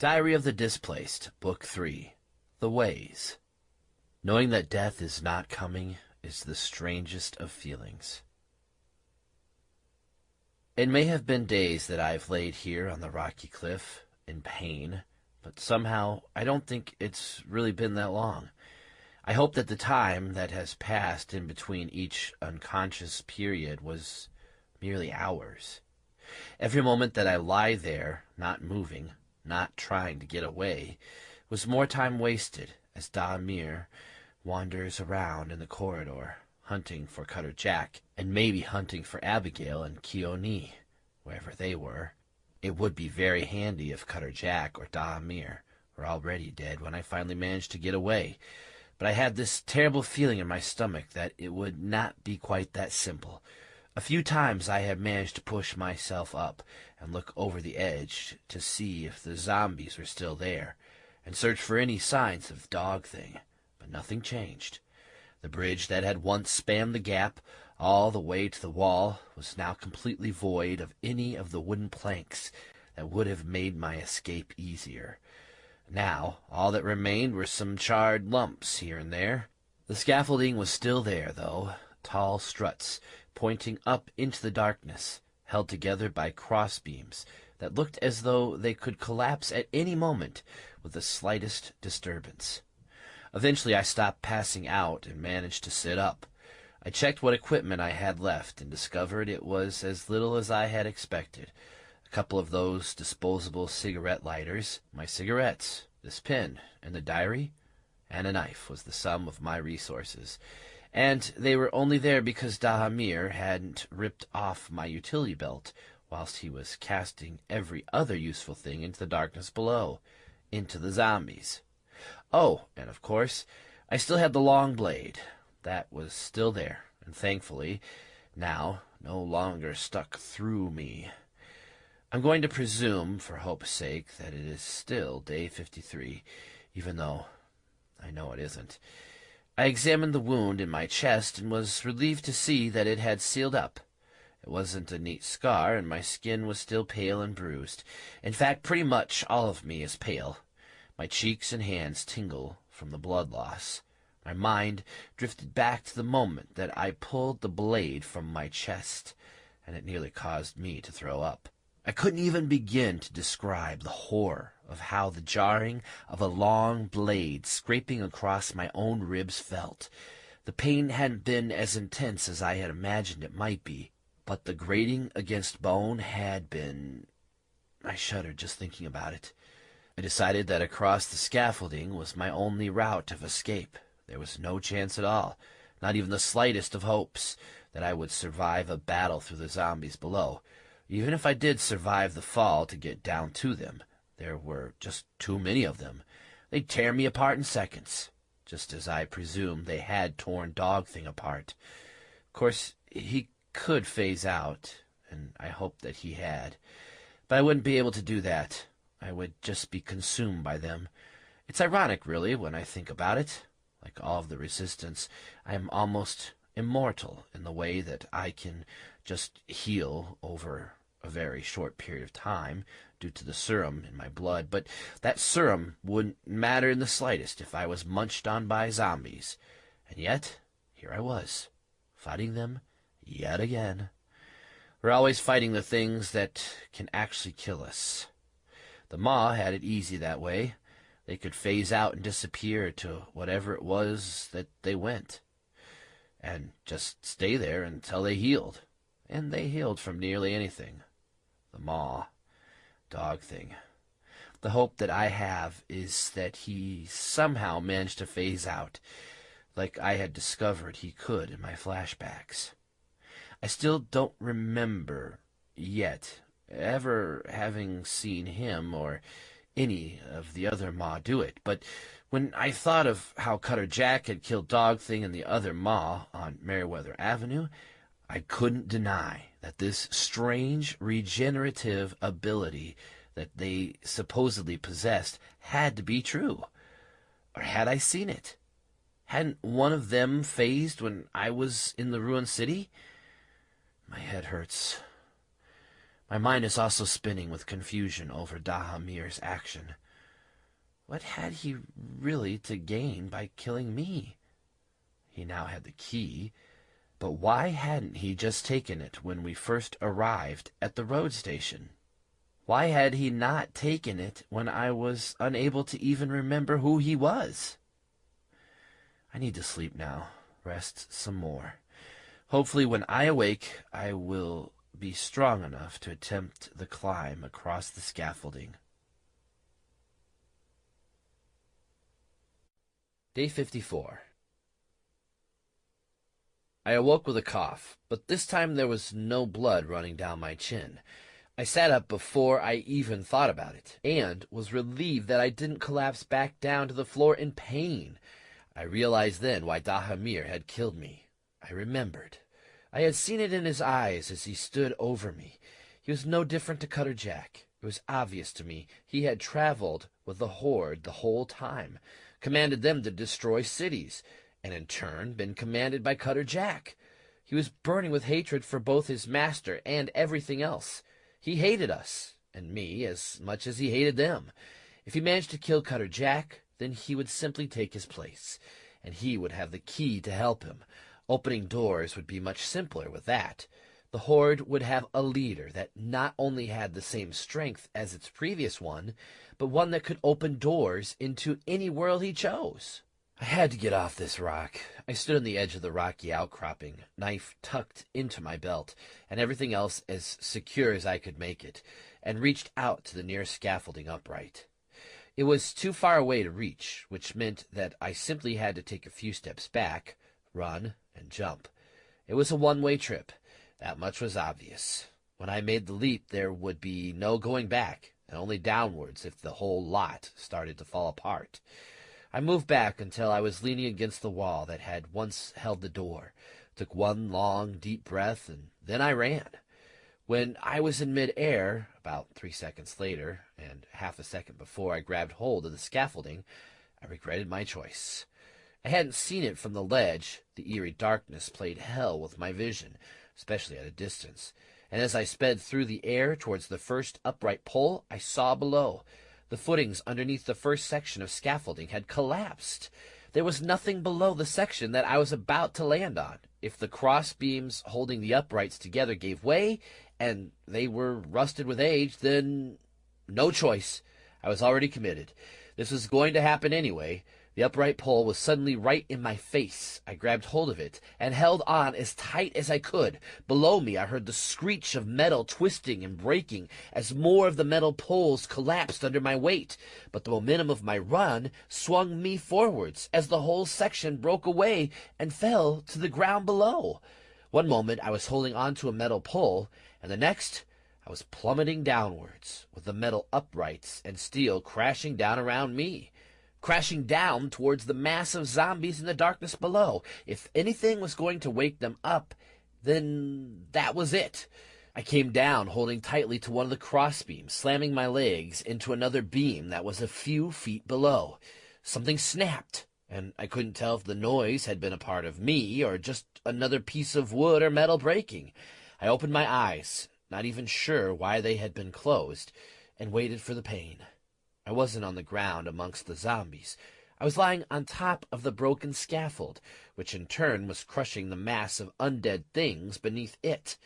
Diary of the Displaced, Book 3, The Ways. Knowing that death is not coming is the strangest of feelings. It may have been days that I've laid here on the rocky cliff, in pain, but somehow I don't think it's really been that long. I hope that the time that has passed in between each unconscious period was merely hours. Every moment that I lie there, not moving, not trying to get away, was more time wasted as Dahmir wanders around in the corridor, hunting for Cutter Jack, and maybe hunting for Abigail and Keone, wherever they were. It would be very handy if Cutter Jack or Dahmir were already dead when I finally managed to get away, but I had this terrible feeling in my stomach that it would not be quite that simple. A few times I had managed to push myself up and look over the edge to see if the zombies were still there, and search for any signs of Dog Thing, but nothing changed. The bridge that had once spanned the gap all the way to the wall was now completely void of any of the wooden planks that would have made my escape easier. Now all that remained were some charred lumps here and there. The scaffolding was still there, though, tall struts pointing up into the darkness, held together by crossbeams that looked as though they could collapse at any moment with the slightest disturbance. Eventually I stopped passing out and managed to sit up. I checked what equipment I had left and discovered it was as little as I had expected. A couple of those disposable cigarette lighters, my cigarettes, this pen, and the diary, and a knife was the sum of my resources. And they were only there because Dahmir hadn't ripped off my utility belt whilst he was casting every other useful thing into the darkness below, into the zombies. Oh, and of course, I still had the long blade. That was still there, and thankfully, now no longer stuck through me. I'm going to presume, for hope's sake, that it is still day 53, even though I know it isn't. I examined the wound in my chest and was relieved to see that it had sealed up. It wasn't a neat scar, and my skin was still pale and bruised. In fact, pretty much all of me is pale. My cheeks and hands tingle from the blood loss. My mind drifted back to the moment that I pulled the blade from my chest, and it nearly caused me to throw up. I couldn't even begin to describe the horror of how the jarring of a long blade scraping across my own ribs felt. The pain hadn't been as intense as I had imagined it might be, but the grating against bone had been... I shuddered just thinking about it. I decided that across the scaffolding was my only route of escape. There was no chance at all, not even the slightest of hopes, that I would survive a battle through the zombies below. Even if I did survive the fall to get down to them, there were just too many of them. They'd tear me apart in seconds, just as I presumed they had torn Dog Thing apart. Of course, he could phase out, and I hoped that he had. But I wouldn't be able to do that. I would just be consumed by them. It's ironic, really, when I think about it. Like all of the Resistance, I am almost immortal in the way that I can just heal over a very short period of time due to the serum in my blood, but that serum wouldn't matter in the slightest if I was munched on by zombies. And yet, here I was, fighting them yet again. We're always fighting the things that can actually kill us. The Maw had it easy that way. They could phase out and disappear to whatever it was that they went, and just stay there until they healed. And they healed from nearly anything. The Maw, Dog Thing. The hope that I have is that he somehow managed to phase out, like I had discovered he could in my flashbacks. I still don't remember yet ever having seen him or any of the other Maw do it, but when I thought of how Cutter Jack had killed Dog Thing and the other Maw on Meriwether Avenue, I couldn't deny that this strange regenerative ability that they supposedly possessed had to be true. Or had I seen it? Hadn't one of them phased when I was in the ruined city? My head hurts. My mind is also spinning with confusion over Dahamir's action. What had he really to gain by killing me? He now had the key, but why hadn't he just taken it when we first arrived at the road station? Why had he not taken it when I was unable to even remember who he was? I need to sleep now, rest some more. Hopefully when I awake, I will be strong enough to attempt the climb across the scaffolding. Day 54. I awoke with a cough, but this time there was no blood running down my chin. I sat up before I even thought about it, and was relieved that I didn't collapse back down to the floor in pain. I realized then why Dahamir had killed me. I remembered. I had seen it in his eyes as he stood over me. He was no different to Cutter Jack. It was obvious to me he had traveled with the Horde the whole time, commanded them to destroy cities, and in turn been commanded by Cutter Jack. He was burning with hatred for both his master and everything else. He hated us, and me, as much as he hated them. If he managed to kill Cutter Jack, then he would simply take his place, and he would have the key to help him. Opening doors would be much simpler with that. The Horde would have a leader that not only had the same strength as its previous one, but one that could open doors into any world he chose. I had to get off this rock. I stood on the edge of the rocky outcropping, knife tucked into my belt, and everything else as secure as I could make it, and reached out to the nearest scaffolding upright. It was too far away to reach, which meant that I simply had to take a few steps back, run, and jump. It was a one-way trip. That much was obvious. When I made the leap, there would be no going back, and only downwards if the whole lot started to fall apart. I moved back until I was leaning against the wall that had once held the door, took one long, deep breath, and then I ran. When I was in mid-air, about 3 seconds later, and half a second before I grabbed hold of the scaffolding, I regretted my choice. I hadn't seen it from the ledge. The eerie darkness played hell with my vision, especially at a distance, and as I sped through the air towards the first upright pole, I saw below. The footings underneath the first section of scaffolding had collapsed. There was nothing below the section that I was about to land on. If the cross beams holding the uprights together gave way, and they were rusted with age, then no choice. I was already committed. This was going to happen anyway. The upright pole was suddenly right in my face. I grabbed hold of it and held on as tight as I could. Below me I heard the screech of metal twisting and breaking as more of the metal poles collapsed under my weight. But the momentum of my run swung me forwards as the whole section broke away and fell to the ground below. One moment I was holding on to a metal pole, and the next I was plummeting downwards, with the metal uprights and steel crashing down around me, crashing down towards the mass of zombies in the darkness below. If anything was going to wake them up, then that was it. I came down, holding tightly to one of the crossbeams, slamming my legs into another beam that was a few feet below. Something snapped, and I couldn't tell if the noise had been a part of me or just another piece of wood or metal breaking. I opened my eyes, not even sure why they had been closed, and waited for the pain. I wasn't on the ground amongst the zombies. I was lying on top of the broken scaffold, which in turn was crushing the mass of undead things beneath it.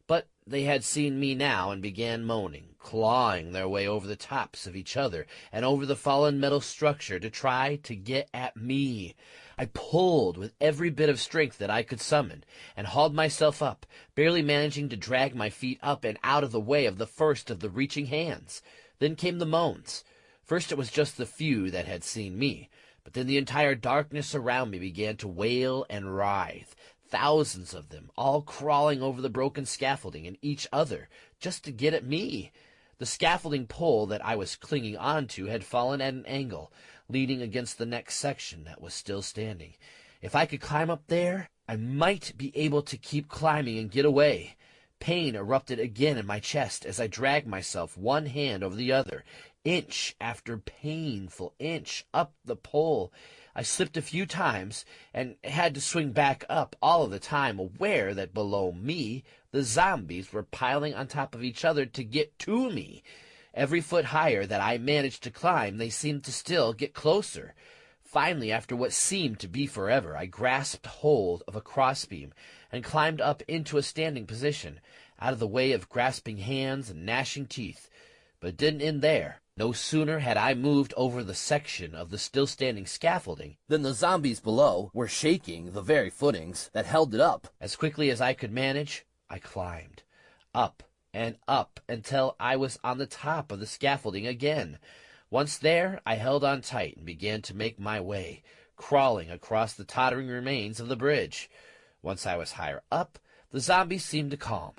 But they had seen me now and began moaning, clawing their way over the tops of each other and over the fallen metal structure to try to get at me. I pulled with every bit of strength that I could summon, and hauled myself up, barely managing to drag my feet up and out of the way of the first of the reaching hands. Then came the moans. First it was just the few that had seen me, but then the entire darkness around me began to wail and writhe, thousands of them, all crawling over the broken scaffolding and each other, just to get at me. The scaffolding pole that I was clinging onto had fallen at an angle, leaning against the next section that was still standing. If I could climb up there, I might be able to keep climbing and get away. Pain erupted again in my chest as I dragged myself, one hand over the other, inch after painful inch up the pole. I slipped a few times and had to swing back up, all of the time aware that below me the zombies were piling on top of each other to get to me. Every foot higher that I managed to climb, they seemed to still get closer. Finally, after what seemed to be forever, I grasped hold of a crossbeam and climbed up into a standing position, out of the way of grasping hands and gnashing teeth. But it didn't end there. No sooner had I moved over the section of the still-standing scaffolding than the zombies below were shaking the very footings that held it up. As quickly as I could manage, I climbed, up and up until I was on the top of the scaffolding again. Once there, I held on tight and began to make my way, crawling across the tottering remains of the bridge. Once I was higher up, the zombies seemed to calm.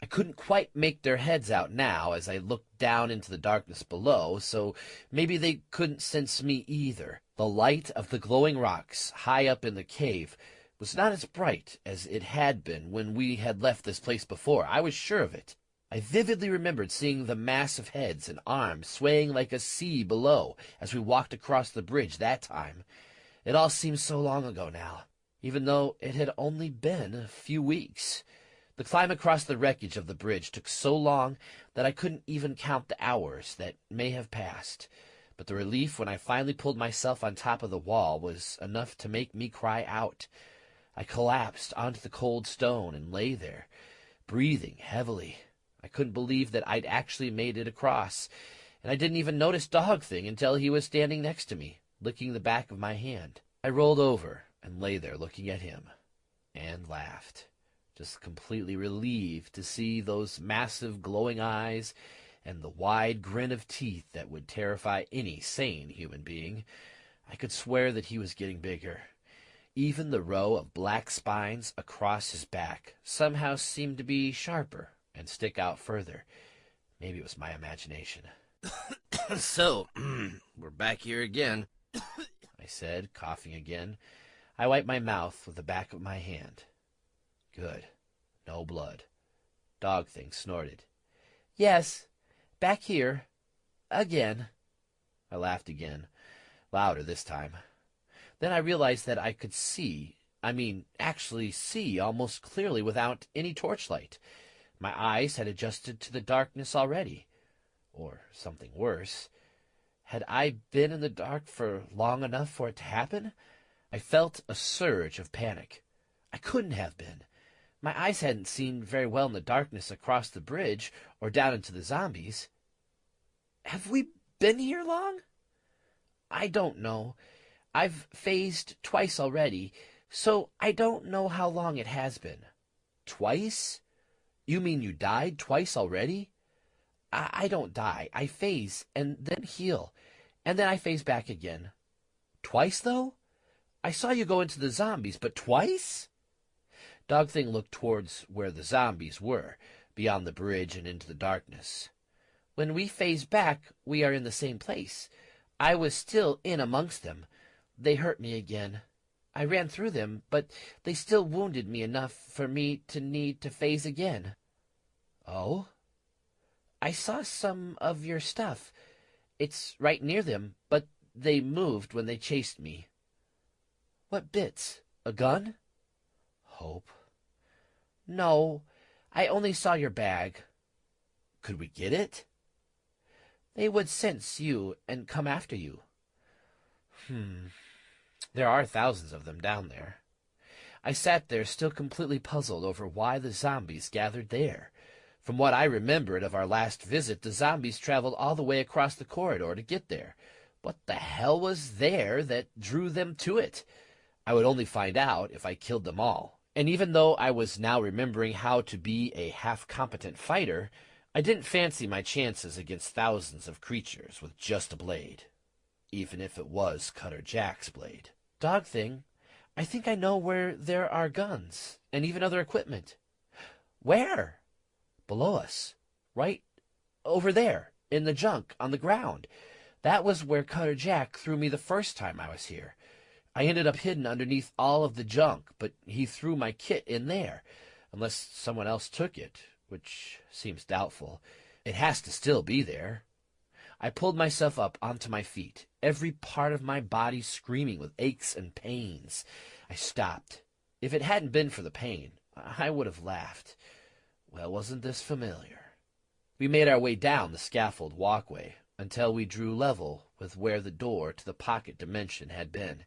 I couldn't quite make their heads out now as I looked down into the darkness below, so maybe they couldn't sense me either. The light of the glowing rocks high up in the cave was not as bright as it had been when we had left this place before. I was sure of it. I vividly remembered seeing the massive heads and arms swaying like a sea below as we walked across the bridge that time. It all seemed so long ago now, even though it had only been a few weeks. The climb across the wreckage of the bridge took so long that I couldn't even count the hours that may have passed. But the relief when I finally pulled myself on top of the wall was enough to make me cry out. I collapsed onto the cold stone and lay there, breathing heavily. I couldn't believe that I'd actually made it across, and I didn't even notice Dog Thing until he was standing next to me, licking the back of my hand. I rolled over and lay there looking at him, and laughed. Just completely relieved to see those massive glowing eyes and the wide grin of teeth that would terrify any sane human being. I could swear that he was getting bigger. Even the row of black spines across his back somehow seemed to be sharper and stick out further. Maybe it was my imagination. So, we're back here again, I said, coughing again. I wiped my mouth with the back of my hand. Good. No blood. Dog Thing snorted. Yes, back here. Again. I laughed again, louder this time. Then I realized that I could actually see almost clearly without any torchlight. My eyes had adjusted to the darkness already. Or something worse. Had I been in the dark for long enough for it to happen? I felt a surge of panic. I couldn't have been. My eyes hadn't seen very well in the darkness across the bridge or down into the zombies. Have we been here long? I don't know. I've phased twice already, so I don't know how long it has been. Twice? You mean you died twice already? I don't die. I phase and then heal, and then I phase back again. Twice, though? I saw you go into the zombies, but twice? Dog Thing looked towards where the zombies were, beyond the bridge and into the darkness. When we phase back, we are in the same place. I was still in amongst them. They hurt me again. I ran through them, but they still wounded me enough for me to need to phase again. Oh? I saw some of your stuff. It's right near them, but they moved when they chased me. What bits? A gun? Hope. No, I only saw your bag. Could we get it? They would sense you and come after you. There are thousands of them down there. I sat there still completely puzzled over why the zombies gathered there. From what I remembered of our last visit, the zombies traveled all the way across the corridor to get there. What the hell was there that drew them to it? I would only find out if I killed them all. And even though I was now remembering how to be a half-competent fighter, I didn't fancy my chances against thousands of creatures with just a blade, even if it was Cutter Jack's blade. Dog Thing, I think I know where there are guns, and even other equipment. Where? Below us. Right over there, in the junk, on the ground. That was where Cutter Jack threw me the first time I was here. I ended up hidden underneath all of the junk, but he threw my kit in there, unless someone else took it, which seems doubtful. It has to still be there. I pulled myself up onto my feet, every part of my body screaming with aches and pains. I stopped. If it hadn't been for the pain, I would have laughed. Well, wasn't this familiar? We made our way down the scaffold walkway until we drew level with where the door to the pocket dimension had been.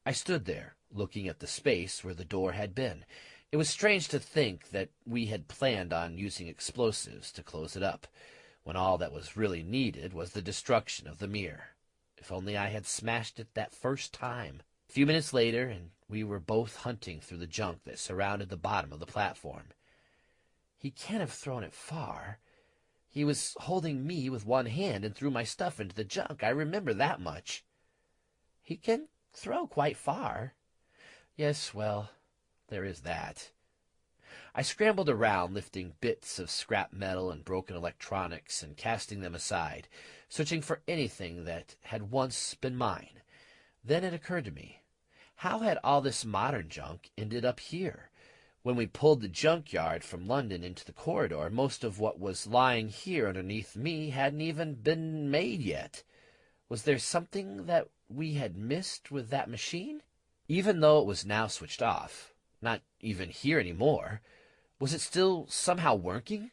I stood there, looking at the space where the door had been. It was strange to think that we had planned on using explosives to close it up, when all that was really needed was the destruction of the mirror. If only I had smashed it that first time. A few minutes later, and we were both hunting through the junk that surrounded the bottom of the platform. He can't have thrown it far. He was holding me with one hand and threw my stuff into the junk. I remember that much. He can throw quite far. Yes, well, there is that. I scrambled around, lifting bits of scrap metal and broken electronics and casting them aside, searching for anything that had once been mine. Then it occurred to me, how had all this modern junk ended up here? When we pulled the junkyard from London into the corridor, most of what was lying here underneath me hadn't even been made yet. Was there something that we had missed with that machine? Even though it was now switched off, not even here anymore, was it still somehow working?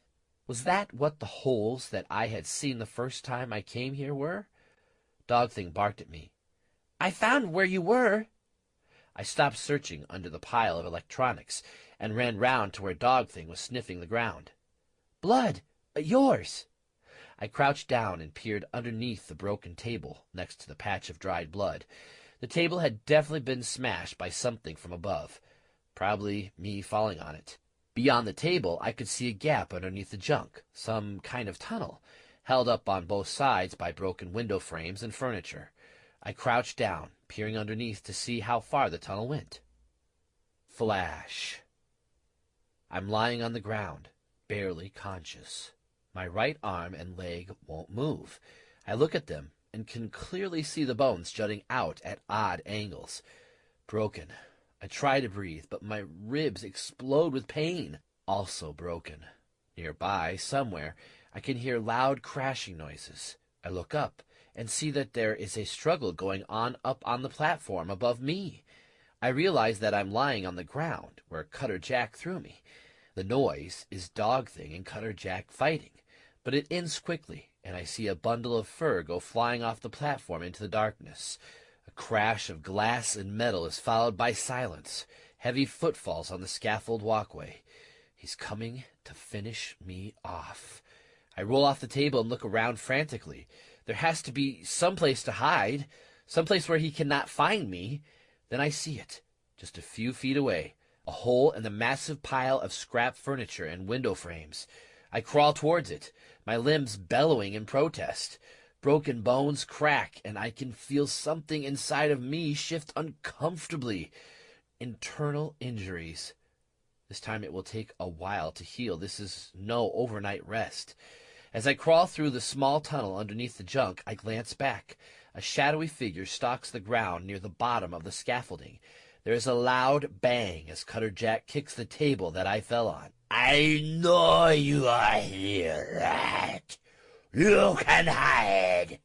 Was that what the holes that I had seen the first time I came here were? Dog Thing barked at me. I found where you were. I stopped searching under the pile of electronics and ran round to where Dog Thing was sniffing the ground. Blood! Yours! I crouched down and peered underneath the broken table next to the patch of dried blood. The table had definitely been smashed by something from above, probably me falling on it. Beyond the table, I could see a gap underneath the junk, some kind of tunnel, held up on both sides by broken window frames and furniture. I crouched down, peering underneath to see how far the tunnel went. Flash. I'm lying on the ground, barely conscious. My right arm and leg won't move. I look at them and can clearly see the bones jutting out at odd angles. Broken. I try to breathe, but my ribs explode with pain. Also broken. Nearby, somewhere, I can hear loud crashing noises. I look up and see that there is a struggle going on up on the platform above me. I realize that I'm lying on the ground where Cutter Jack threw me. The noise is Dog Thing and Cutter Jack fighting, but it ends quickly, and I see a bundle of fur go flying off the platform into the darkness. A crash of glass and metal is followed by silence, heavy footfalls on the scaffold walkway. He's coming to finish me off. I roll off the table and look around frantically. There has to be some place to hide, some place where he cannot find me. Then I see it, just a few feet away, a hole in the massive pile of scrap furniture and window frames. I crawl towards it, my limbs bellowing in protest. Broken bones crack, and I can feel something inside of me shift uncomfortably. Internal injuries. This time it will take a while to heal. This is no overnight rest. As I crawl through the small tunnel underneath the junk, I glance back. A shadowy figure stalks the ground near the bottom of the scaffolding. There is a loud bang as Cutter Jack kicks the table that I fell on. I know you are here, rat. You can hide,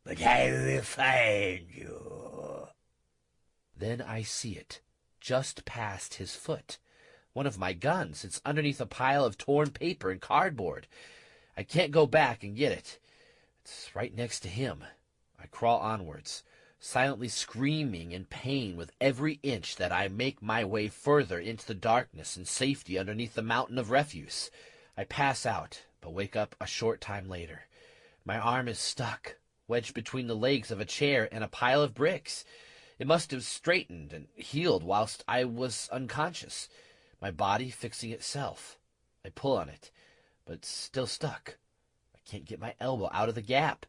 but I will find you. Then I see it, just past his foot. One of my guns. It's underneath a pile of torn paper and cardboard. I can't go back and get it. It's right next to him. I crawl onwards, silently screaming in pain with every inch that I make my way further into the darkness and safety underneath the mountain of refuse. I pass out, but wake up a short time later. My arm is stuck, wedged between the legs of a chair and a pile of bricks. It must have straightened and healed whilst I was unconscious, my body fixing itself. I pull on it, but it's still stuck. I can't get my elbow out of the gap.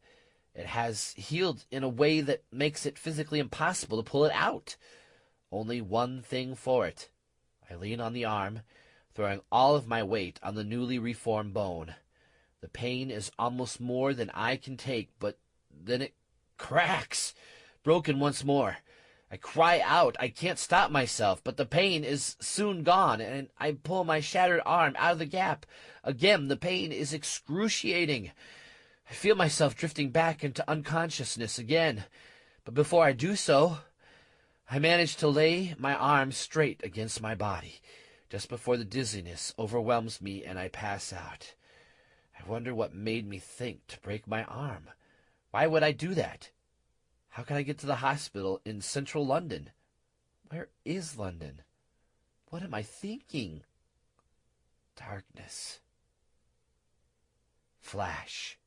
It has healed in a way that makes it physically impossible to pull it out. Only one thing for it. I lean on the arm, throwing all of my weight on the newly reformed bone. The pain is almost more than I can take, but then it cracks, broken once more. I cry out. I can't stop myself, but the pain is soon gone, and I pull my shattered arm out of the gap. Again, the pain is excruciating. I feel myself drifting back into unconsciousness again, but before I do so, I manage to lay my arm straight against my body, just before the dizziness overwhelms me and I pass out. I wonder what made me think to break my arm. Why would I do that? How can I get to the hospital in central London? Where is London? What am I thinking? Darkness. Flash.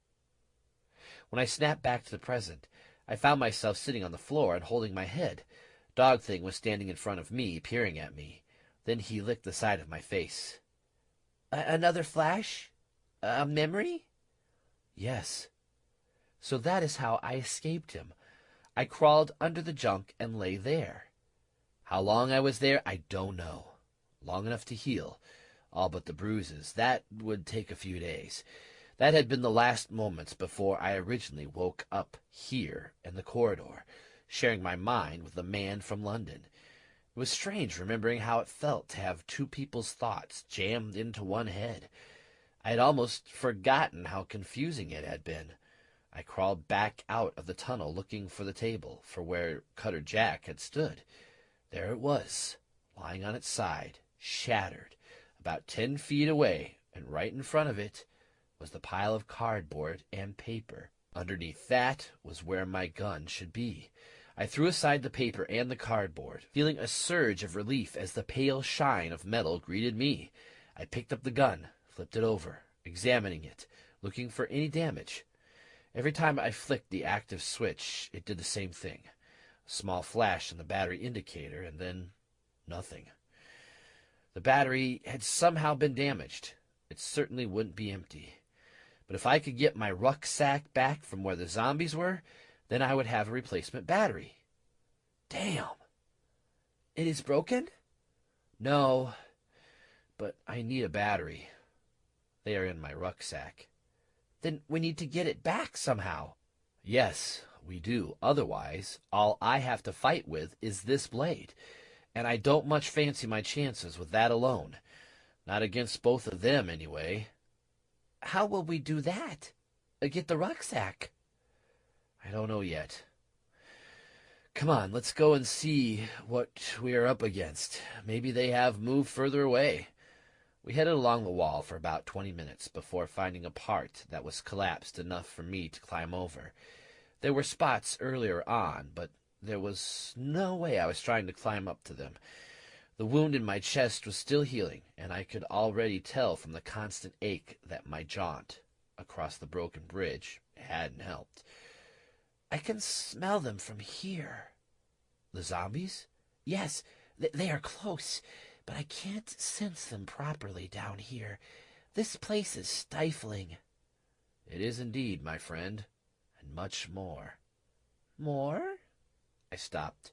When I snapped back to the present, I found myself sitting on the floor and holding my head. Dog Thing was standing in front of me, peering at me. Then he licked the side of my face. Another flash? A memory? Yes. So that is how I escaped him. I crawled under the junk and lay there. How long I was there, I don't know. Long enough to heal, all but the bruises. That would take a few days. That had been the last moments before I originally woke up here in the corridor, sharing my mind with the man from London. It was strange remembering how it felt to have two people's thoughts jammed into one head. I had almost forgotten how confusing it had been. I crawled back out of the tunnel looking for the table, for where Cutter Jack had stood. There it was, lying on its side, shattered, about 10 feet away, and right in front of it was the pile of cardboard and paper. Underneath that was where my gun should be. I threw aside the paper and the cardboard, feeling a surge of relief as the pale shine of metal greeted me. I picked up the gun, flipped it over, examining it, looking for any damage. Every time I flicked the active switch, it did the same thing. A small flash in the battery indicator, and then nothing. The battery had somehow been damaged. It certainly wouldn't be empty. But if I could get my rucksack back from where the zombies were, then I would have a replacement battery. Damn! It is broken? No, but I need a battery. They are in my rucksack. Then we need to get it back somehow. Yes, we do. Otherwise, all I have to fight with is this blade, and I don't much fancy my chances with that alone. Not against both of them, anyway. How will we do that? Get the rucksack? I don't know yet. Come on, let's go and see what we are up against. Maybe they have moved further away. We headed along the wall for about 20 minutes before finding a part that was collapsed enough for me to climb over. There were spots earlier on, but there was no way I was trying to climb up to them. The wound in my chest was still healing, and I could already tell from the constant ache that my jaunt across the broken bridge hadn't helped. I can smell them from here. The zombies? Yes, they are close, but I can't sense them properly down here. This place is stifling. It is indeed, my friend, and much more. More? I stopped.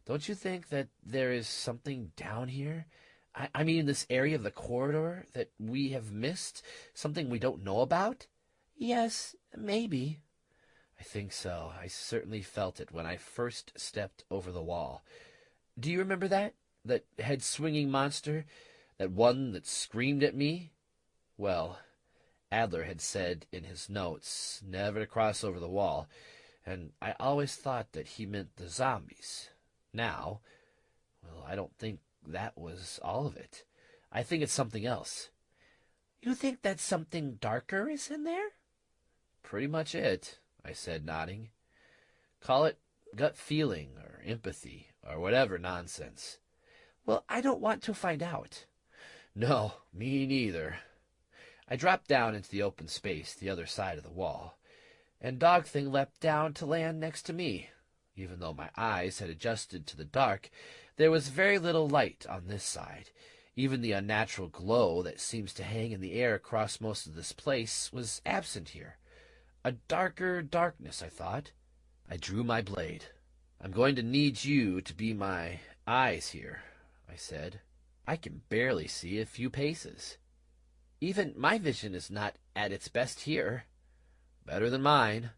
Don't you think that there is something down here? I mean, in this area of the corridor that we have missed? Something we don't know about? Yes, maybe. I think so. I certainly felt it when I first stepped over the wall. Do you remember that? That head-swinging monster? That one that screamed at me? Well, Adler had said in his notes never to cross over the wall, and I always thought that he meant the zombies. Now, well, I don't think that was all of it. I think it's something else. You think that something darker is in there? Pretty much it, I said, nodding. Call it gut feeling or empathy or whatever nonsense. Well, I don't want to find out. No, me neither. I dropped down into the open space the other side of the wall, and Dog Thing leapt down to land next to me. Even though my eyes had adjusted to the dark, there was very little light on this side. Even the unnatural glow that seems to hang in the air across most of this place was absent here. A darker darkness, I thought. I drew my blade. I'm going to need you to be my eyes here, I said. I can barely see a few paces. Even my vision is not at its best here. Better than mine.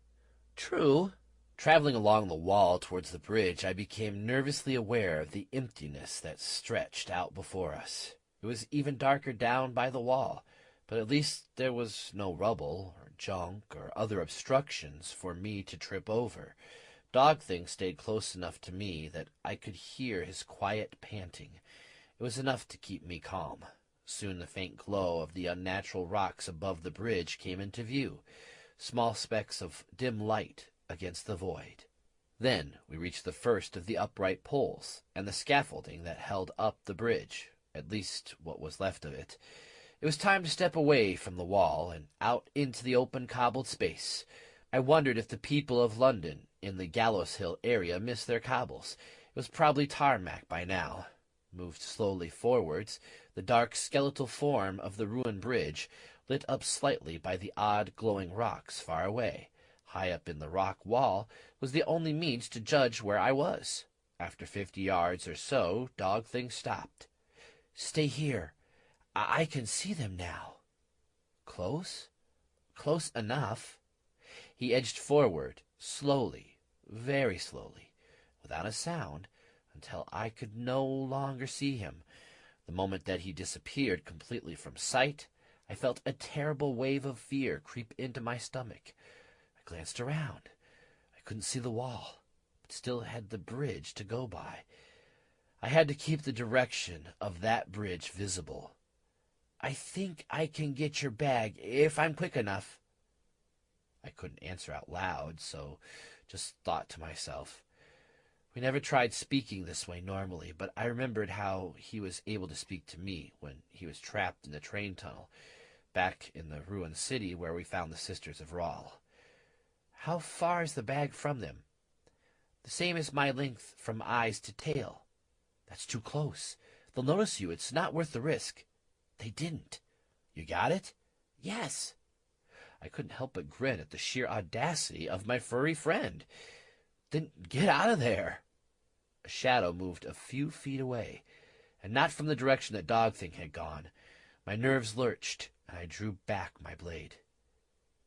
True. Traveling along the wall towards the bridge, I became nervously aware of the emptiness that stretched out before us. It was even darker down by the wall, but at least there was no rubble or junk or other obstructions for me to trip over. Dog Thing stayed close enough to me that I could hear his quiet panting. It was enough to keep me calm. Soon the faint glow of the unnatural rocks above the bridge came into view, small specks of dim light against the void. Then we reached the first of the upright poles and the scaffolding that held up the bridge, at least what was left of it. It was time to step away from the wall and out into the open cobbled space. I wondered if the people of London in the Gallows Hill area missed their cobbles. It was probably tarmac by now. Moved slowly forwards, the dark skeletal form of the ruined bridge, lit up slightly by the odd glowing rocks far away, high up in the rock wall, was the only means to judge where I was. After 50 yards or so, Dog Thing stopped. "Stay here. I can see them now." "Close? Close enough." He edged forward, slowly, very slowly, without a sound, until I could no longer see him. The moment that he disappeared completely from sight, I felt a terrible wave of fear creep into my stomach. I glanced around. I couldn't see the wall, but still had the bridge to go by. I had to keep the direction of that bridge visible. "I think I can get your bag if I'm quick enough." I couldn't answer out loud, so just thought to myself. We never tried speaking this way normally, but I remembered how he was able to speak to me when he was trapped in the train tunnel, back in the ruined city where we found the Sisters of Rawl. "How far is the bag from them?" "The same as my length from eyes to tail." "That's too close. They'll notice you. It's not worth the risk." "They didn't." "You got it?" "Yes." I couldn't help but grin at the sheer audacity of my furry friend. "Then get out of there." A shadow moved a few feet away, and not from the direction that Dog Thing had gone. My nerves lurched, and I drew back my blade.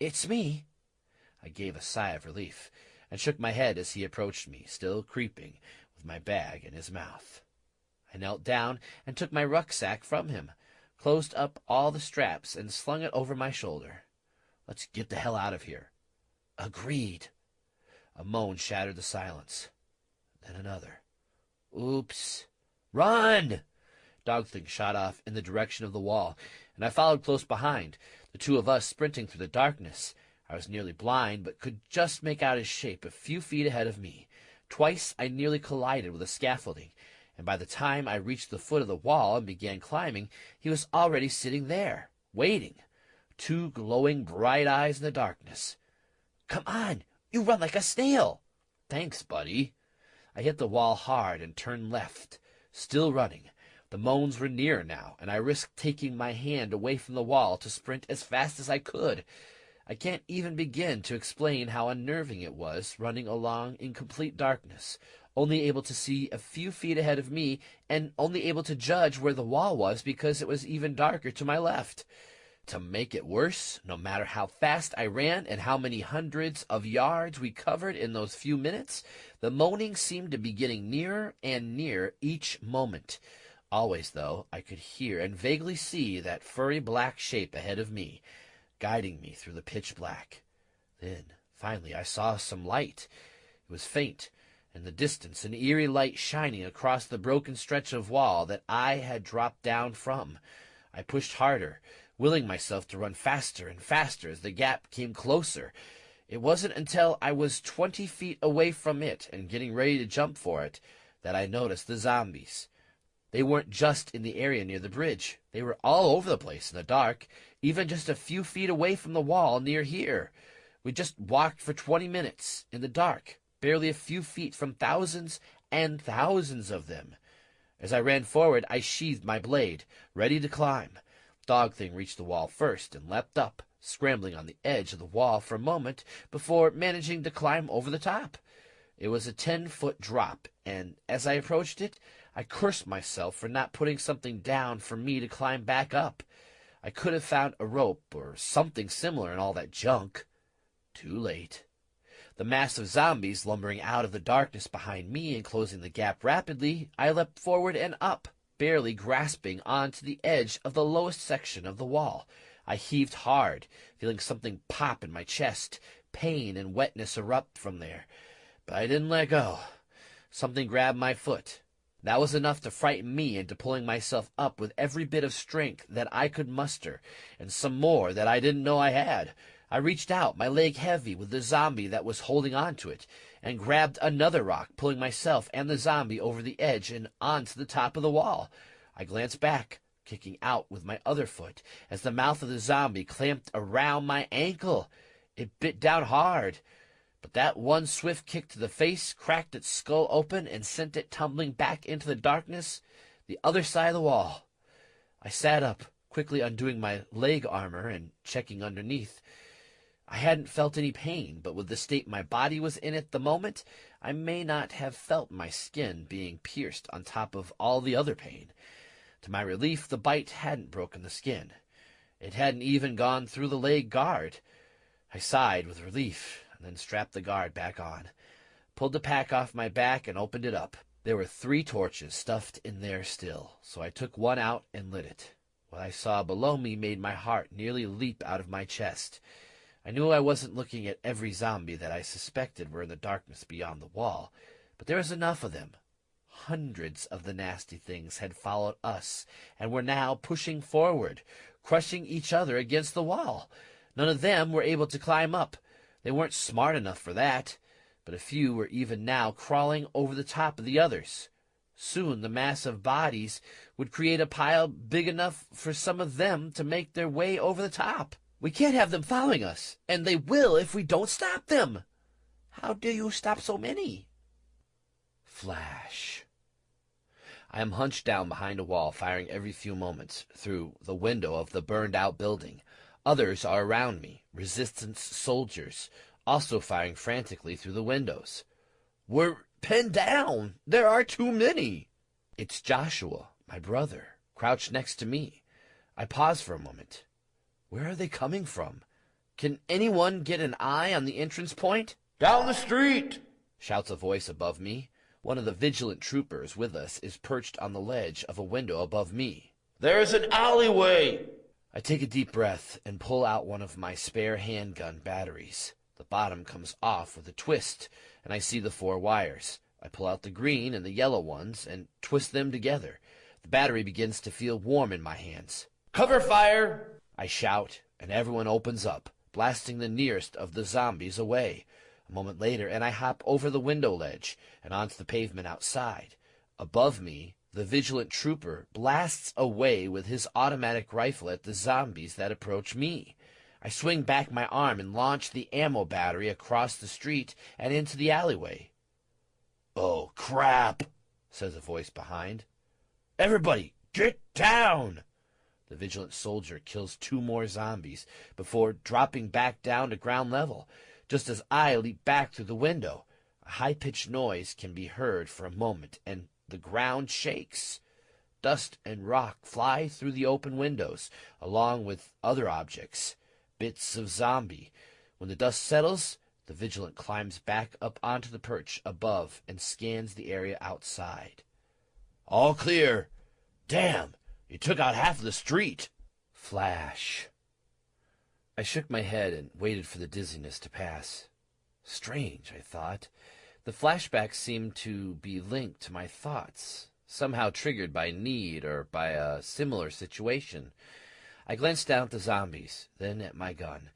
"It's me." I gave a sigh of relief, and shook my head as he approached me, still creeping, with my bag in his mouth. I knelt down and took my rucksack from him, closed up all the straps, and slung it over my shoulder. "Let's get the hell out of here." "Agreed." A moan shattered the silence. Then another. "Oops." "Run!" Dog Thing shot off in the direction of the wall, and I followed close behind, the two of us sprinting through the darkness. I was nearly blind, but could just make out his shape a few feet ahead of me. Twice I nearly collided with the scaffolding, and by the time I reached the foot of the wall and began climbing, he was already sitting there, waiting. Two glowing bright eyes in the darkness. "Come on! You run like a snail!" "Thanks, buddy." I hit the wall hard and turned left, still running. The moans were nearer now, and I risked taking my hand away from the wall to sprint as fast as I could. I can't even begin to explain how unnerving it was, running along in complete darkness, only able to see a few feet ahead of me, and only able to judge where the wall was because it was even darker to my left. To make it worse, no matter how fast I ran and how many hundreds of yards we covered in those few minutes, the moaning seemed to be getting nearer and nearer each moment. Always, though, I could hear and vaguely see that furry black shape ahead of me, guiding me through the pitch black. Then, finally, I saw some light. It was faint, in the distance, an eerie light shining across the broken stretch of wall that I had dropped down from. I pushed harder, willing myself to run faster and faster as the gap came closer. It wasn't until I was 20 feet away from it and getting ready to jump for it that I noticed the zombies. They weren't just in the area near the bridge. They were all over the place in the dark, even just a few feet away from the wall near here. We just walked for 20 minutes in the dark, barely a few feet from thousands and thousands of them. As I ran forward, I sheathed my blade, ready to climb. Dog Thing reached the wall first and leapt up, scrambling on the edge of the wall for a moment before managing to climb over the top. It was a 10-foot drop, and as I approached it, I cursed myself for not putting something down for me to climb back up. I could have found a rope or something similar in all that junk. Too late. The mass of zombies lumbering out of the darkness behind me and closing the gap rapidly, I leapt forward and up, barely grasping onto the edge of the lowest section of the wall. I heaved hard, feeling something pop in my chest. Pain and wetness erupt from there. But I didn't let go. Something grabbed my foot. That was enough to frighten me into pulling myself up with every bit of strength that I could muster, and some more that I didn't know I had. I reached out, my leg heavy with the zombie that was holding on to it, and grabbed another rock, pulling myself and the zombie over the edge and onto the top of the wall. I glanced back, kicking out with my other foot, as the mouth of the zombie clamped around my ankle. It bit down hard, but that one swift kick to the face cracked its skull open and sent it tumbling back into the darkness, the other side of the wall. I sat up, quickly undoing my leg armor and checking underneath. I hadn't felt any pain, but with the state my body was in at the moment, I may not have felt my skin being pierced on top of all the other pain. To my relief, the bite hadn't broken the skin. It hadn't even gone through the leg guard. I sighed with relief, and then strapped the guard back on, pulled the pack off my back, and opened it up. There were 3 torches stuffed in there still, so I took one out and lit it. What I saw below me made my heart nearly leap out of my chest. I knew I wasn't looking at every zombie that I suspected were in the darkness beyond the wall, but there was enough of them. Hundreds of the nasty things had followed us and were now pushing forward, crushing each other against the wall. None of them were able to climb up. They weren't smart enough for that, but a few were even now crawling over the top of the others. Soon the mass of bodies would create a pile big enough for some of them to make their way over the top. We can't have them following us, and they will if we don't stop them. How do you stop so many? Flash. I am hunched down behind a wall, firing every few moments through the window of the burned-out building. Others are around me, resistance soldiers, also firing frantically through the windows. We're pinned down. There are too many. It's Joshua, my brother, crouched next to me. I pause for a moment. Where are they coming from? Can anyone get an eye on the entrance point? Down the street, shouts a voice above me. One of the vigilant troopers with us is perched on the ledge of a window above me. There's an alleyway. I take a deep breath and pull out one of my spare handgun batteries. The bottom comes off with a twist, and I see the 4 wires. I pull out the green and the yellow ones and twist them together. The battery begins to feel warm in my hands. Cover fire! I shout, and everyone opens up, blasting the nearest of the zombies away. A moment later, and I hop over the window ledge and onto the pavement outside. Above me, the vigilant trooper blasts away with his automatic rifle at the zombies that approach me. I swing back my arm and launch the ammo battery across the street and into the alleyway. Oh, crap, says a voice behind. Everybody, get down! The vigilant soldier kills 2 more zombies before dropping back down to ground level. Just as I leap back through the window, a high-pitched noise can be heard for a moment, and the ground shakes. Dust and rock fly through the open windows, along with other objects, bits of zombie. When the dust settles, the vigilant climbs back up onto the perch above and scans the area outside. All clear. Damn, you took out half of the street. Flash. I shook my head and waited for the dizziness to pass. Strange, I thought. The flashbacks seemed to be linked to my thoughts, somehow triggered by need or by a similar situation. I glanced down at the zombies, then at my gun.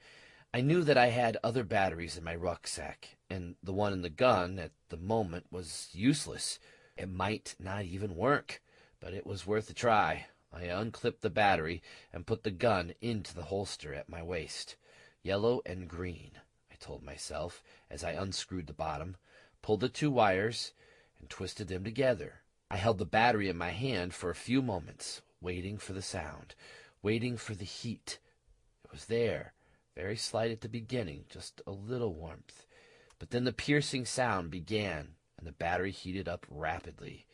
I knew that I had other batteries in my rucksack, and the one in the gun at the moment was useless. It might not even work, but it was worth a try. I unclipped the battery and put the gun into the holster at my waist. Yellow and green, I told myself as I unscrewed the bottom, pulled the 2 wires, and twisted them together. I held the battery in my hand for a few moments, waiting for the sound, waiting for the heat. It was there, very slight at the beginning, just a little warmth. But then the piercing sound began, and the battery heated up rapidly.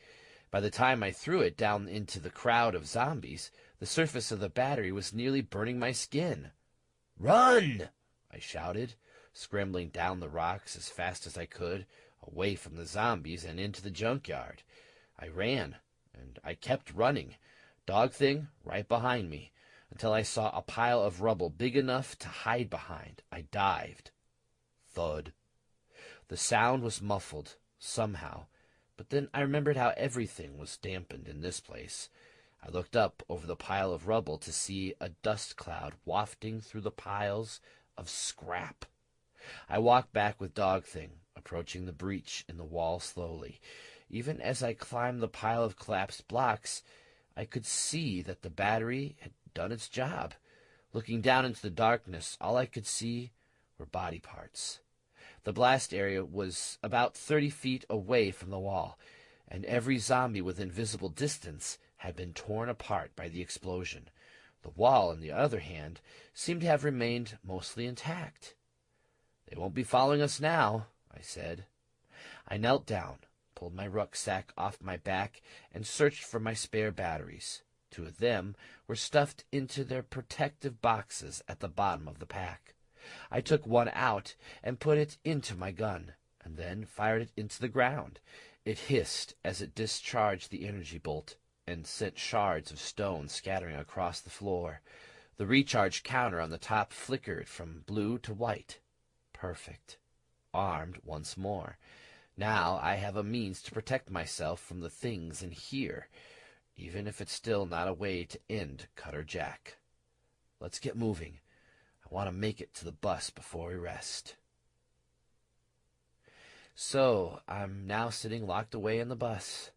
By the time I threw it down into the crowd of zombies, the surface of the battery was nearly burning my skin. Run! I shouted, scrambling down the rocks as fast as I could, away from the zombies and into the junkyard. I ran, and I kept running, Dog Thing right behind me, until I saw a pile of rubble big enough to hide behind. I dived. Thud. The sound was muffled, somehow, But then I remembered how everything was dampened in this place. I looked up over the pile of rubble to see a dust cloud wafting through the piles of scrap. I walked back with Dog Thing, approaching the breach in the wall slowly. Even as I climbed the pile of collapsed blocks, I could see that the battery had done its job. Looking down into the darkness, all I could see were body parts. The blast area was about 30 feet away from the wall, and every zombie within visible distance had been torn apart by the explosion. The wall, on the other hand, seemed to have remained mostly intact. "They won't be following us now," I said. I knelt down, pulled my rucksack off my back, and searched for my spare batteries. 2 of them were stuffed into their protective boxes at the bottom of the pack. I took one out and put it into my gun, and then fired it into the ground. It hissed as it discharged the energy bolt and sent shards of stone scattering across the floor. The recharge counter on the top flickered from blue to white. Perfect. Armed once more. Now I have a means to protect myself from the things in here, even if it's still not a way to end Cutter Jack. Let's get moving. I want to make it to the bus before we rest. So I'm now sitting locked away in the bus,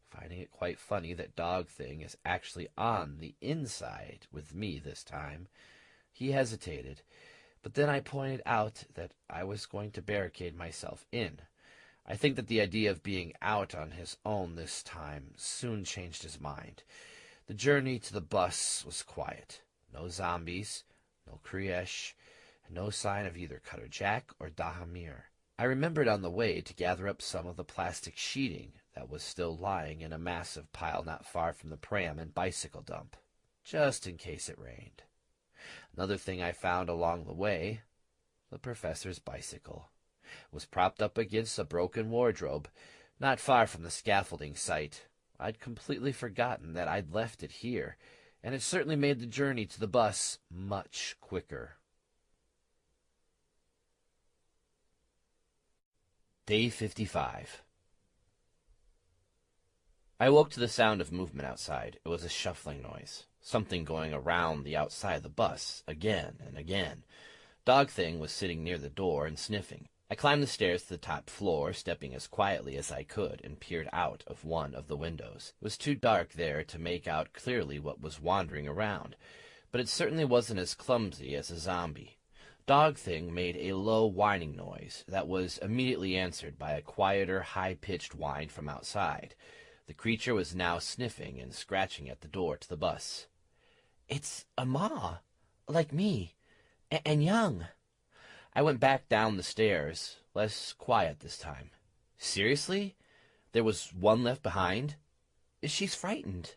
finding it quite funny that Dog Thing is actually on the inside with me this time. He hesitated, but then I pointed out that I was going to barricade myself in. I think that the idea of being out on his own this time soon changed his mind. The journey to the bus was quiet. No zombies, no Kriesh, and no sign of either Cutter Jack or Dahamir. I remembered on the way to gather up some of the plastic sheeting that was still lying in a massive pile not far from the pram and bicycle dump, just in case it rained. Another thing I found along the way, the professor's bicycle. It was propped up against a broken wardrobe, not far from the scaffolding site. I'd completely forgotten that I'd left it here, and it certainly made the journey to the bus much quicker. Day 55. I woke to the sound of movement outside. It was a shuffling noise, something going around the outside of the bus, again and again. Dog Thing was sitting near the door and sniffing. I climbed the stairs to the top floor, stepping as quietly as I could, and peered out of one of the windows. It was too dark there to make out clearly what was wandering around, but it certainly wasn't as clumsy as a zombie. Dog Thing made a low whining noise that was immediately answered by a quieter, high-pitched whine from outside. The creature was now sniffing and scratching at the door to the bus. "It's a maw, like me, and young." I went back down the stairs, less quiet this time. "Seriously? There was one left behind?" "She's frightened."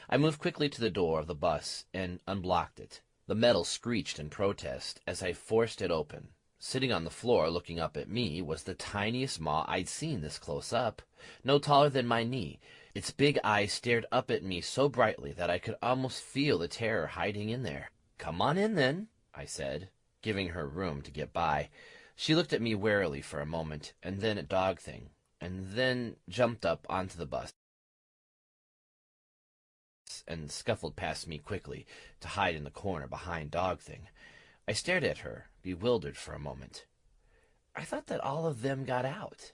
I moved quickly to the door of the bus and unblocked it. The metal screeched in protest as I forced it open. Sitting on the floor looking up at me was the tiniest maw I'd seen this close up, no taller than my knee. Its big eyes stared up at me so brightly that I could almost feel the terror hiding in there. "Come on in, then," I said, giving her room to get by. She looked at me warily for a moment, and then at Dog Thing, and then jumped up onto the bus and scuffled past me quickly to hide in the corner behind Dog Thing. I stared at her, bewildered for a moment. "I thought that all of them got out."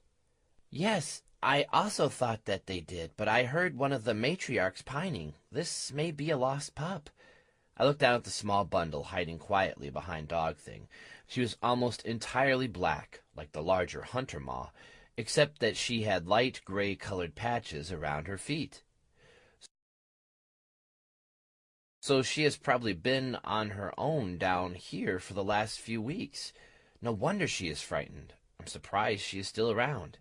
"Yes, I also thought that they did, but I heard one of the matriarchs pining. This may be a lost pup." I looked down at the small bundle hiding quietly behind Dog Thing. She was almost entirely black, like the larger hunter maw, except that she had light gray-colored patches around her feet. So she has probably been on her own down here for the last few weeks. No wonder she is frightened. I'm surprised she is still around.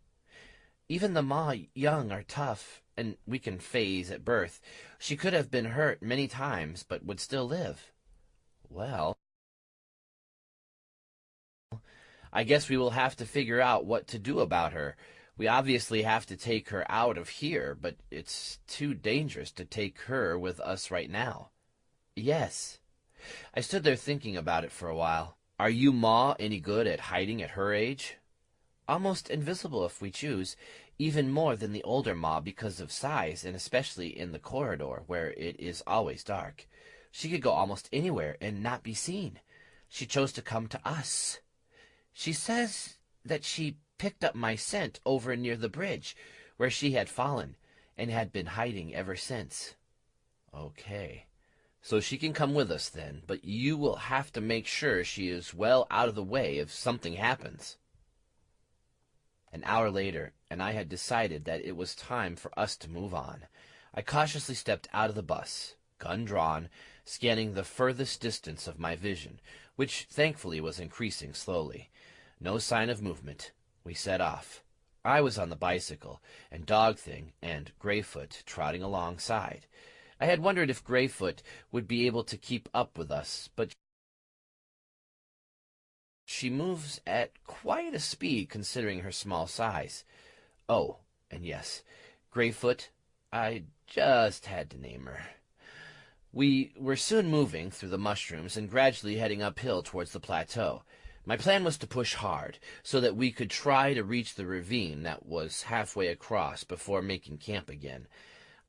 Even the maw young are tough, and we can phase at birth. She could have been hurt many times, but would still live. Well, I guess we will have to figure out what to do about her. We obviously have to take her out of here, but it's too dangerous to take her with us right now. Yes. I stood there thinking about it for a while. Are you, Ma, any good at hiding at her age? almost invisible if we choose, even more than the older mob because of size, and especially in the corridor where it is always dark. She could go almost anywhere and not be seen. She chose to come to us. She says that she picked up my scent over near the bridge, where she had fallen, and had been hiding ever since. Okay. So she can come with us then, but you will have to make sure she is well out of the way if something happens. An hour later, and I had decided that it was time for us to move on. I cautiously stepped out of the bus, gun drawn, scanning the furthest distance of my vision, which thankfully was increasing slowly. No sign of movement. We set off. I was on the bicycle, and Dog Thing and Greyfoot trotting alongside. I had wondered if Greyfoot would be able to keep up with us, but she moves at quite a speed considering her small size. Oh, and yes, Greyfoot, I just had to name her. We were soon moving through the mushrooms and gradually heading uphill towards the plateau. My plan was to push hard, so that we could try to reach the ravine that was halfway across before making camp again.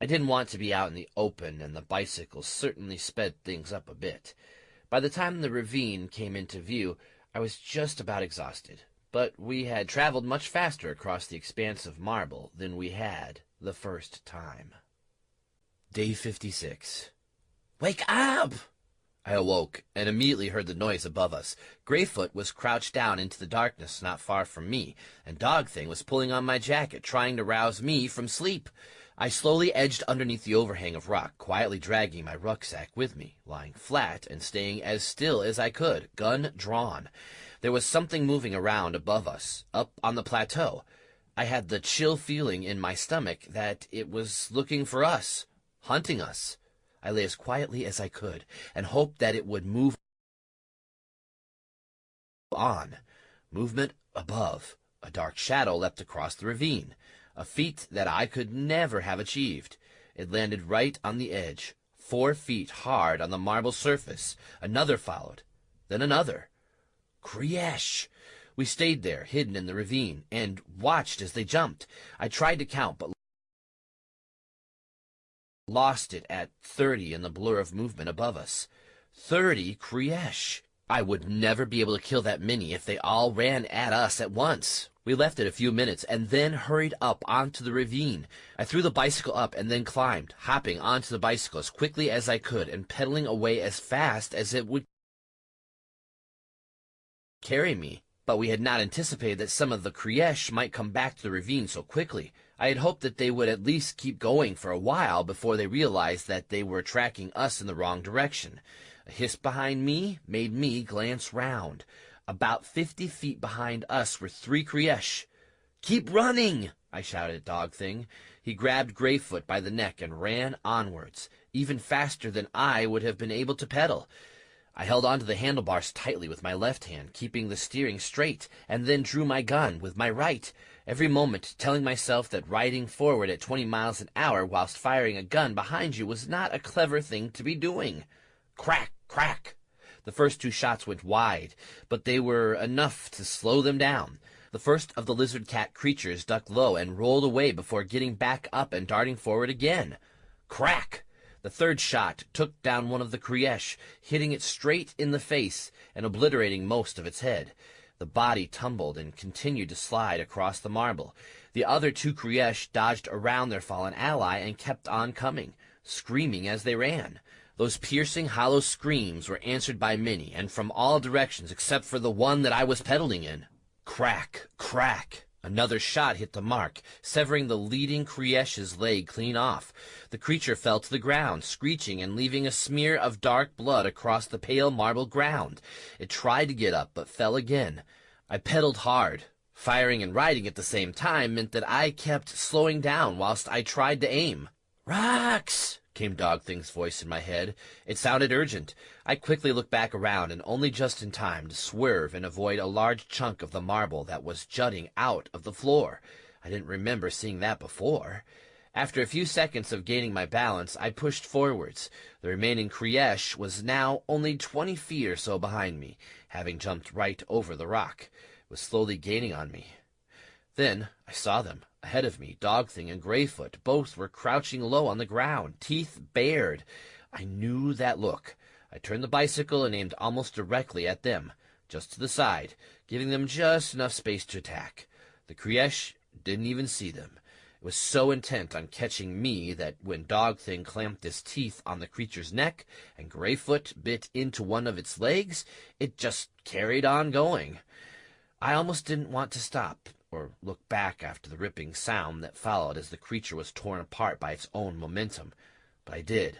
I didn't want to be out in the open, and the bicycle certainly sped things up a bit. By the time the ravine came into view, I was just about exhausted, but we had traveled much faster across the expanse of marble than we had the first time. Day 56. Wake up! I awoke, and immediately heard the noise above us. Greyfoot was crouched down into the darkness not far from me, and Dog Thing was pulling on my jacket, trying to rouse me from sleep. I slowly edged underneath the overhang of rock, quietly dragging my rucksack with me, lying flat and staying as still as I could, gun drawn. There was something moving around above us, up on the plateau. I had the chill feeling in my stomach that it was looking for us, hunting us. I lay as quietly as I could, and hoped that it would move on. Movement above. A dark shadow leapt across the ravine. A feat that I could never have achieved. It landed right on the edge, 4 feet hard on the marble surface. Another followed, then another. Kriesh! We stayed there, hidden in the ravine, and watched as they jumped. I tried to count, but lost it at 30 in the blur of movement above us. 30 Kriesh! I would never be able to kill that many if they all ran at us at once. We left it a few minutes, and then hurried up onto the ravine. I threw the bicycle up and then climbed, hopping onto the bicycle as quickly as I could and pedaling away as fast as it would carry me. But we had not anticipated that some of the Kriesh might come back to the ravine so quickly. I had hoped that they would at least keep going for a while before they realized that they were tracking us in the wrong direction. A hiss behind me made me glance round. About 50 feet behind us were 3 Kriesh. "Keep running!" I shouted at Dog Thing. He grabbed Greyfoot by the neck and ran onwards, even faster than I would have been able to pedal. I held onto the handlebars tightly with my left hand, keeping the steering straight, and then drew my gun with my right, every moment telling myself that riding forward at 20 miles an hour whilst firing a gun behind you was not a clever thing to be doing. Crack! Crack! The first 2 shots went wide, but they were enough to slow them down. The first of the lizard-cat creatures ducked low and rolled away before getting back up and darting forward again. Crack! The third shot took down one of the Kriesh, hitting it straight in the face and obliterating most of its head. The body tumbled and continued to slide across the marble. The other 2 Kriesh dodged around their fallen ally and kept on coming, screaming as they ran. Those piercing, hollow screams were answered by many, and from all directions except for the one that I was pedaling in. Crack! Crack! Another shot hit the mark, severing the leading Kriesh's leg clean off. The creature fell to the ground, screeching and leaving a smear of dark blood across the pale marble ground. It tried to get up, but fell again. I pedaled hard. Firing and riding at the same time meant that I kept slowing down whilst I tried to aim. "Rocks!" came Dog Thing's voice in my head. It sounded urgent. I quickly looked back around, and only just in time to swerve and avoid a large chunk of the marble that was jutting out of the floor. I didn't remember seeing that before. After a few seconds of gaining my balance, I pushed forwards. The remaining Kriesh was now only 20 feet or so behind me, having jumped right over the rock. It was slowly gaining on me. Then I saw them. Ahead of me, Dog Thing and Greyfoot both were crouching low on the ground, teeth bared. I knew that look. I turned the bicycle and aimed almost directly at them, just to the side, giving them just enough space to attack. The Kriesh didn't even see them. It was so intent on catching me that when Dog Thing clamped his teeth on the creature's neck and Greyfoot bit into one of its legs, it just carried on going. I almost didn't want to stop or look back after the ripping sound that followed as the creature was torn apart by its own momentum, but I did.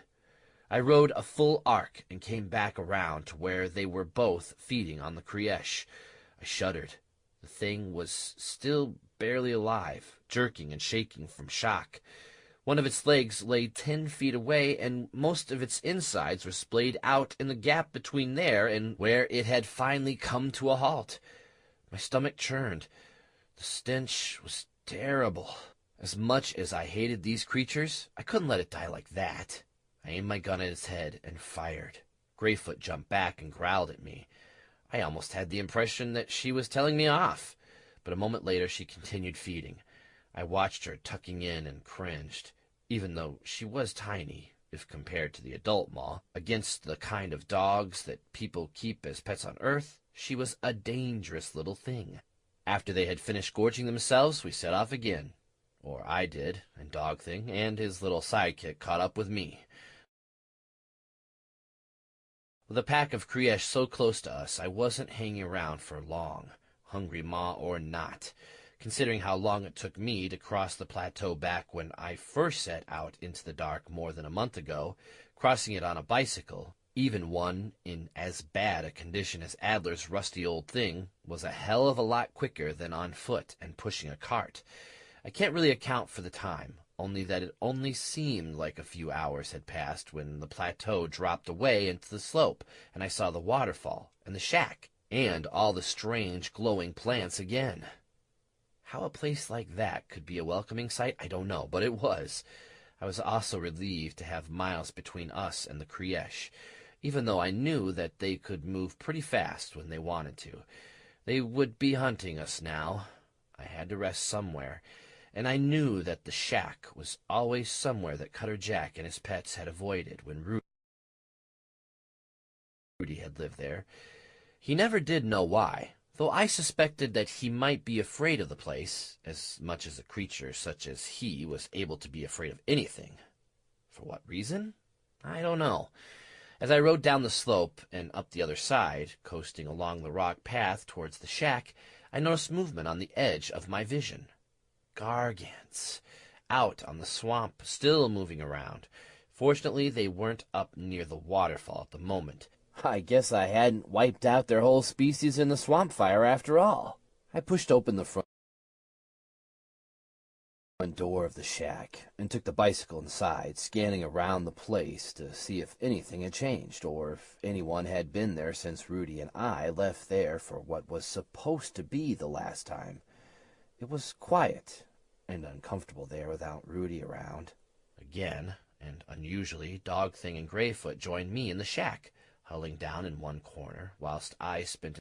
I rode a full arc and came back around to where they were both feeding on the Kriesh. I shuddered. The thing was still barely alive, jerking and shaking from shock. One of its legs lay 10 feet away, and most of its insides were splayed out in the gap between there and where it had finally come to a halt. My stomach churned. The stench was terrible. As much as I hated these creatures, I couldn't let it die like that. I aimed my gun at its head and fired. Greyfoot jumped back and growled at me. I almost had the impression that she was telling me off, but a moment later she continued feeding. I watched her tucking in and cringed, even though she was tiny, if compared to the adult Maw. Against the kind of dogs that people keep as pets on Earth, she was a dangerous little thing. After they had finished gorging themselves, we set off again. Or I did, and Dog Thing and his little sidekick caught up with me. With a pack of Kriesh so close to us, I wasn't hanging around for long, hungry Maw or not. Considering how long it took me to cross the plateau back when I first set out into the dark more than a month ago, crossing it on a bicycle, even one in as bad a condition as Adler's rusty old thing, was a hell of a lot quicker than on foot and pushing a cart. I can't really account for the time, only that it only seemed like a few hours had passed when the plateau dropped away into the slope, and I saw the waterfall, and the shack, and all the strange glowing plants again. How a place like that could be a welcoming sight, I don't know, but it was. I was also relieved to have miles between us and the Kriesh, even though I knew that they could move pretty fast when they wanted to. They would be hunting us now. I had to rest somewhere, and I knew that the shack was always somewhere that Cutter Jack and his pets had avoided when Rudy had lived there. He never did know why, though I suspected that he might be afraid of the place, as much as a creature such as he was able to be afraid of anything. For what reason? I don't know. As I rode down the slope and up the other side, coasting along the rock path towards the shack, I noticed movement on the edge of my vision. Gargants, out on the swamp, still moving around. Fortunately, they weren't up near the waterfall at the moment. I guess I hadn't wiped out their whole species in the swamp fire after all. I pushed open the front door of the shack and took the bicycle inside, scanning around the place to see if anything had changed, or if anyone had been there since Rudy and I left there for what was supposed to be the last time. It was quiet and uncomfortable there without Rudy around. Again, and unusually, Dog Thing and Greyfoot joined me in the shack, huddling down in one corner, whilst I spent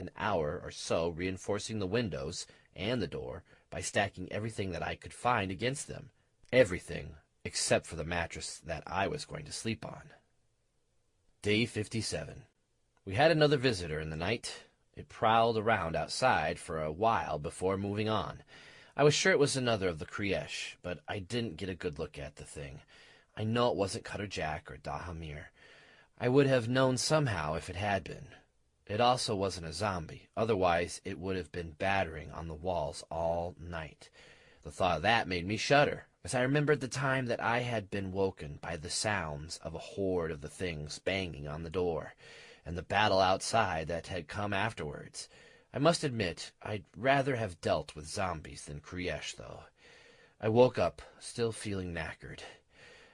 an hour or so reinforcing the windows and the door by stacking everything that I could find against them. Everything except for the mattress that I was going to sleep on. Day 57. We had another visitor in the night. It prowled around outside for a while before moving on. I was sure it was another of the Kriesh, but I didn't get a good look at the thing. I know it wasn't Cutter Jack or Dahamir. I would have known somehow if it had been. It also wasn't a zombie, otherwise it would have been battering on the walls all night. The thought of that made me shudder, as I remembered the time that I had been woken by the sounds of a horde of the things banging on the door, and the battle outside that had come afterwards. I must admit, I'd rather have dealt with zombies than Kriesh, though. I woke up, still feeling knackered.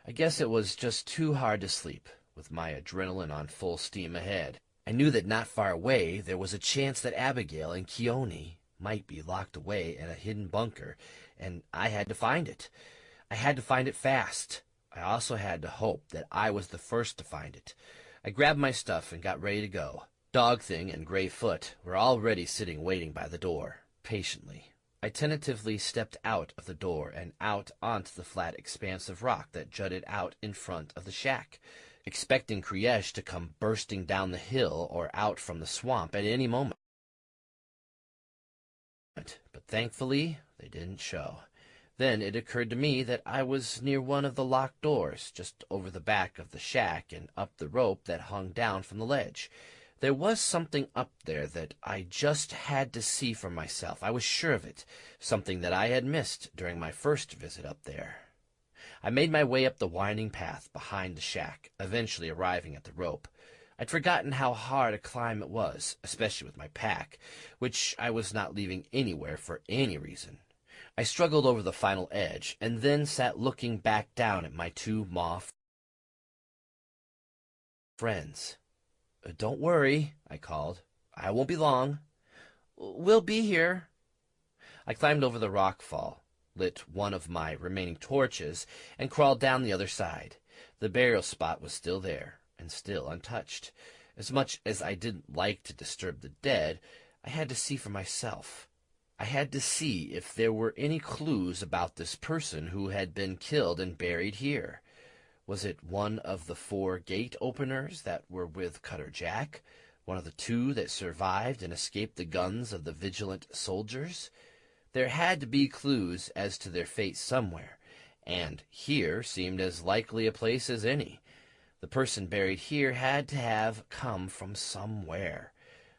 I guess it was just too hard to sleep, with my adrenaline on full steam ahead. I knew that not far away there was a chance that Abigail and Keone might be locked away in a hidden bunker, and I had to find it. I had to find it fast. I also had to hope that I was the first to find it. I grabbed my stuff and got ready to go. Dog Thing and Gray Foot were already sitting waiting by the door, patiently. I tentatively stepped out of the door and out onto the flat expanse of rock that jutted out in front of the shack, expecting Kriesh to come bursting down the hill or out from the swamp at any moment. But thankfully, they didn't show. Then it occurred to me that I was near one of the locked doors, just over the back of the shack and up the rope that hung down from the ledge. There was something up there that I just had to see for myself. I was sure of it, something that I had missed during my first visit up there. I made my way up the winding path behind the shack, eventually arriving at the rope. I'd forgotten how hard a climb it was, especially with my pack, which I was not leaving anywhere for any reason. I struggled over the final edge, and then sat looking back down at my two maw friends. "Don't worry," I called. "I won't be long." "We'll be here." I climbed over the rock fall, lit one of my remaining torches, and crawled down the other side. The burial spot was still there, and still untouched. As much as I didn't like to disturb the dead, I had to see for myself. I had to see if there were any clues about this person who had been killed and buried here. Was it one of the 4 gate openers that were with Cutter Jack? One of the 2 that survived and escaped the guns of the vigilant soldiers? There had to be clues as to their fate somewhere, and here seemed as likely a place as any. The person buried here had to have come from somewhere.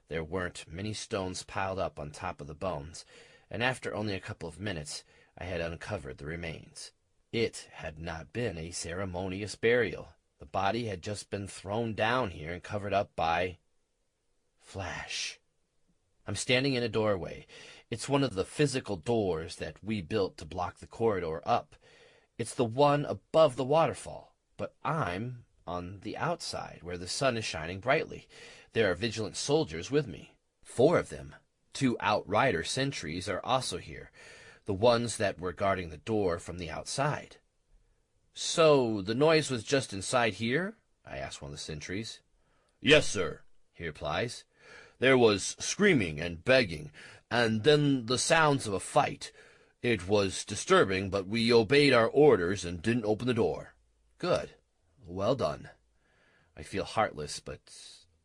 There weren't many stones piled up on top of the bones, and after only a couple of minutes I had uncovered the remains. It had not been a ceremonious burial. The body had just been thrown down here and covered up by Flash. I'm standing in a doorway. It's one of the physical doors that we built to block the corridor up. It's the one above the waterfall, but I'm on the outside where the sun is shining brightly. There are vigilant soldiers with me, 4 of them. 2 outrider sentries are also here, the ones that were guarding the door from the outside. "So the noise was just inside here?" I asked one of the sentries. "Yes, sir," he replies. "There was screaming and begging, and then the sounds of a fight. It was disturbing, but we obeyed our orders and didn't open the door." "Good. Well done." I feel heartless, but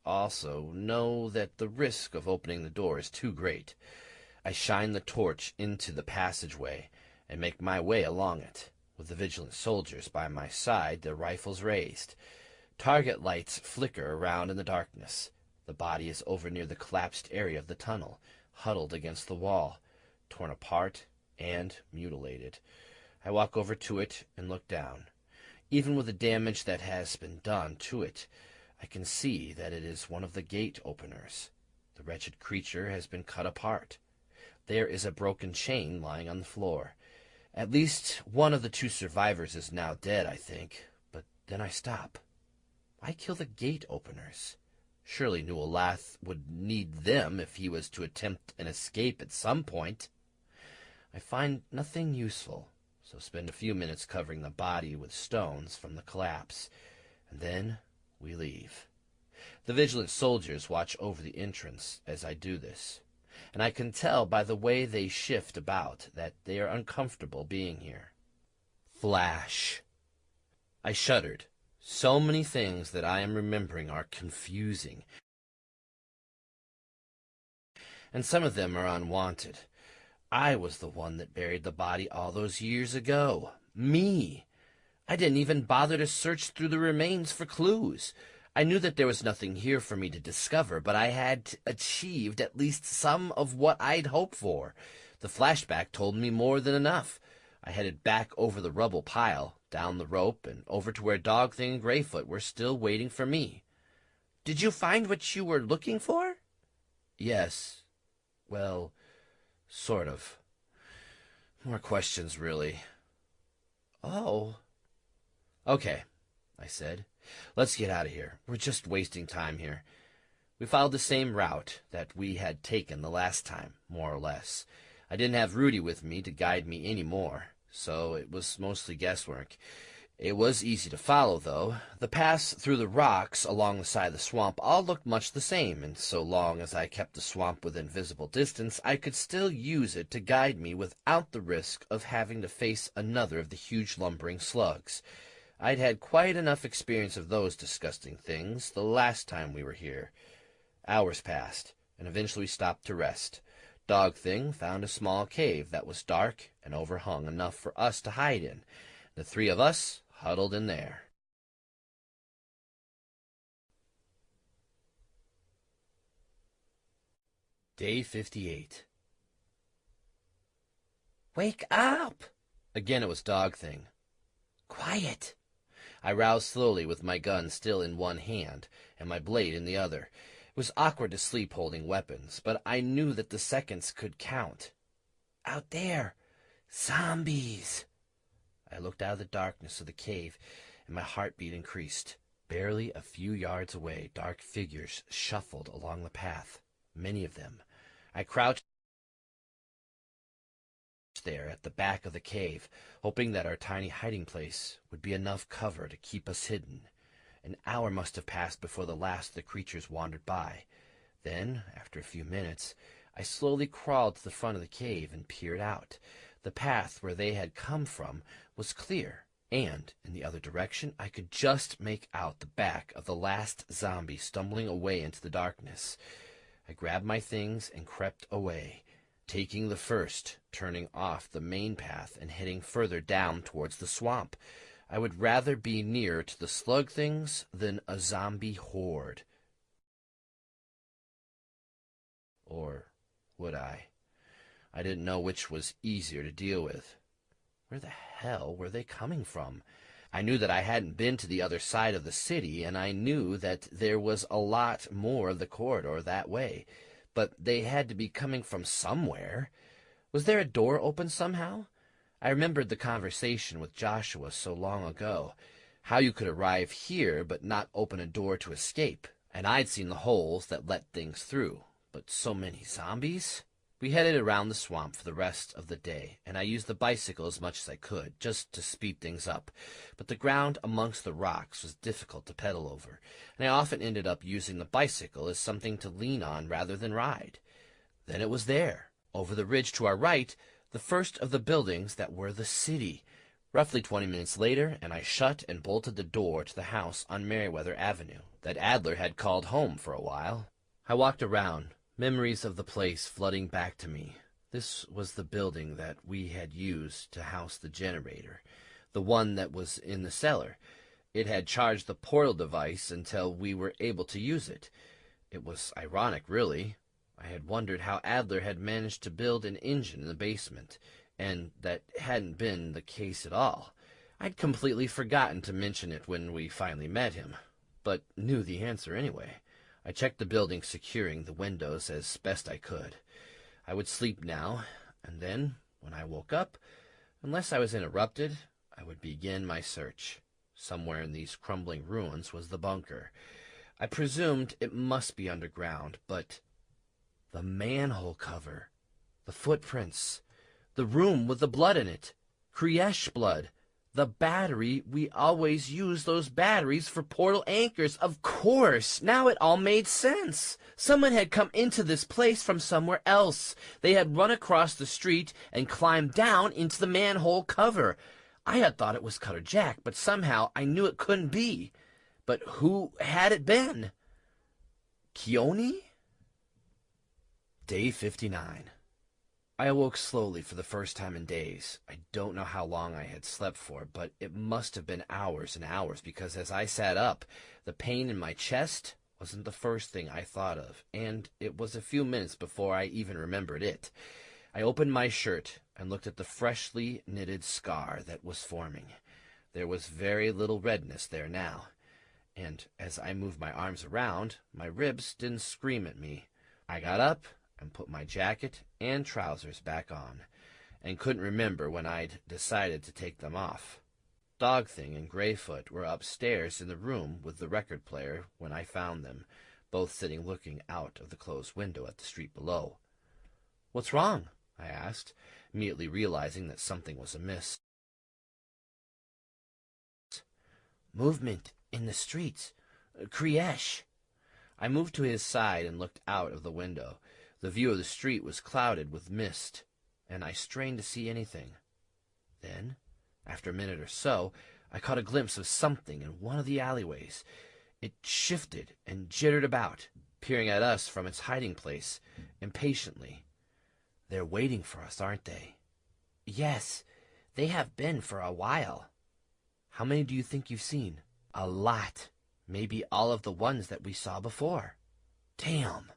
also know that the risk of opening the door is too great. I shine the torch into the passageway and make my way along it, with the vigilant soldiers by my side, their rifles raised. Target lights flicker around in the darkness. The body is over near the collapsed area of the tunnel, huddled against the wall, torn apart and mutilated. I walk over to it and look down. Even with the damage that has been done to it, I can see that it is one of the gate openers. The wretched creature has been cut apart. There is a broken chain lying on the floor. At least one of the 2 survivors is now dead, I think, but then I stop. Why kill the gate openers? Surely Nualath would need them if he was to attempt an escape at some point. I find nothing useful, so spend a few minutes covering the body with stones from the collapse, and then we leave. The vigilant soldiers watch over the entrance as I do this, and I can tell by the way they shift about that they are uncomfortable being here. Flash. I shuddered. So many things that I am remembering are confusing, and some of them are unwanted. I was the one that buried the body all those years ago. Me. I didn't even bother to search through the remains for clues. I knew that there was nothing here for me to discover, but I had achieved at least some of what I'd hoped for. The flashback told me more than enough. I headed back over the rubble pile, down the rope, and over to where Dog Thing and Greyfoot were still waiting for me. "Did you find what you were looking for?" "Yes. Well, sort of. More questions, really." "Oh." "Okay," I said. "Let's get out of here. We're just wasting time here." We followed the same route that we had taken the last time, more or less. I didn't have Rudy with me to guide me any more, so it was mostly guesswork. It was easy to follow, though. The paths through the rocks along the side of the swamp all looked much the same, and so long as I kept the swamp within visible distance, I could still use it to guide me without the risk of having to face another of the huge lumbering slugs. I'd had quite enough experience of those disgusting things the last time we were here. Hours passed, and eventually we stopped to rest. Dog Thing found a small cave that was dark and overhung enough for us to hide in. The three of us huddled in there. Day 58. Wake up! Again it was Dog Thing. Quiet! I roused slowly with my gun still in one hand and my blade in the other. It was awkward to sleep holding weapons, but I knew that the seconds could count. Out there! Zombies! I looked out of the darkness of the cave, and my heartbeat increased. Barely a few yards away, dark figures shuffled along the path, many of them. I crouched there at the back of the cave, hoping that our tiny hiding place would be enough cover to keep us hidden. An hour must have passed before the last of the creatures wandered by. Then, after a few minutes, I slowly crawled to the front of the cave and peered out. The path where they had come from was clear, and in the other direction I could just make out the back of the last zombie stumbling away into the darkness. I grabbed my things and crept away, taking the first, turning off the main path and heading further down towards the swamp. I would rather be near to the slug things than a zombie horde. Or would I? I didn't know which was easier to deal with. Where the hell were they coming from? I knew that I hadn't been to the other side of the city, and I knew that there was a lot more of the corridor that way. But they had to be coming from somewhere. Was there a door open somehow? I remembered the conversation with Joshua so long ago, how you could arrive here but not open a door to escape, and I'd seen the holes that let things through. But so many zombies? We headed around the swamp for the rest of the day, and I used the bicycle as much as I could, just to speed things up. But the ground amongst the rocks was difficult to pedal over, and I often ended up using the bicycle as something to lean on rather than ride. Then it was there, over the ridge to our right, the first of the buildings that were the city. Roughly 20 minutes later, and I shut and bolted the door to the house on Merriweather Avenue that Adler had called home for a while. I walked around, memories of the place flooding back to me. This was the building that we had used to house the generator, the one that was in the cellar. It had charged the portal device until we were able to use it. It was ironic, really. I had wondered how Adler had managed to build an engine in the basement, and that hadn't been the case at all. I'd completely forgotten to mention it when we finally met him, but knew the answer anyway. I checked the building, securing the windows as best I could. I would sleep now, and then, when I woke up, unless I was interrupted, I would begin my search. Somewhere in these crumbling ruins was the bunker. I presumed it must be underground, but the manhole cover, the footprints, the room with the blood in it, Kriesh blood, the battery. We always use those batteries for portal anchors. Of course, now it all made sense. Someone had come into this place from somewhere else. They had run across the street and climbed down into the manhole cover. I had thought it was Cutter Jack, but somehow I knew it couldn't be. But who had it been? Keone? Day 59. I awoke slowly for the first time in days. I don't know how long I had slept for, but it must have been hours and hours, because as I sat up, the pain in my chest wasn't the first thing I thought of, and it was a few minutes before I even remembered it. I opened my shirt and looked at the freshly knitted scar that was forming. There was very little redness there now, and as I moved my arms around, my ribs didn't scream at me. I got up and put my jacket and trousers back on, and couldn't remember when I'd decided to take them off. Dog Thing and Greyfoot were upstairs in the room with the record player when I found them, both sitting looking out of the closed window at the street below. "What's wrong?" I asked, immediately realizing that something was amiss. Movement in the streets. Kriesh. I moved to his side and looked out of the window. The view of the street was clouded with mist, and I strained to see anything. Then, after a minute or so, I caught a glimpse of something in one of the alleyways. It shifted and jittered about, peering at us from its hiding place, impatiently. They're waiting for us, aren't they? Yes, they have been for a while. How many do you think you've seen? A lot. Maybe all of the ones that we saw before. Damn.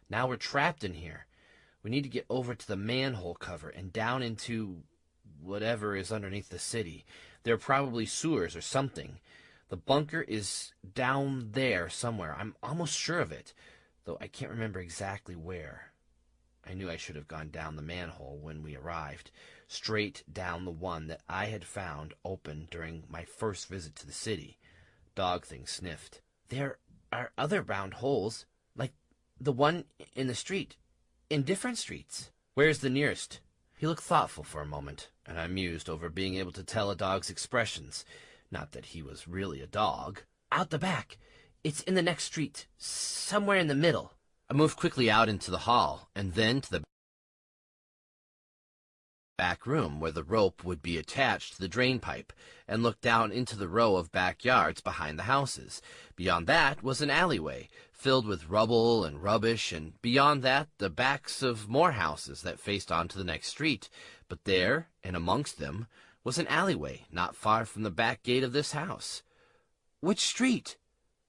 Now we're trapped in here. We need to get over to the manhole cover and down into whatever is underneath the city. There are probably sewers or something. The bunker is down there somewhere. I'm almost sure of it, though I can't remember exactly where. I knew I should have gone down the manhole when we arrived, straight down the one that I had found open during my first visit to the city. Dog Thing sniffed. There are other round holes, like the one in the street, in different streets. Where's the nearest? He looked thoughtful for a moment, and I mused over being able to tell a dog's expressions. Not that he was really a dog. Out the back. It's in the next street, somewhere in the middle. I moved quickly out into the hall, and then to the back room where the rope would be attached to the drain pipe, and looked down into the row of backyards behind the houses. Beyond that was an alleyway, filled with rubble and rubbish, and beyond that the backs of more houses that faced onto the next street. But there, and amongst them, was an alleyway not far from the back gate of this house. Which street?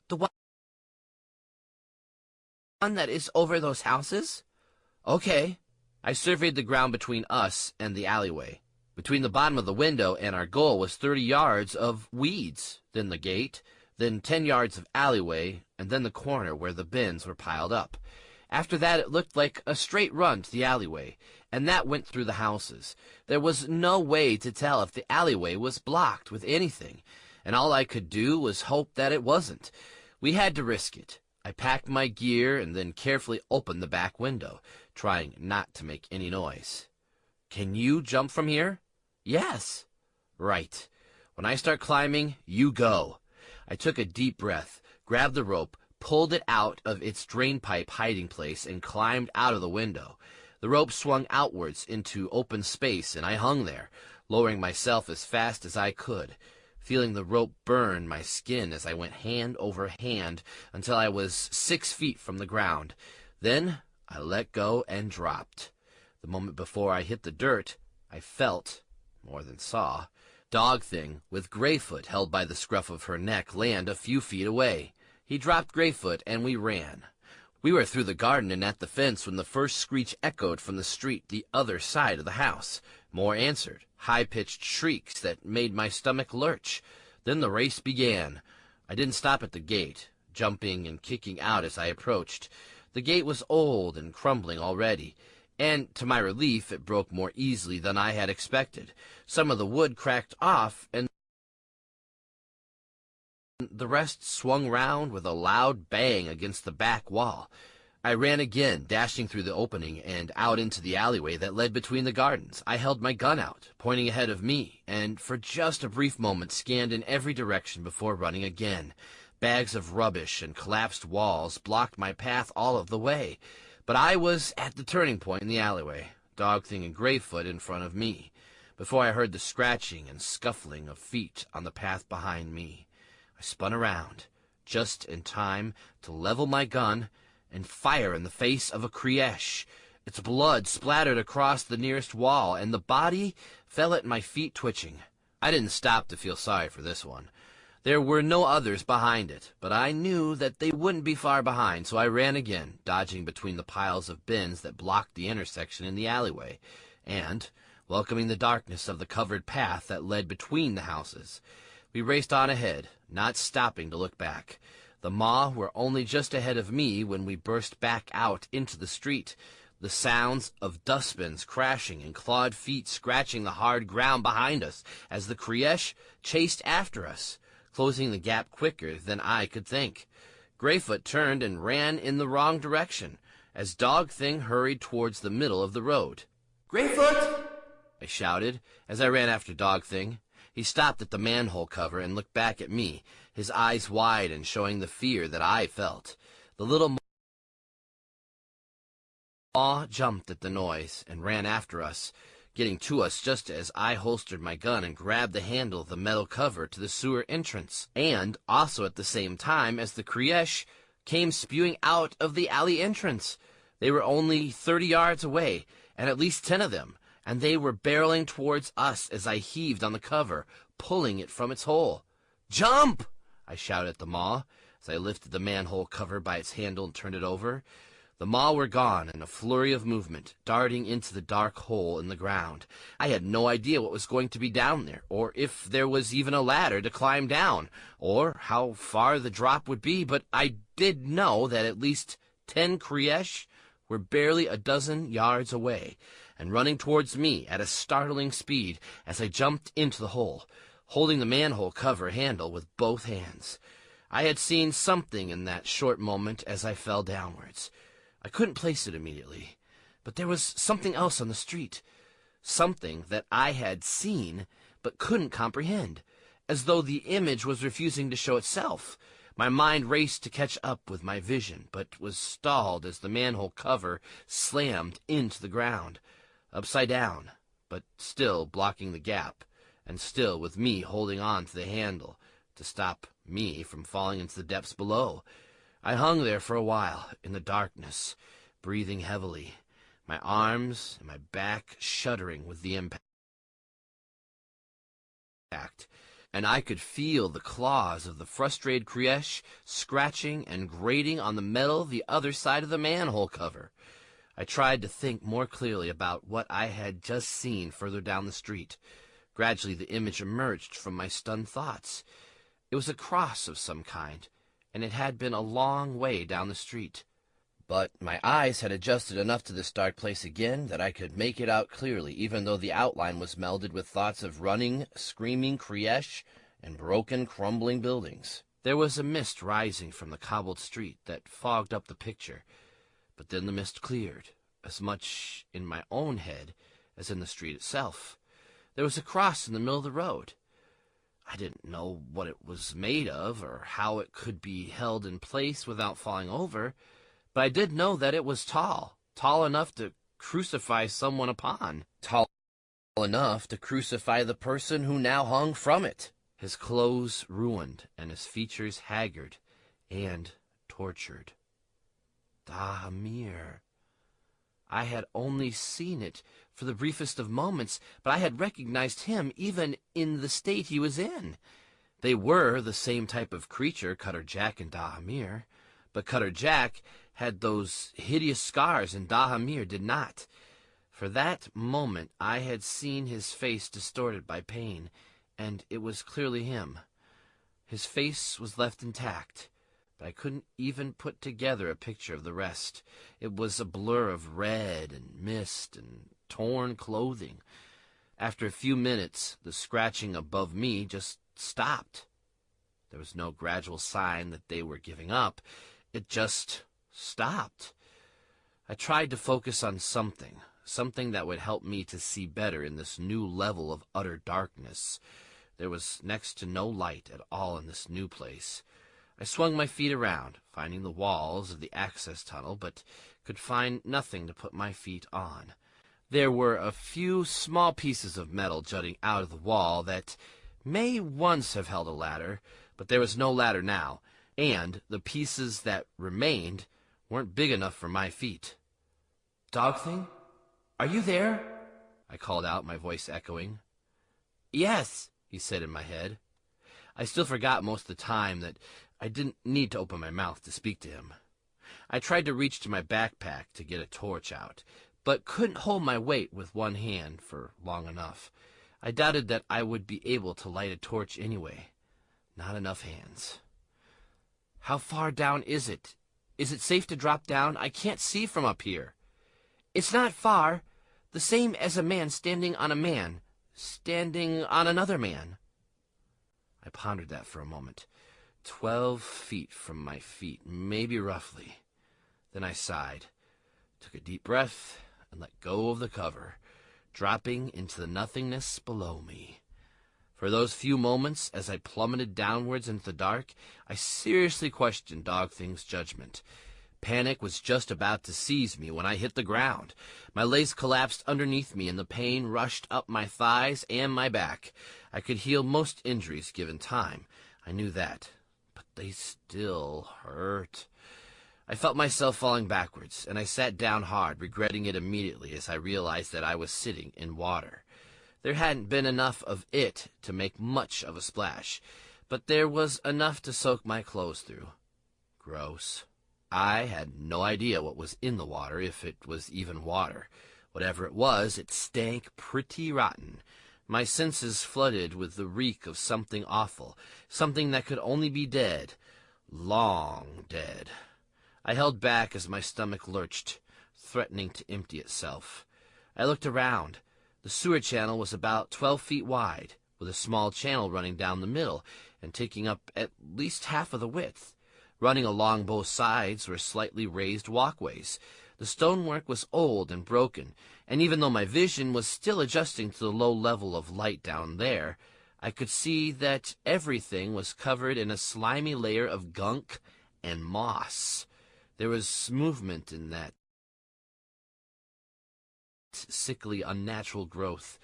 The one that is over those houses? Okay. I surveyed the ground between us and the alleyway. Between the bottom of the window and our goal was 30 yards of weeds, then the gate, then 10 yards of alleyway, and then the corner where the bins were piled up. After that it looked like a straight run to the alleyway, and that went through the houses. There was no way to tell if the alleyway was blocked with anything, and all I could do was hope that it wasn't. We had to risk it. I packed my gear and then carefully opened the back window, trying not to make any noise. Can you jump from here? Yes. Right. When I start climbing, you go. I took a deep breath, grabbed the rope, pulled it out of its drainpipe hiding place, and climbed out of the window. The rope swung outwards into open space, and I hung there, lowering myself as fast as I could, feeling the rope burn my skin as I went hand over hand until I was 6 feet from the ground. Then I let go and dropped. The moment before I hit the dirt, I felt, more than saw, Dog Thing, with Greyfoot held by the scruff of her neck, land a few feet away. He dropped Greyfoot, and we ran. We were through the garden and at the fence when the first screech echoed from the street the other side of the house. More answered, high-pitched shrieks that made my stomach lurch. Then the race began. I didn't stop at the gate, jumping and kicking out as I approached. The gate was old and crumbling already, and to my relief it broke more easily than I had expected. Some of the wood cracked off, and the rest swung round with a loud bang against the back wall. I ran again, dashing through the opening and out into the alleyway that led between the gardens. I held my gun out, pointing ahead of me, and for just a brief moment scanned in every direction before running again. Bags of rubbish and collapsed walls blocked my path all of the way, but I was at the turning point in the alleyway, Dog Thing and Greyfoot in front of me, before I heard the scratching and scuffling of feet on the path behind me. I spun around, just in time to level my gun and fire in the face of a Kriesh. Its blood splattered across the nearest wall, and the body fell at my feet twitching. I didn't stop to feel sorry for this one. There were no others behind it, but I knew that they wouldn't be far behind, so I ran again, dodging between the piles of bins that blocked the intersection in the alleyway, and welcoming the darkness of the covered path that led between the houses. We raced on ahead, not stopping to look back. The maw were only just ahead of me when we burst back out into the street, the sounds of dustbins crashing and clawed feet scratching the hard ground behind us as the Kriesh chased after us, closing the gap quicker than I could think. Greyfoot turned and ran in the wrong direction as Dog Thing hurried towards the middle of the road. "Greyfoot!" I shouted as I ran after Dog Thing. He stopped at the manhole cover and looked back at me, his eyes wide and showing the fear that I felt. The little maw jumped at the noise and ran after us, getting to us just as I holstered my gun and grabbed the handle of the metal cover to the sewer entrance, and also at the same time as the Kriesh came spewing out of the alley entrance. They were only 30 yards away, and at least 10 of them, and they were barreling towards us as I heaved on the cover, pulling it from its hole. "Jump!" I shouted at the maw as I lifted the manhole cover by its handle and turned it over. The maw were gone in a flurry of movement, darting into the dark hole in the ground. I had no idea what was going to be down there, or if there was even a ladder to climb down, or how far the drop would be, but I did know that at least 10 Kriesh were barely a dozen yards away, and running towards me at a startling speed as I jumped into the hole, holding the manhole cover handle with both hands. I had seen something in that short moment as I fell downwards. I couldn't place it immediately, but there was something else on the street, something that I had seen but couldn't comprehend, as though the image was refusing to show itself. My mind raced to catch up with my vision, but was stalled as the manhole cover slammed into the ground, upside down, but still blocking the gap, and still with me holding on to the handle to stop me from falling into the depths below. I hung there for a while, in the darkness, breathing heavily, my arms and my back shuddering with the impact, and I could feel the claws of the frustrated Kriesh scratching and grating on the metal the other side of the manhole cover. I tried to think more clearly about what I had just seen further down the street. Gradually the image emerged from my stunned thoughts. It was a cross of some kind, and it had been a long way down the street. But my eyes had adjusted enough to this dark place again that I could make it out clearly, even though the outline was melded with thoughts of running, screaming Kriesh and broken, crumbling buildings. There was a mist rising from the cobbled street that fogged up the picture, but then the mist cleared, as much in my own head as in the street itself. There was a cross in the middle of the road. I didn't know what it was made of or how it could be held in place without falling over, but I did know that it was tall enough to crucify someone upon, tall enough to crucify the person who now hung from it, his clothes ruined and his features haggard and tortured. Dahamir. I had only seen it for the briefest of moments, but I had recognized him even in the state he was in. They were the same type of creature, Cutter Jack and Dahamir, but Cutter Jack had those hideous scars and Dahamir did not. For that moment I had seen his face distorted by pain, and it was clearly him. His face was left intact, but I couldn't even put together a picture of the rest. It was a blur of red and mist and torn clothing. After a few minutes, the scratching above me just stopped. There was no gradual sign that they were giving up. It just stopped. I tried to focus on something that would help me to see better in this new level of utter darkness. There was next to no light at all in this new place. I swung my feet around, finding the walls of the access tunnel, but could find nothing to put my feet on. There were a few small pieces of metal jutting out of the wall that may once have held a ladder, but there was no ladder now, and the pieces that remained weren't big enough for my feet. "Dog thing? Are you there?" I called out, my voice echoing. "Yes," he said in my head. I still forgot most of the time that I didn't need to open my mouth to speak to him. I tried to reach to my backpack to get a torch out, but couldn't hold my weight with one hand for long enough. I doubted that I would be able to light a torch anyway. Not enough hands. "How far down is it? Is it safe to drop down? I can't see from up here." "It's not far. The same as a man standing on another man." I pondered that for a moment. 12 feet from my feet, maybe roughly. Then I sighed, took a deep breath, and let go of the cover, dropping into the nothingness below me. For those few moments, as I plummeted downwards into the dark, I seriously questioned Dog Thing's judgment. Panic was just about to seize me when I hit the ground. My legs collapsed underneath me, and the pain rushed up my thighs and my back. I could heal most injuries given time. I knew that. But they still hurt. I felt myself falling backwards, and I sat down hard, regretting it immediately as I realized that I was sitting in water. There hadn't been enough of it to make much of a splash, but there was enough to soak my clothes through. Gross. I had no idea what was in the water, if it was even water. Whatever it was, it stank pretty rotten. My senses flooded with the reek of something awful, something that could only be dead, long dead. I held back as my stomach lurched, threatening to empty itself. I looked around. The sewer channel was about 12 feet wide, with a small channel running down the middle and taking up at least half of the width. Running along both sides were slightly raised walkways. The stonework was old and broken, and even though my vision was still adjusting to the low level of light down there, I could see that everything was covered in a slimy layer of gunk and moss. There was movement in that sickly, unnatural growth.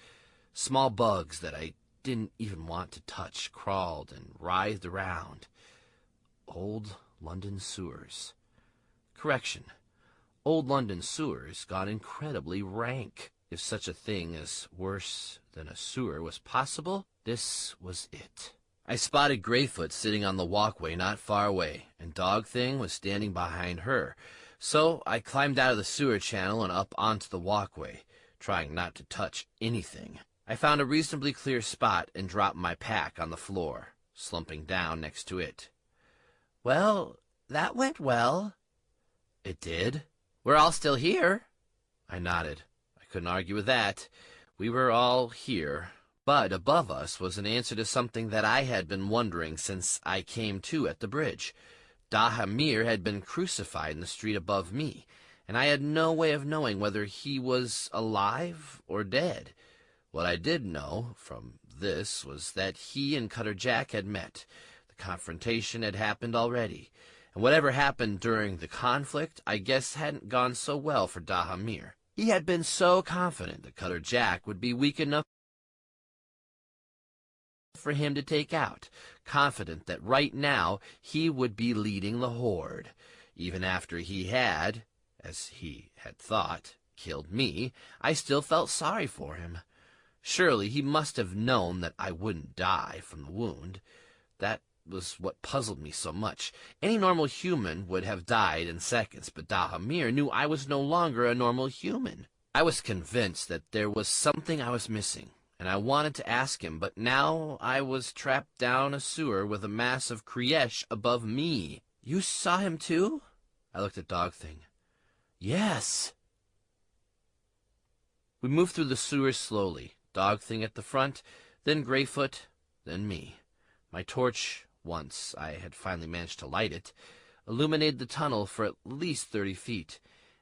Small bugs that I didn't even want to touch crawled and writhed around. Old London sewers. Correction. Old London sewers got incredibly rank. If such a thing as worse than a sewer was possible, this was it. I spotted Greyfoot sitting on the walkway not far away, and Dog Thing was standing behind her. So I climbed out of the sewer channel and up onto the walkway, trying not to touch anything. I found a reasonably clear spot and dropped my pack on the floor, slumping down next to it. "Well, that went well." "It did? We're all still here." I nodded. I couldn't argue with that. We were all here. But above us was an answer to something that I had been wondering since I came to at the bridge. Dahamir had been crucified in the street above me, and I had no way of knowing whether he was alive or dead. What I did know from this was that he and Cutter Jack had met. The confrontation had happened already, and whatever happened during the conflict, I guess hadn't gone so well for Dahamir. He had been so confident that Cutter Jack would be weak enough for him to take out, confident that right now he would be leading the horde. Even after he had, as he had thought, killed me, I still felt sorry for him. Surely he must have known that I wouldn't die from the wound. That was what puzzled me so much. Any normal human would have died in seconds, but Dahamir knew I was no longer a normal human. I was convinced that there was something I was missing, and I wanted to ask him, but now I was trapped down a sewer with a mass of Kriesh above me. "You saw him too?" I looked at Dog Thing. "Yes." We moved through the sewers slowly, Dog Thing at the front, then Greyfoot, then me. My torch, once I had finally managed to light it, illuminated the tunnel for at least 30 feet,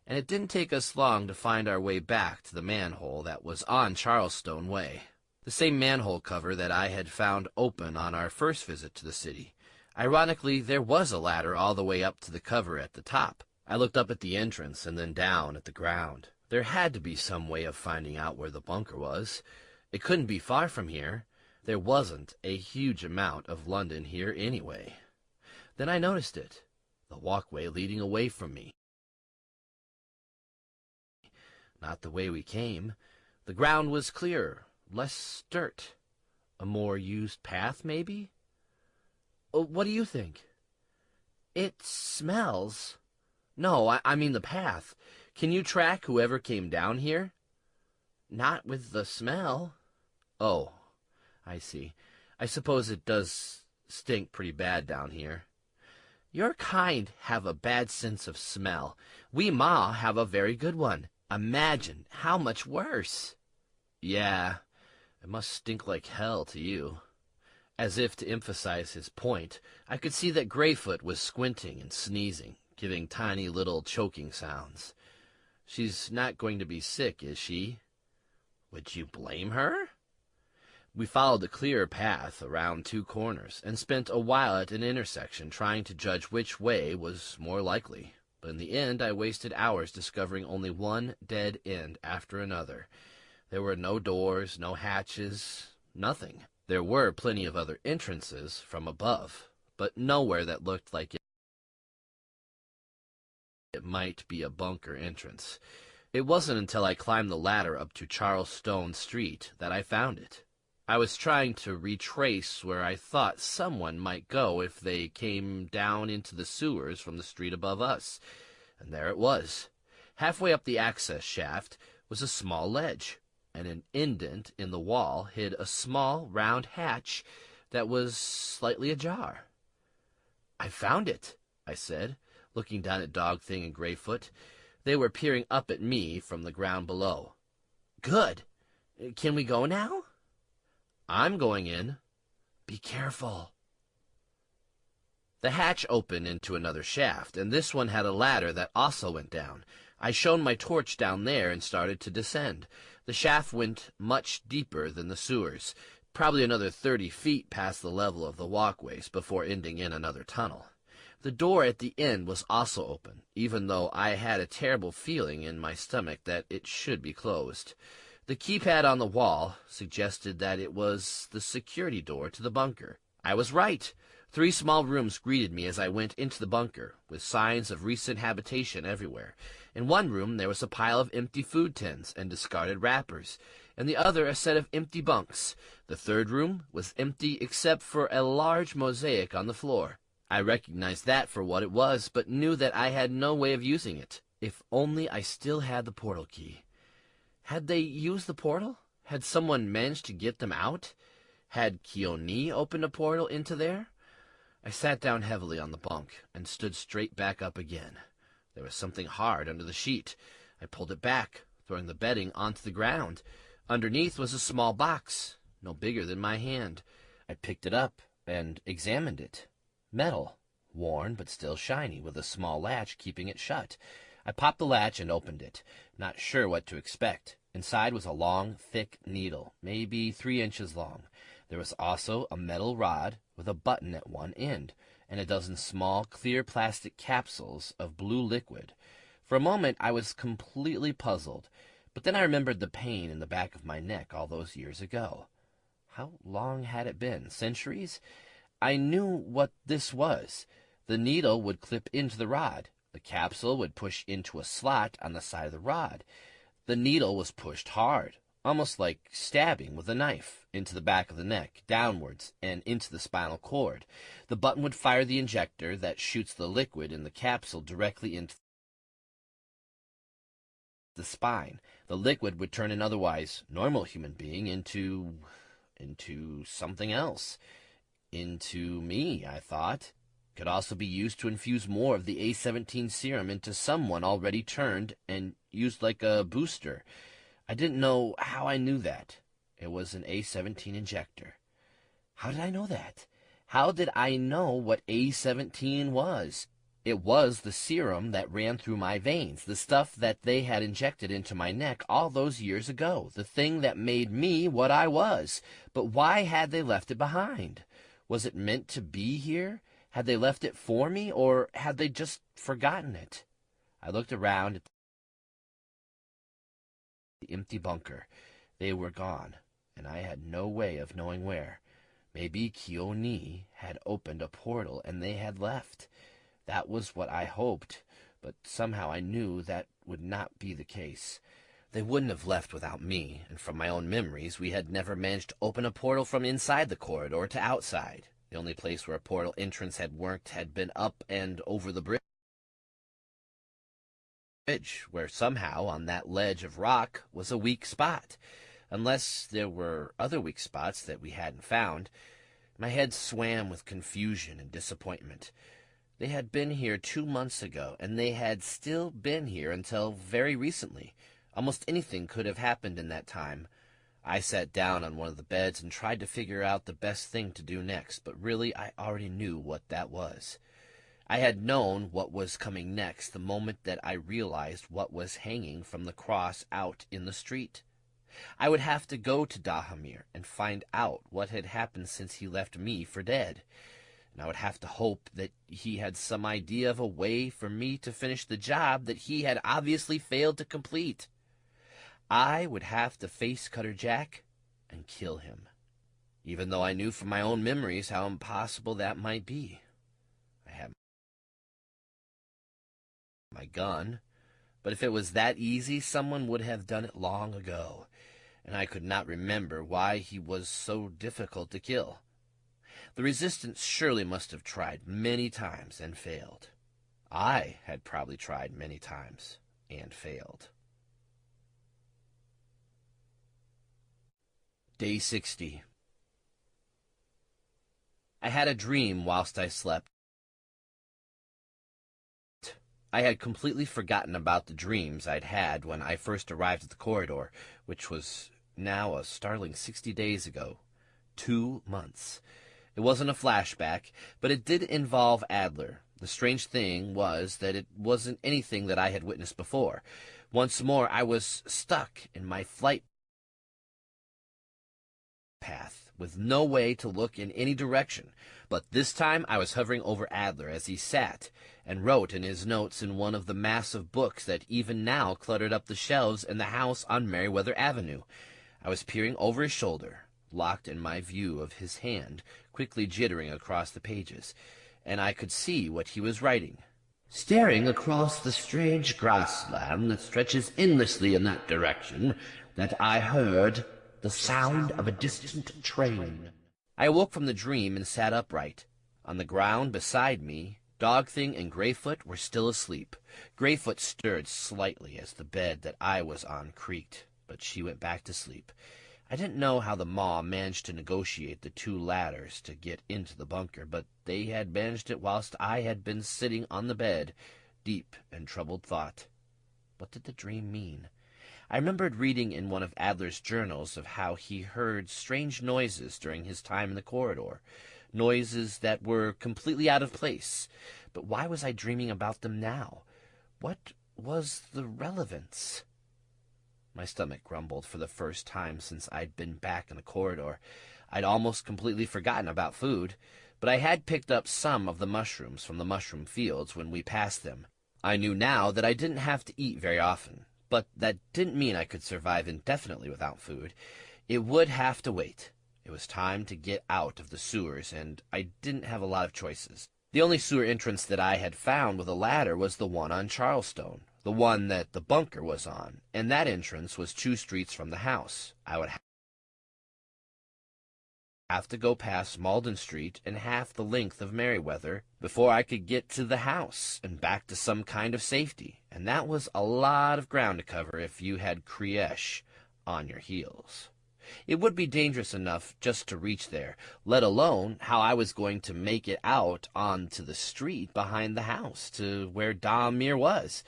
and it didn't take us long to find our way back to the manhole that was on Charleston Way. The same manhole cover that I had found open on our first visit to the city. Ironically, there was a ladder all the way up to the cover at the top. I looked up at the entrance and then down at the ground. There had to be some way of finding out where the bunker was. It couldn't be far from here. There wasn't a huge amount of London here anyway. Then I noticed it, the walkway leading away from me. Not the way we came. The ground was clearer, less dirt. A more used path, maybe? What do you think? It smells. No, I mean the path. Can you track whoever came down here? Not with the smell. Oh, I see. I suppose it does stink pretty bad down here. Your kind have a bad sense of smell. We Ma have a very good one. Imagine how much worse. Yeah, it must stink like hell to you. As if to emphasize his point, I could see that Greyfoot was squinting and sneezing, giving tiny little choking sounds. She's not going to be sick, is she? Would you blame her? We followed the clear path around 2 corners and spent a while at an intersection trying to judge which way was more likely. But in the end, I wasted hours discovering only one dead end after another. There were no doors, no hatches, nothing. There were plenty of other entrances from above, but nowhere that looked like it might be a bunker entrance. It wasn't until I climbed the ladder up to Charleston Street that I found it. I was trying to retrace where I thought someone might go if they came down into the sewers from the street above us, and there it was. Halfway up the access shaft was a small ledge, and an indent in the wall hid a small, round hatch that was slightly ajar. "I found it," I said, looking down at Dog Thing and Greyfoot. They were peering up at me from the ground below. "Good. Can we go now?" "I'm going in." "Be careful." The hatch opened into another shaft, and this one had a ladder that also went down. I shone my torch down there and started to descend. The shaft went much deeper than the sewers, probably another 30 feet past the level of the walkways before ending in another tunnel. The door at the end was also open, even though I had a terrible feeling in my stomach that it should be closed. The keypad on the wall suggested that it was the security door to the bunker. I was right. 3 small rooms greeted me as I went into the bunker, with signs of recent habitation everywhere. In one room there was a pile of empty food tins and discarded wrappers. In the other a set of empty bunks. The third room was empty except for a large mosaic on the floor. I recognized that for what it was, but knew that I had no way of using it. If only I still had the portal key. Had they used the portal? Had someone managed to get them out? Had Keone opened a portal into there? I sat down heavily on the bunk and stood straight back up again. There was something hard under the sheet. I pulled it back, throwing the bedding onto the ground. Underneath was a small box, no bigger than my hand. I picked it up and examined it. Metal, worn but still shiny, with a small latch keeping it shut. I popped the latch and opened it, not sure what to expect. Inside was a long, thick needle, maybe 3 inches long. There was also a metal rod with a button at one end, and a dozen small, clear plastic capsules of blue liquid. For a moment I was completely puzzled, but then I remembered the pain in the back of my neck all those years ago. How long had it been? Centuries? I knew what this was. The needle would clip into the rod. The capsule would push into a slot on the side of the rod. The needle was pushed hard, almost like stabbing with a knife, into the back of the neck, downwards, and into the spinal cord. The button would fire the injector that shoots the liquid in the capsule directly into the spine. The liquid would turn an otherwise normal human being into something else. Into me, I thought. Could also be used to infuse more of the A-17 serum into someone already turned and used like a booster. I didn't know how I knew that. It was an A-17 injector. How did I know that? How did I know what A-17 was? It was the serum that ran through my veins, the stuff that they had injected into my neck all those years ago, the thing that made me what I was. But why had they left it behind? Was it meant to be here? Had they left it for me, or had they just forgotten it? I looked around at the empty bunker. They were gone, and I had no way of knowing where. Maybe Keone had opened a portal and they had left. That was what I hoped, but somehow I knew that would not be the case. They wouldn't have left without me, and from my own memories, we had never managed to open a portal from inside the corridor to outside. The only place where a portal entrance had worked had been up and over the bridge, where somehow on that ledge of rock was a weak spot. Unless there were other weak spots that we hadn't found. My head swam with confusion and disappointment. They had been here 2 months ago, and they had still been here until very recently. Almost anything could have happened in that time. I sat down on one of the beds and tried to figure out the best thing to do next, but really I already knew what that was. I had known what was coming next the moment that I realized what was hanging from the cross out in the street. I would have to go to Dahamir and find out what had happened since he left me for dead. And I would have to hope that he had some idea of a way for me to finish the job that he had obviously failed to complete. I would have to face Cutter Jack and kill him, even though I knew from my own memories how impossible that might be. I had my gun, but if it was that easy, someone would have done it long ago, and I could not remember why he was so difficult to kill. The resistance surely must have tried many times and failed. I had probably tried many times and failed. Day 60. I had a dream whilst I slept. I had completely forgotten about the dreams I'd had when I first arrived at the corridor, which was now a startling 60 days ago. 2 months. It wasn't a flashback, but it did involve Adler. The strange thing was that it wasn't anything that I had witnessed before. Once more, I was stuck in my flight path, with no way to look in any direction. But this time I was hovering over Adler as he sat and wrote in his notes in one of the massive books that even now cluttered up the shelves in the house on Merriweather Avenue. I was peering over his shoulder, locked in my view of his hand, quickly jittering across the pages, and I could see what he was writing. Staring across the strange grassland that stretches endlessly in that direction, that I heard the sound of a distant train. I awoke from the dream and sat upright. On the ground beside me, Dogthing and Greyfoot were still asleep. Greyfoot stirred slightly as the bed that I was on creaked, but she went back to sleep. I didn't know how the maw managed to negotiate the 2 ladders to get into the bunker, but they had managed it whilst I had been sitting on the bed, deep in troubled thought. What did the dream mean? I remembered reading in one of Adler's journals of how he heard strange noises during his time in the corridor, noises that were completely out of place. But why was I dreaming about them now? What was the relevance? My stomach grumbled for the first time since I'd been back in the corridor. I'd almost completely forgotten about food, but I had picked up some of the mushrooms from the mushroom fields when we passed them. I knew now that I didn't have to eat very often, but that didn't mean I could survive indefinitely without food. It would have to wait. It was time to get out of the sewers, and I didn't have a lot of choices. The only sewer entrance that I had found with a ladder was the one on Charleston, the one that the bunker was on, and that entrance was 2 streets from the house. I would have to go past Malden Street and half the length of Merriweather before I could get to the house and back to some kind of safety, and that was a lot of ground to cover if you had Kriesh on your heels. It would be dangerous enough just to reach there, let alone how I was going to make it out onto the street behind the house to where Dahamir was.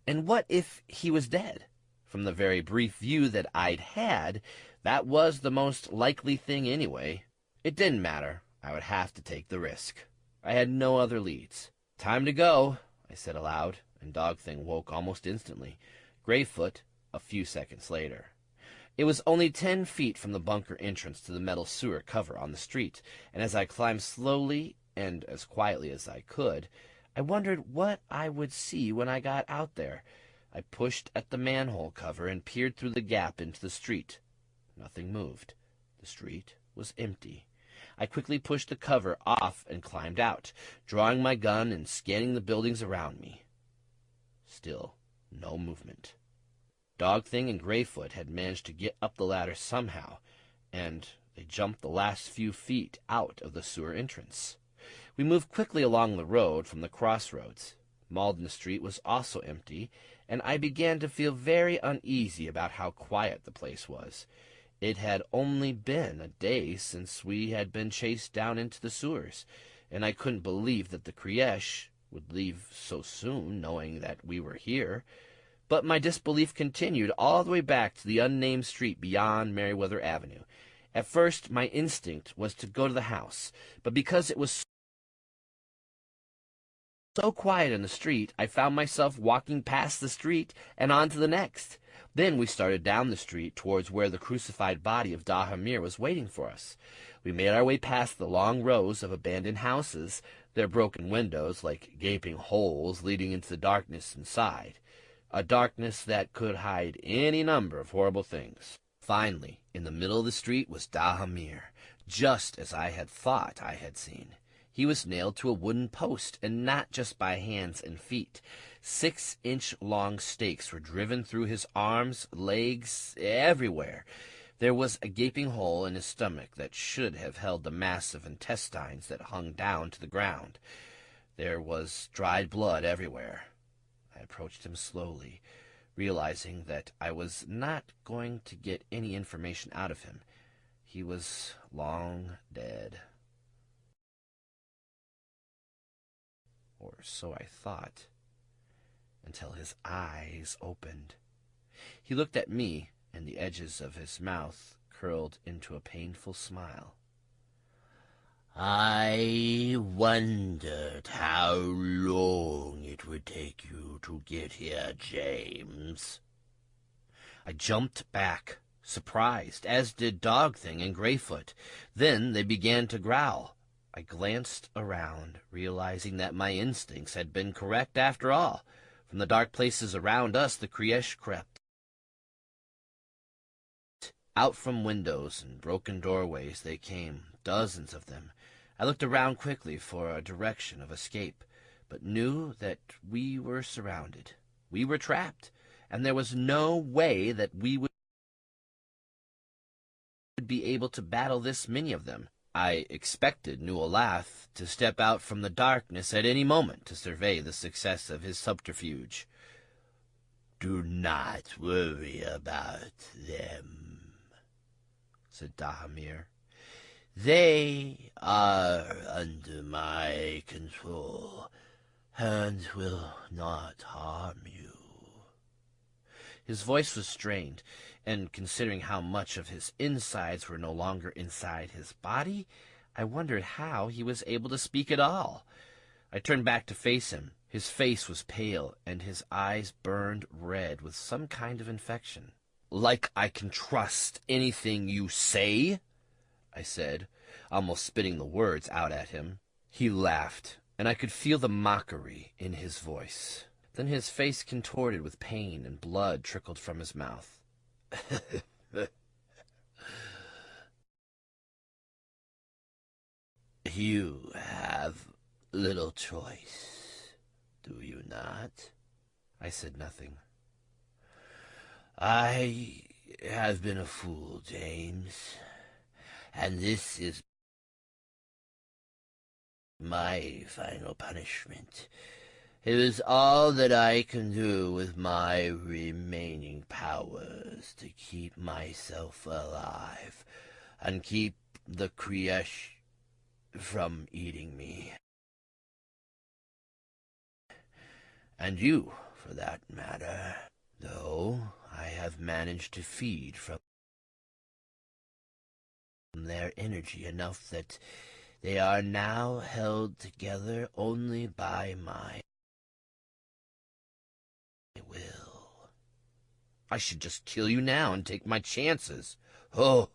And what if he was dead? From the very brief view that I'd had, that was the most likely thing anyway. It didn't matter. I would have to take the risk. I had no other leads. "Time to go," I said aloud, and Dogthing woke almost instantly. Greyfoot a few seconds later. It was only 10 feet from the bunker entrance to the metal sewer cover on the street, and as I climbed slowly and as quietly as I could, I wondered what I would see when I got out there. I pushed at the manhole cover and peered through the gap into the street. Nothing moved. The street was empty. I quickly pushed the cover off and climbed out, drawing my gun and scanning the buildings around me. Still no movement. Dogthing and Greyfoot had managed to get up the ladder somehow, and they jumped the last few feet out of the sewer entrance. We moved quickly along the road from the crossroads. Malden Street was also empty, and I began to feel very uneasy about how quiet the place was. It had only been a day since we had been chased down into the sewers, and I couldn't believe that the Kriesh would leave so soon, knowing that we were here. But my disbelief continued all the way back to the unnamed street beyond Merriweather Avenue. At first, my instinct was to go to the house, but because it was so quiet in the street, I found myself walking past the street and on to the next. Then we started down the street towards where the crucified body of Dahamir was waiting for us. We made our way past the long rows of abandoned houses, their broken windows like gaping holes leading into the darkness inside, a darkness that could hide any number of horrible things. Finally, in the middle of the street was Dahamir, just as I had thought I had seen. He was nailed to a wooden post, and not just by hands and feet. 6-inch-long stakes were driven through his arms, legs, everywhere. There was a gaping hole in his stomach that should have held the massive intestines that hung down to the ground. There was dried blood everywhere. I approached him slowly, realizing that I was not going to get any information out of him. He was long dead. Or so I thought, until his eyes opened. He looked at me, and the edges of his mouth curled into a painful smile. "I wondered how long it would take you to get here, James." I jumped back, surprised, as did Dog Thing and Greyfoot. Then they began to growl. I glanced around, realizing that my instincts had been correct after all. From the dark places around us, the Kriesh crept. Out from windows and broken doorways they came, dozens of them. I looked around quickly for a direction of escape, but knew that we were surrounded. We were trapped, and there was no way that we would be able to battle this many of them. I expected Nualath to step out from the darkness at any moment to survey the success of his subterfuge. "Do not worry about them," said Dahamir. "They are under my control and will not harm you." His voice was strained, and considering how much of his insides were no longer inside his body, I wondered how he was able to speak at all. I turned back to face him. His face was pale, and his eyes burned red with some kind of infection. "Like I can trust anything you say?" I said, almost spitting the words out at him. He laughed, and I could feel the mockery in his voice. Then his face contorted with pain, and blood trickled from his mouth. "You have little choice, do you not?" I said nothing. "I have been a fool, James, and this is my final punishment. It is all that I can do with my remaining powers to keep myself alive and keep the Kriesh from eating me. And you, for that matter, though I have managed to feed from their energy enough that they are now held together only by my will. I should just kill you now and take my chances. Oh,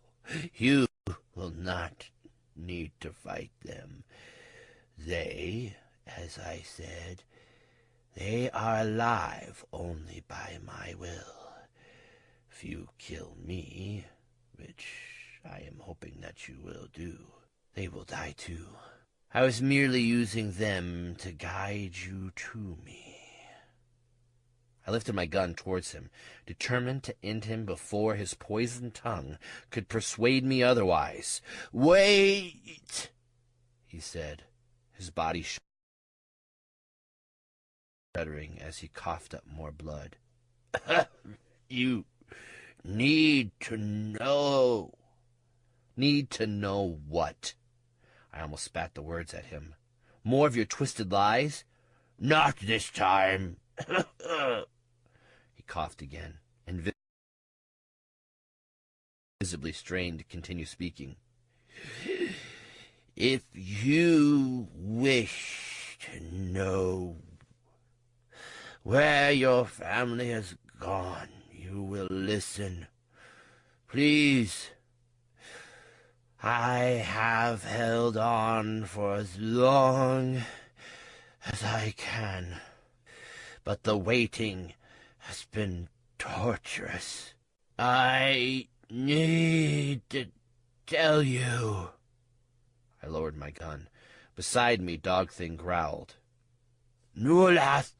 you will not need to fight them. They, as I said, they are alive only by my will. If you kill me, which I am hoping that you will do, they will die too. I was merely using them to guide you to me." I lifted my gun towards him, determined to end him before his poisoned tongue could persuade me otherwise. "Wait," he said, his body shuddering as he coughed up more blood. "You need to know." "Need to know what?" I almost spat the words at him. "More of your twisted lies?" "Not this time." He coughed again, and visibly strained to continue speaking. "If you wish to know where your family has gone, you who will listen. Please. I have held on for as long as I can, but the waiting has been torturous. I need to tell you. I lowered my gun. Beside me, Dog Thing growled. Nulath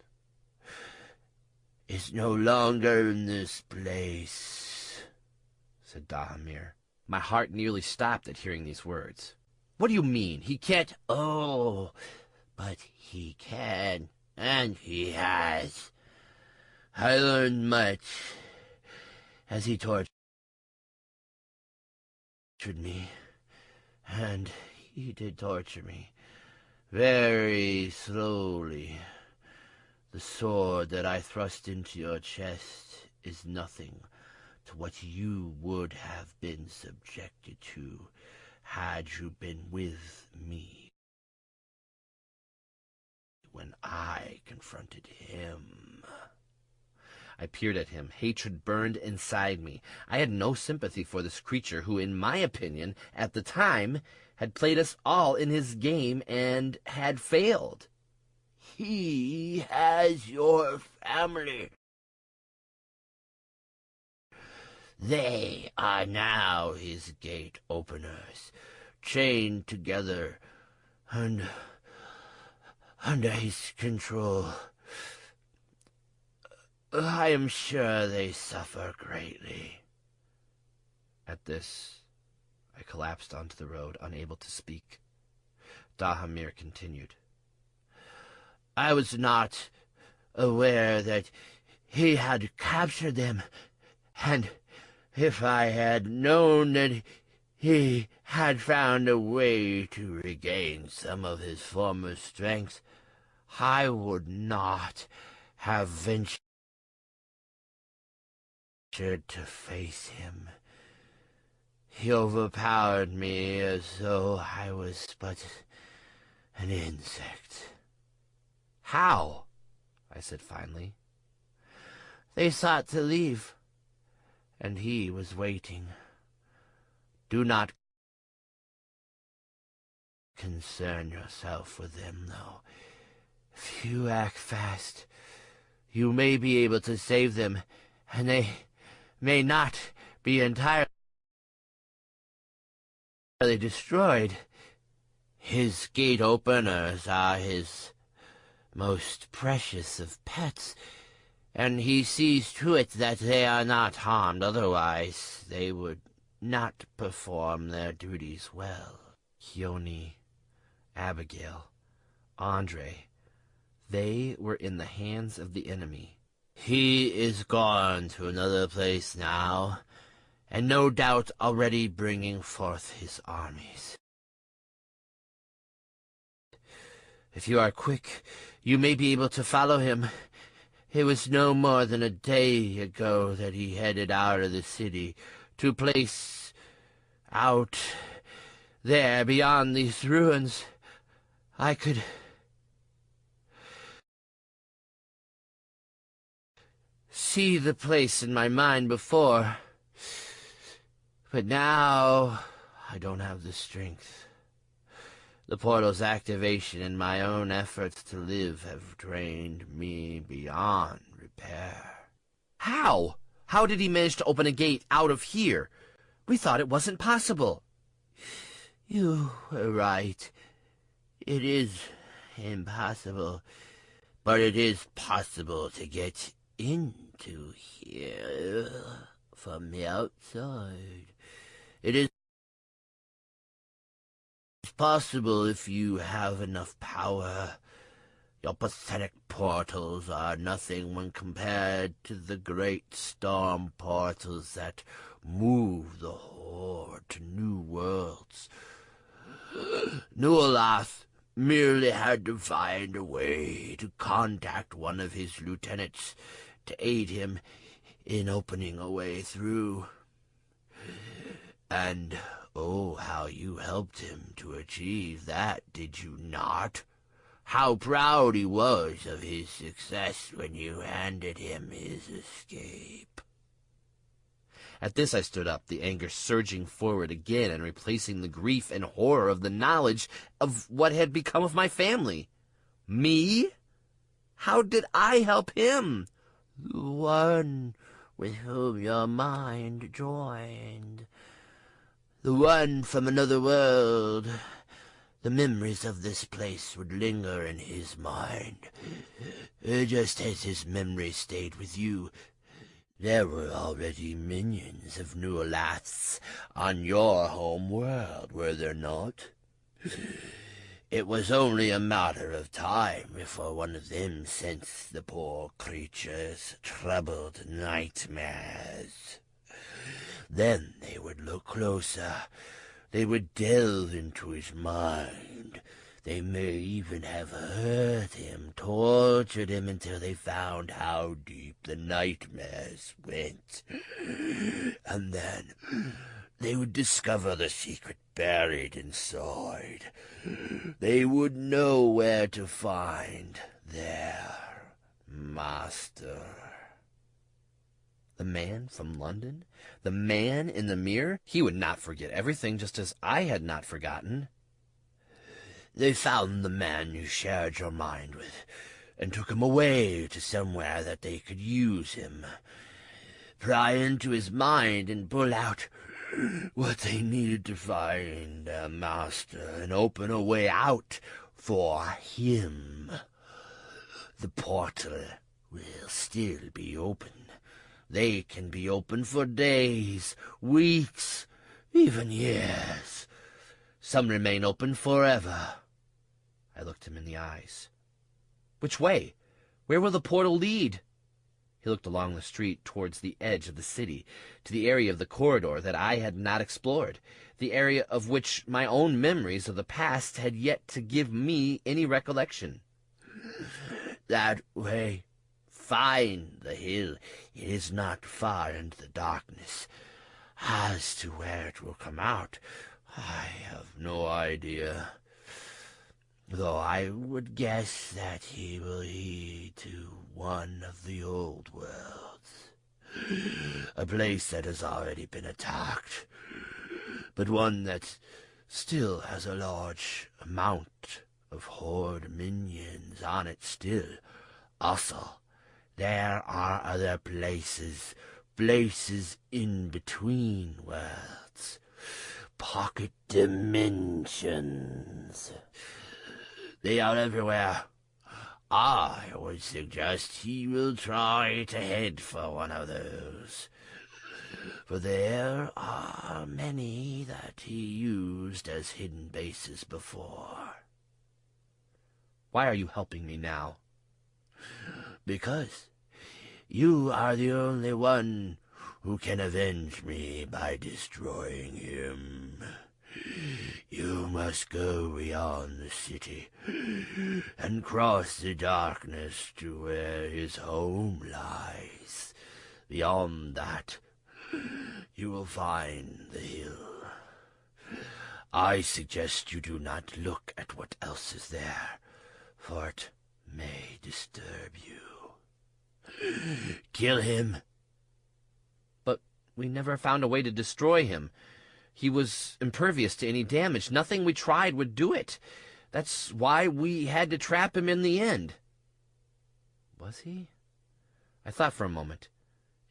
is no longer in this place, said Dahamir. My heart nearly stopped at hearing these words. What do you mean? He can't... Oh, but he can, and he has. I learned much as he tortured me, and he did torture me very slowly. The sword that I thrust into your chest is nothing to what you would have been subjected to had you been with me when I confronted him. I peered at him. Hatred burned inside me. I had no sympathy for this creature who, in my opinion, at the time, had played us all in his game and had failed. He has your family. They are now his gate openers, chained together and under his control. I am sure they suffer greatly. At this, I collapsed onto the road, unable to speak. Dahamir continued. I was not aware that he had captured them, and if I had known that he had found a way to regain some of his former strength, I would not have ventured to face him. He overpowered me as though I was but an insect. How? I said finally. They sought to leave, and he was waiting. Do not concern yourself with them, though. If you act fast, you may be able to save them, and they may not be entirely destroyed. His gate openers are his most precious of pets, and he sees to it that they are not harmed. Otherwise, they would not perform their duties well. Keone, Abigail, Andre, they were in the hands of the enemy. He is gone to another place now, and no doubt already bringing forth his armies. If you are quick, you may be able to follow him. It was no more than a day ago that he headed out of the city to a place out there beyond these ruins. I could see the place in my mind before, but now I don't have the strength. The portal's activation and my own efforts to live have drained me beyond repair. How? How did he manage to open a gate out of here? We thought it wasn't possible. You were right. It is impossible, but it is possible to get into here from the outside. It is possible if you have enough power. Your pathetic portals are nothing when compared to the great storm portals that move the Horde to new worlds. Nualath merely had to find a way to contact one of his lieutenants to aid him in opening a way through. And oh, how you helped him to achieve that, did you not? How proud he was of his success when you handed him his escape. At this I stood up, the anger surging forward again and replacing the grief and horror of the knowledge of what had become of my family. Me? How did I help him? The one with whom your mind joined. The one from another world. The memories of this place would linger in his mind, just as his memory stayed with you. There were already minions of Nualat's on your home world, were there not? It was only a matter of time before one of them sensed the poor creature's troubled nightmares. Then they would look closer. They would delve into his mind. They may even have hurt him, tortured him until they found how deep the nightmares went. And then they would discover the secret buried inside. They would know where to find their master. The man from London? The man in the mirror? He would not forget everything, just as I had not forgotten. They found the man you shared your mind with, and took him away to somewhere that they could use him, pry into his mind and pull out what they needed to find their master and open a way out for him. The portal will still be open. They can be open for days, weeks, even years. Some remain open forever. I looked him in the eyes. Which way? Where will the portal lead? He looked along the street towards the edge of the city, to the area of the corridor that I had not explored, the area of which my own memories of the past had yet to give me any recollection. That way. Find the hill. It is not far into the darkness. As to where it will come out, I have no idea. Though I would guess that he will lead to one of the old worlds. A place that has already been attacked, but one that still has a large amount of horde minions on it still. Also, there are other places in between worlds, pocket dimensions. They are everywhere. I would suggest he will try to head for one of those, for there are many that he used as hidden bases before. Why are you helping me now? Because you are the only one who can avenge me by destroying him. You must go beyond the city and cross the darkness to where his home lies. Beyond that, you will find the hill. I suggest you do not look at what else is there, for it may disturb you. Kill him. But we never found a way to destroy him. He was impervious to any damage. Nothing we tried would do it. That's why we had to trap him in the end. Was he? I thought for a moment,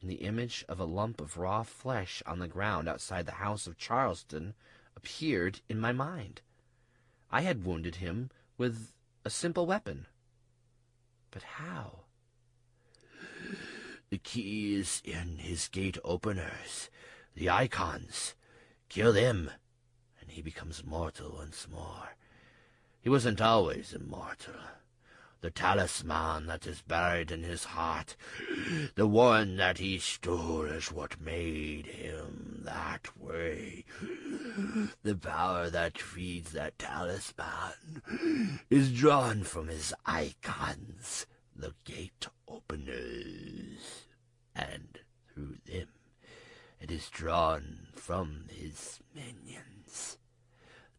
and the image of a lump of raw flesh on the ground outside the house of Charleston appeared in my mind. I had wounded him with a simple weapon. But how? The key is in his gate openers, the icons. Kill them, and he becomes mortal once more. He wasn't always immortal. The talisman that is buried in his heart, the one that he stole, is what made him that way. The power that feeds that talisman is drawn from his icons, the gate openers, and through them it is drawn from his minions.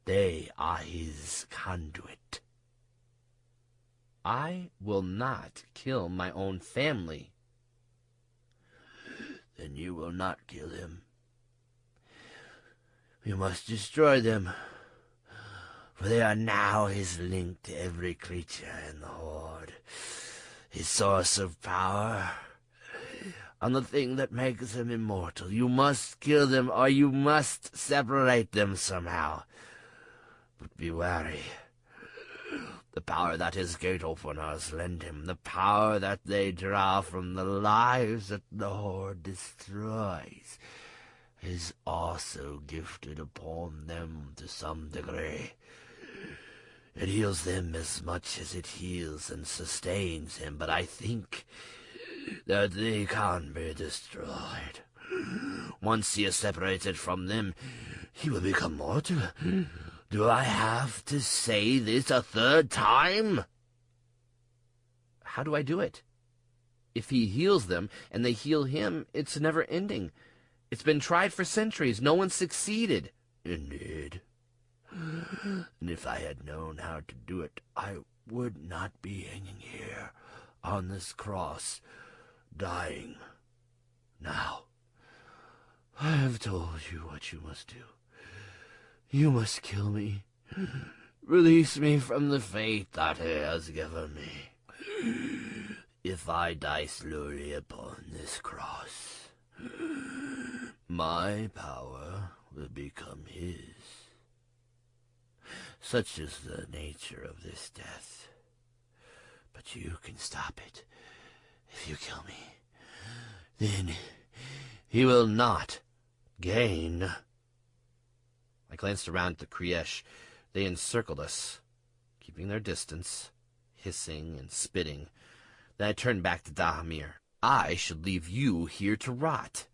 They are his conduit. I will not kill my own family. Then you will not kill him. You must destroy them, for they are now his link to every creature in the Horde, his source of power, and the thing that makes them immortal. You must kill them, or you must separate them somehow. But be wary. The power that his gate openers lend him, the power that they draw from the lives that the Horde destroys, is also gifted upon them to some degree. It heals them as much as it heals and sustains him, but I think that they can be destroyed. Once he is separated from them, he will become mortal. Do I have to say this a third time? How do I do it? If he heals them and they heal him, it's never ending. It's been tried for centuries. No one succeeded. Indeed. And if I had known how to do it, I would not be hanging here on this cross, dying. Now, I have told you what you must do. You must kill me. Release me from the fate that he has given me. If I die slowly upon this cross, my power will become his. Such is the nature of this death. But you can stop it. If you kill me, then he will not gain. I glanced around at the Kriesh. They encircled us, keeping their distance, hissing and spitting. Then I turned back to Dahamir. I should leave you here to rot.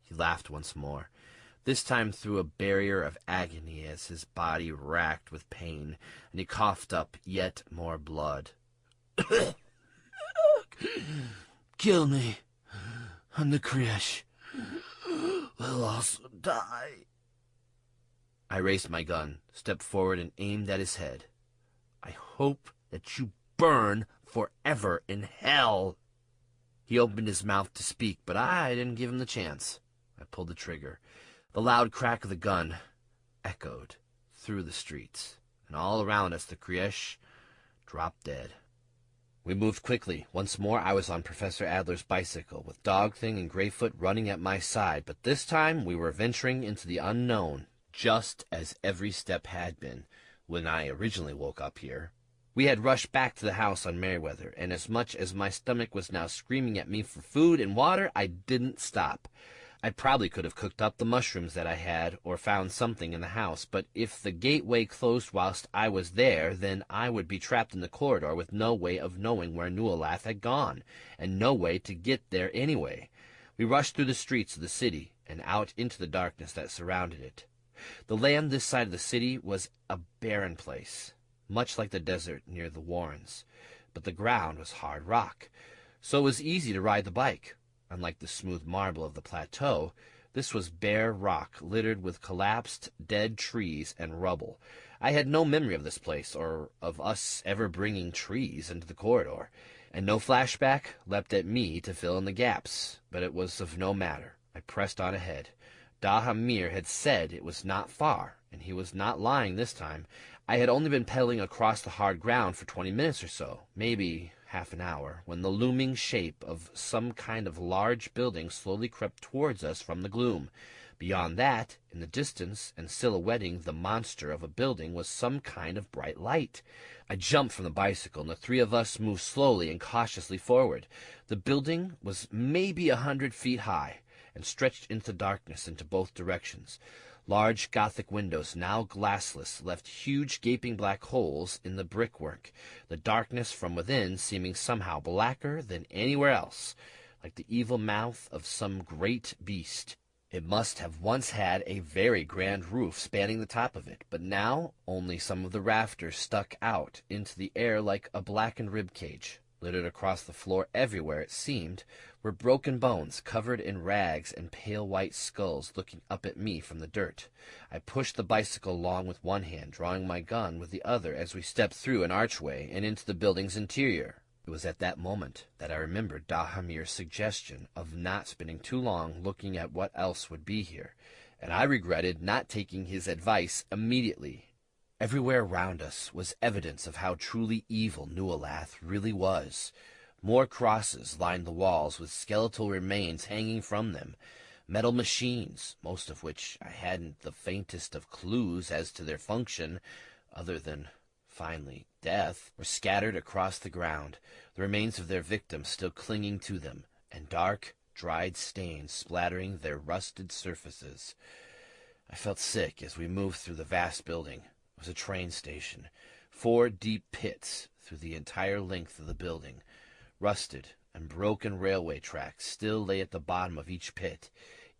He laughed once more, this time through a barrier of agony as his body racked with pain, and he coughed up yet more blood. Kill me, and the Kriesh will also die. I raised my gun, stepped forward, and aimed at his head. I hope that you burn forever in hell. He opened his mouth to speak, but I didn't give him the chance. I pulled the trigger. The loud crack of the gun echoed through the streets, and all around us the Kriesh dropped dead. We moved quickly. Once more I was on Professor Adler's bicycle, with Dogthing and Greyfoot running at my side, but this time we were venturing into the unknown, just as every step had been when I originally woke up here. We had rushed back to the house on Merryweather, and as much as my stomach was now screaming at me for food and water, I didn't stop. I probably could have cooked up the mushrooms that I had, or found something in the house, but if the gateway closed whilst I was there, then I would be trapped in the corridor with no way of knowing where Nualath had gone, and no way to get there anyway. We rushed through the streets of the city, and out into the darkness that surrounded it. The land this side of the city was a barren place, much like the desert near the Warrens, but the ground was hard rock, so it was easy to ride the bike. Unlike the smooth marble of the plateau, this was bare rock littered with collapsed, dead trees and rubble. I had no memory of this place, or of us ever bringing trees into the corridor, and no flashback leapt at me to fill in the gaps, but it was of no matter. I pressed on ahead. Dahamir had said it was not far, and he was not lying this time. I had only been pedaling across the hard ground for 20 minutes or so, maybe half an hour, when the looming shape of some kind of large building slowly crept towards us from the gloom. Beyond that, in the distance, and silhouetting the monster of a building, was some kind of bright light. I jumped from the bicycle, and the three of us moved slowly and cautiously forward. The building was maybe 100 feet high, and stretched into darkness into both directions. Large Gothic windows, now glassless, left huge gaping black holes in the brickwork, the darkness from within seeming somehow blacker than anywhere else, like the evil mouth of some great beast. It must have once had a very grand roof spanning the top of it, but now only some of the rafters stuck out into the air like a blackened rib cage. Littered across the floor everywhere, it seemed, were broken bones covered in rags and pale white skulls looking up at me from the dirt. I pushed the bicycle along with one hand, drawing my gun with the other as we stepped through an archway and into the building's interior. It was at that moment that I remembered Dahamir's suggestion of not spending too long looking at what else would be here, and I regretted not taking his advice immediately. Everywhere around us was evidence of how truly evil Nualath really was. More crosses lined the walls with skeletal remains hanging from them. Metal machines, most of which I hadn't the faintest of clues as to their function, other than, finally, death, were scattered across the ground, the remains of their victims still clinging to them, and dark, dried stains splattering their rusted surfaces. I felt sick as we moved through the vast building. It was a train station. 4 deep pits through the entire length of the building. Rusted and broken railway tracks still lay at the bottom of each pit,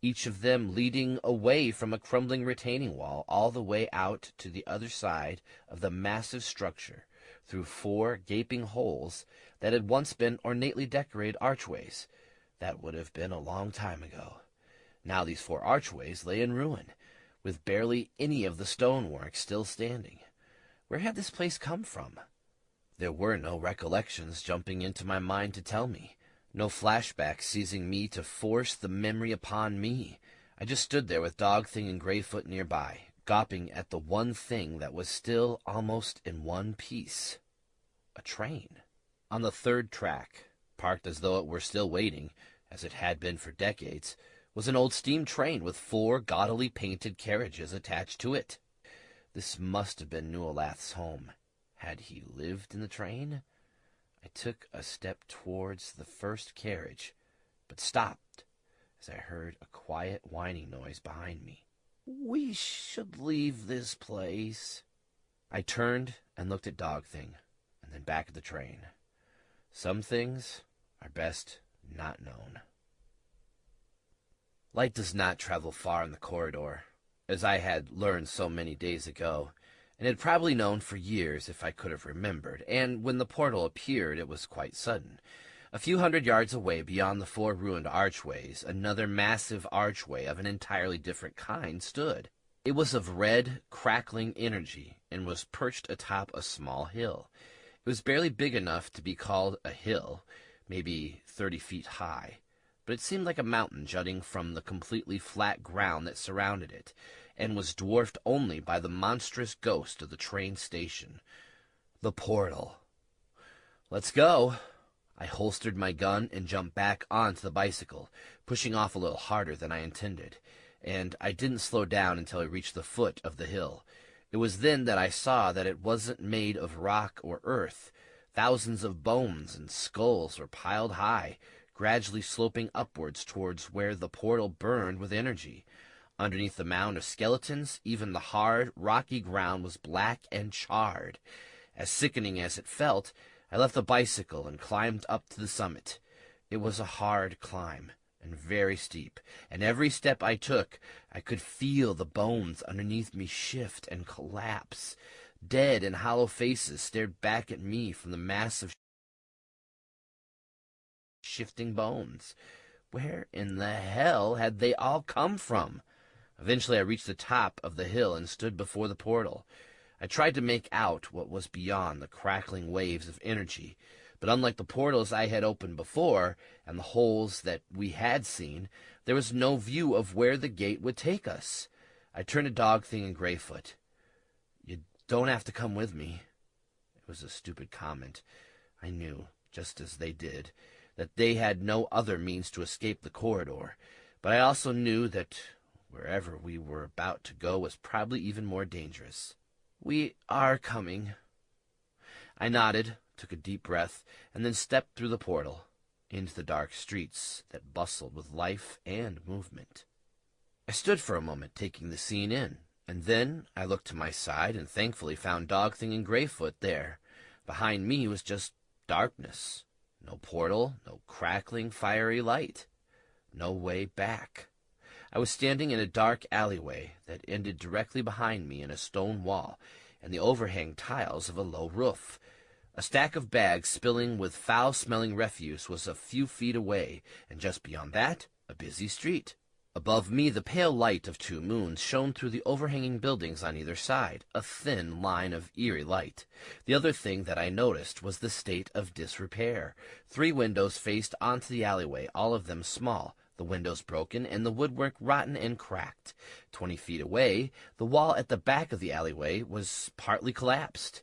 each of them leading away from a crumbling retaining wall all the way out to the other side of the massive structure, through 4 gaping holes that had once been ornately decorated archways. That would have been a long time ago. Now these 4 archways lay in ruin, with barely any of the stonework still standing. Where had this place come from? There were no recollections jumping into my mind to tell me, no flashbacks seizing me to force the memory upon me. I just stood there with Dogthing and Greyfoot nearby, gawping at the one thing that was still almost in one piece. A train. On the 3rd track, parked as though it were still waiting, as it had been for decades, was an old steam train with 4 gaudily painted carriages attached to it. This must have been Nualath's home. Had he lived in the train? I took a step towards the first carriage, but stopped as I heard a quiet whining noise behind me. "We should leave this place." I turned and looked at Dogthing, and then back at the train. Some things are best not known. Light does not travel far in the corridor, as I had learned so many days ago, and had probably known for years if I could have remembered, and when the portal appeared it was quite sudden. A few hundred yards away beyond the 4 ruined archways, another massive archway of an entirely different kind stood. It was of red, crackling energy, and was perched atop a small hill. It was barely big enough to be called a hill, maybe 30 feet high, but it seemed like a mountain jutting from the completely flat ground that surrounded it, and was dwarfed only by the monstrous ghost of the train station. The portal. "Let's go." I holstered my gun and jumped back onto the bicycle, pushing off a little harder than I intended, and I didn't slow down until I reached the foot of the hill. It was then that I saw that it wasn't made of rock or earth. Thousands of bones and skulls were piled high, gradually sloping upwards towards where the portal burned with energy. Underneath the mound of skeletons, even the hard, rocky ground was black and charred. As sickening as it felt, I left the bicycle and climbed up to the summit. It was a hard climb, and very steep, and every step I took, I could feel the bones underneath me shift and collapse. Dead and hollow faces stared back at me from the mass of shifting bones. Where in the hell had they all come from? Eventually I reached the top of the hill and stood before the portal. I tried to make out what was beyond the crackling waves of energy, but unlike the portals I had opened before, and the holes that we had seen, there was no view of where the gate would take us. I turned to Dogthing and Greyfoot. "You don't have to come with me." It was a stupid comment. I knew, just as they did, that they had no other means to escape the corridor, but I also knew that wherever we were about to go was probably even more dangerous. "We are coming." I nodded, took a deep breath, and then stepped through the portal, into the dark streets that bustled with life and movement. I stood for a moment taking the scene in, and then I looked to my side and thankfully found Dogthing and Greyfoot there. Behind me was just darkness. No portal, no crackling, fiery light. No way back. I was standing in a dark alleyway that ended directly behind me in a stone wall and the overhang tiles of a low roof. A stack of bags spilling with foul-smelling refuse was a few feet away, and just beyond that, a busy street. Above me, the pale light of 2 moons shone through the overhanging buildings on either side, a thin line of eerie light. The other thing that I noticed was the state of disrepair. 3 windows faced onto the alleyway, all of them small, the windows broken, and the woodwork rotten and cracked. 20 feet away, the wall at the back of the alleyway was partly collapsed,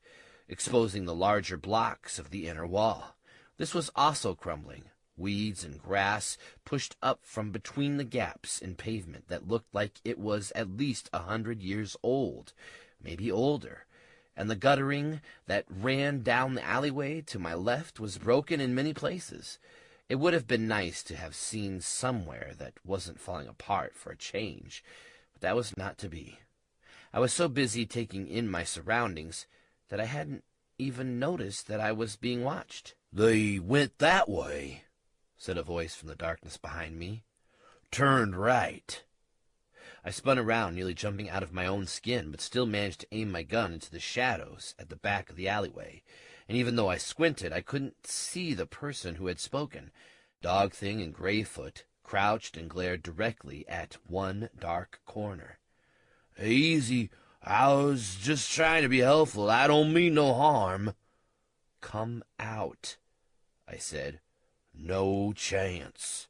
exposing the larger blocks of the inner wall. This was also crumbling. Weeds and grass pushed up from between the gaps in pavement that looked like it was at least 100 years old, maybe older, and the guttering that ran down the alleyway to my left was broken in many places. It would have been nice to have seen somewhere that wasn't falling apart for a change, but that was not to be. I was so busy taking in my surroundings that I hadn't even noticed that I was being watched. "They went that way," said a voice from the darkness behind me. "Turned right." I spun around, nearly jumping out of my own skin, but still managed to aim my gun into the shadows at the back of the alleyway. And even though I squinted, I couldn't see the person who had spoken. Dog Thing and Greyfoot crouched and glared directly at one dark corner. "Easy. I was just trying to be helpful. I don't mean no harm." "Come out," I said. "No chance,"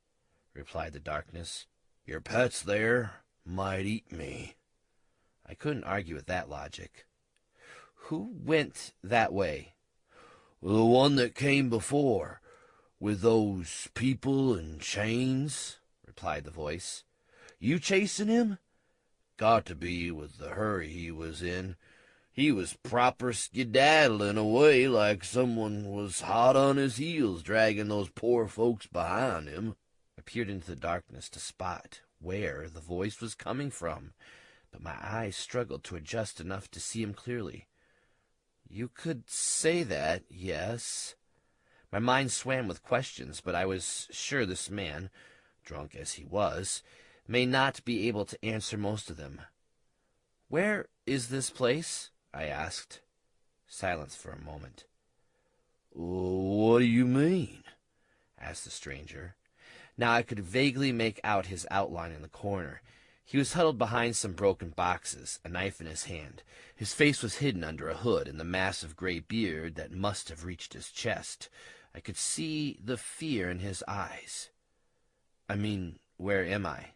replied the darkness. "Your pet's there. Might eat me." I couldn't argue with that logic. "Who went that way?" "The one that came before, with those people in chains," replied the voice. "You chasing him?" "Got to be, with the hurry he was in. He was proper skedaddling away like someone was hot on his heels, dragging those poor folks behind him." I peered into the darkness to spot where the voice was coming from, but my eyes struggled to adjust enough to see him clearly. "You could say that, yes." My mind swam with questions, but I was sure this man, drunk as he was, may not be able to answer most of them. "Where is this place?" I asked. Silence for a moment. "What do you mean?" asked the stranger. Now I could vaguely make out his outline in the corner. He was huddled behind some broken boxes, a knife in his hand. His face was hidden under a hood and the massive gray beard that must have reached his chest. I could see the fear in his eyes. "I mean, where am I?"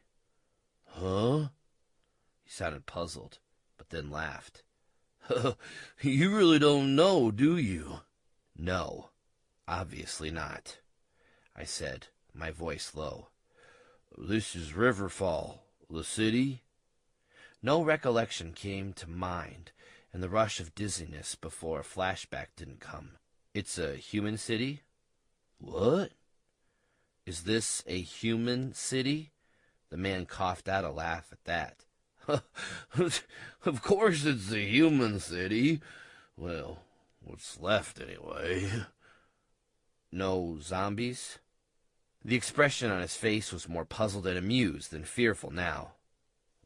"Huh?" He sounded puzzled, but then laughed. "You really don't know, do you?" "No, obviously not," I said, my voice low. "This is Riverfall, the city?" No recollection came to mind, and the rush of dizziness before a flashback didn't come. "It's a human city?" "What?" "Is this a human city?" The man coughed out a laugh at that. "Of course it's a human city. Well, what's left anyway." "No zombies?" The expression on his face was more puzzled and amused than fearful now.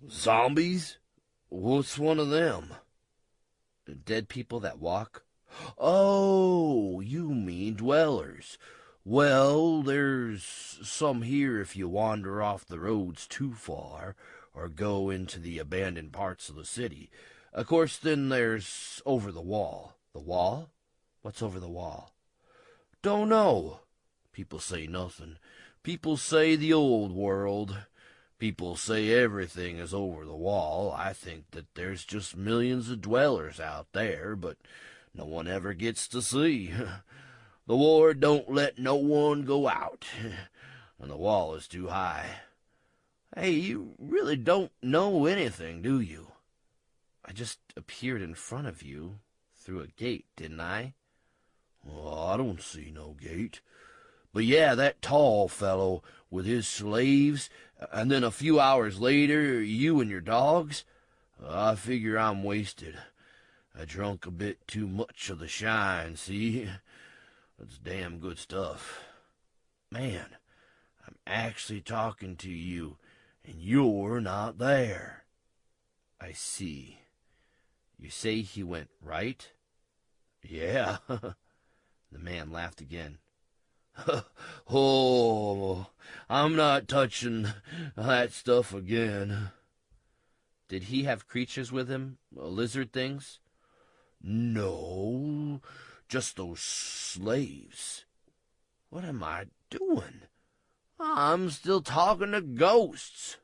"Zombies? What's one of them?" "Dead people that walk?" "Oh, you mean dwellers. Well, there's some here if you wander off the roads too far, or go into the abandoned parts of the city. Of course, then there's over the wall." "The wall? What's over the wall?" "Don't know. People say nothing. People say the old world. People say everything is over the wall. I think that there's just millions of dwellers out there, but no one ever gets to see. The war don't let no one go out, and the wall is too high. Hey, you really don't know anything, do you?" "I just appeared in front of you through a gate, didn't I?" "Well, I don't see no gate. But yeah, that tall fellow with his slaves, and then a few hours later, you and your dogs. I figure I'm wasted. I drunk a bit too much of the shine, see? That's damn good stuff. Man, I'm actually talking to you, and you're not there." "I see. You say he went right?" "Yeah." The man laughed again. "Oh, I'm not touching that stuff again." "Did he have creatures with him? Lizard things?" "No, just those slaves." "What am I doing? I'm still talking to ghosts.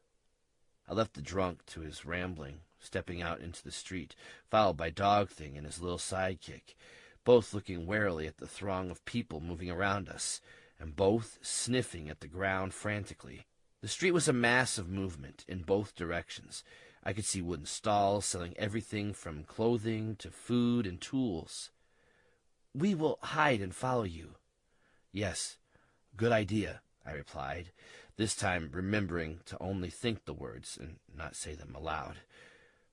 I left the drunk to his rambling, stepping out into the street, followed by Dog Thing and his little sidekick, both looking warily at the throng of people moving around us, and both sniffing at the ground frantically. The street was a mass of movement in both directions. I could see wooden stalls selling everything from clothing to food and tools. "We will hide and follow you." "Yes, good idea," I replied, this time remembering to only think the words and not say them aloud.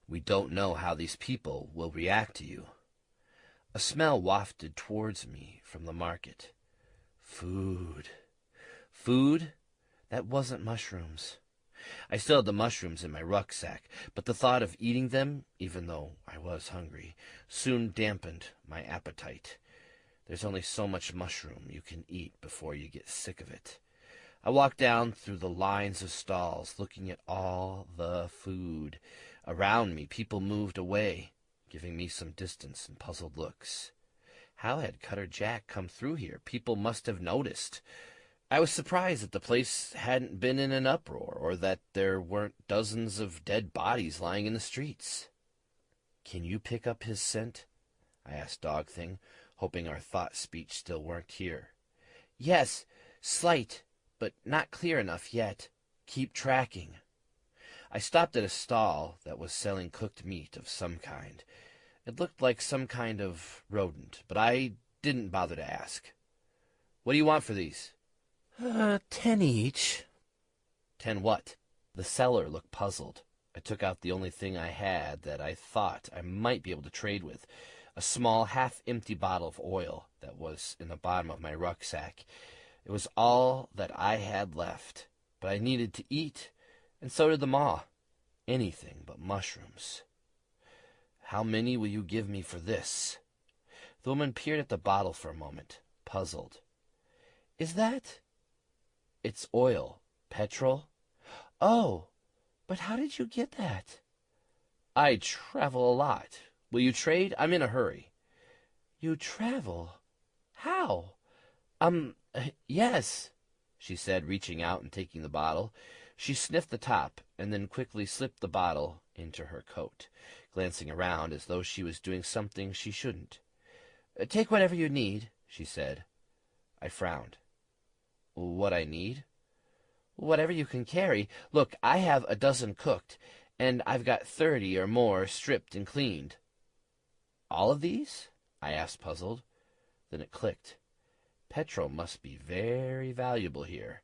"We don't know how these people will react to you." A smell wafted towards me from the market. Food. Food? That wasn't mushrooms. I still had the mushrooms in my rucksack, but the thought of eating them, even though I was hungry, soon dampened my appetite. There's only so much mushroom you can eat before you get sick of it. I walked down through the lines of stalls, looking at all the food. Around me, people moved away, giving me some distance and puzzled looks. How had Cutter Jack come through here? People must have noticed. I was surprised that the place hadn't been in an uproar, or that there weren't dozens of dead bodies lying in the streets. "Can you pick up his scent?" I asked Dog Thing, hoping our thought-speech still worked here. "Yes, slight, but not clear enough yet. Keep tracking." I stopped at a stall that was selling cooked meat of some kind. It looked like some kind of rodent, but I didn't bother to ask. "What do you want for these?" 10 each." "10 what?" The seller looked puzzled. I took out the only thing I had that I thought I might be able to trade with, a small half-empty bottle of oil that was in the bottom of my rucksack. It was all that I had left, but I needed to eat, and so did the maw. Anything but mushrooms. "How many will you give me for this?" The woman peered at the bottle for a moment, puzzled. "Is that—" "It's oil. Petrol." "Oh, but how did you get that?" "I travel a lot. Will you trade? I'm in a hurry." "You travel? How?" Yes," she said, reaching out and taking the bottle. She sniffed the top and then quickly slipped the bottle into her coat, glancing around as though she was doing something she shouldn't. "Take whatever you need," she said. I frowned. "What I need?" "Whatever you can carry. Look, I have a dozen cooked, and I've got 30 or more stripped and cleaned." "All of these?" I asked, puzzled. Then it clicked. Petrol must be very valuable here.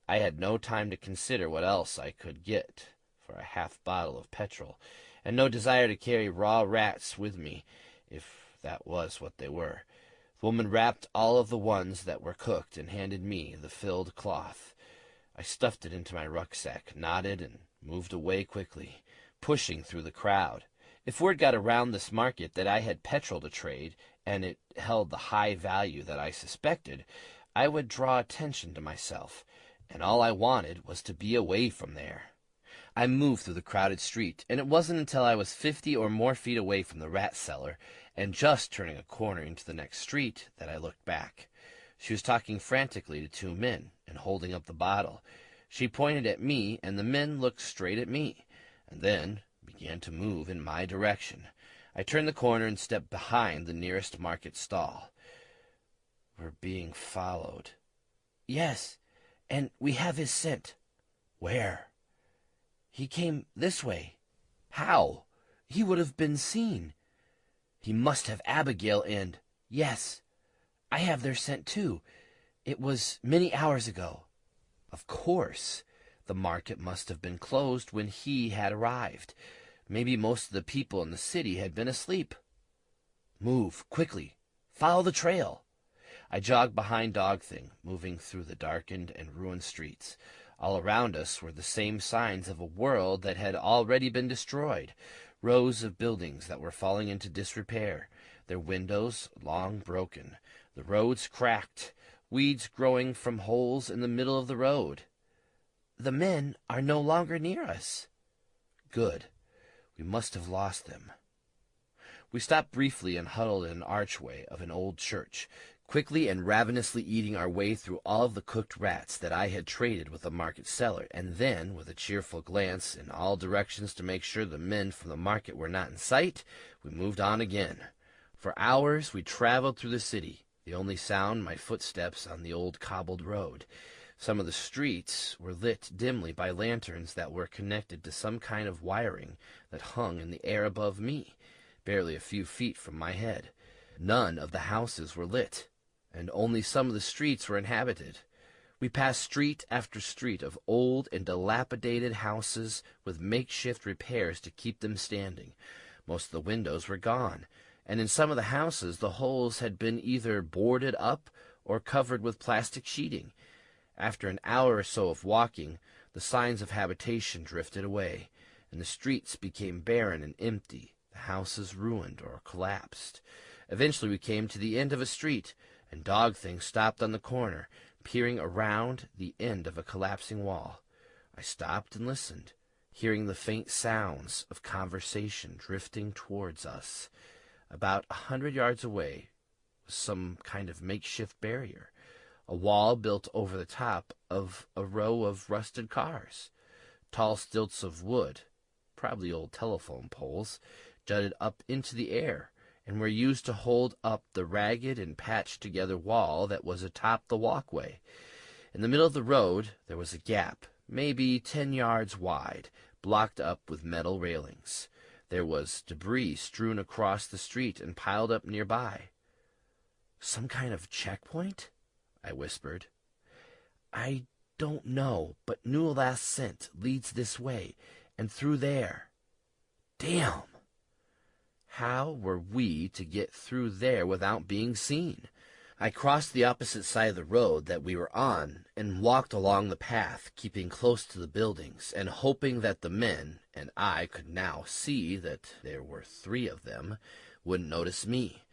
I had no time to consider what else I could get for a half bottle of petrol, and no desire to carry raw rats with me, if that was what they were. The woman wrapped all of the ones that were cooked and handed me the filled cloth. I stuffed it into my rucksack, nodded, and moved away quickly, pushing through the crowd. If word got around this market that I had petrol to trade, and it held the high value that I suspected, I would draw attention to myself, and all I wanted was to be away from there. I moved through the crowded street, and it wasn't until I was 50 or more feet away from the rat cellar, and just turning a corner into the next street, that I looked back. She was talking frantically to 2 men, and holding up the bottle. She pointed at me, and the men looked straight at me, and then began to move in my direction. I turned the corner and stepped behind the nearest market stall. "We're being followed." "Yes, and we have his scent." "Where?" "He came this way." "How?" "He would have been seen." "He must have Abigail and—" "Yes, I have their scent too. It was many hours ago." Of course. The market must have been closed when he had arrived. Maybe most of the people in the city had been asleep. "Move, quickly. Follow the trail." I jogged behind Dog Thing, moving through the darkened and ruined streets. All around us were the same signs of a world that had already been destroyed. Rows of buildings that were falling into disrepair, their windows long broken, the roads cracked, weeds growing from holes in the middle of the road. "The men are no longer near us." "Good. We must have lost them." We stopped briefly and huddled in an archway of an old church. quickly and ravenously eating our way through all of the cooked rats that I had traded with the market seller, and then, with a cheerful glance in all directions to make sure the men from the market were not in sight, we moved on again. For hours we traveled through the city, the only sound my footsteps on the old cobbled road. Some of the streets were lit dimly by lanterns that were connected to some kind of wiring that hung in the air above me, barely a few feet from my head. None of the houses were lit, and only some of the streets were inhabited. We passed street after street of old and dilapidated houses with makeshift repairs to keep them standing. Most of the windows were gone, and in some of the houses the holes had been either boarded up or covered with plastic sheeting. After an hour or so of walking, the signs of habitation drifted away, and the streets became barren and empty, the houses ruined or collapsed. Eventually we came to the end of a street, and Dog Thing stopped on the corner, peering around the end of a collapsing wall. I stopped and listened, hearing the faint sounds of conversation drifting towards us. About 100 yards away was some kind of makeshift barrier, a wall built over the top of a row of rusted cars. Tall stilts of wood, probably old telephone poles, jutted up into the air and were used to hold up the ragged and patched-together wall that was atop the walkway. In the middle of the road there was a gap, maybe 10 yards wide, blocked up with metal railings. There was debris strewn across the street and piled up nearby. "Some kind of checkpoint?" I whispered. "I don't know, but Newell's scent leads this way, and through there." Damn! How were we to get through there without being seen? I crossed the opposite side of the road that we were on and walked along the path, keeping close to the buildings and hoping that the men, and I could now see that there were 3 of them, wouldn't notice me.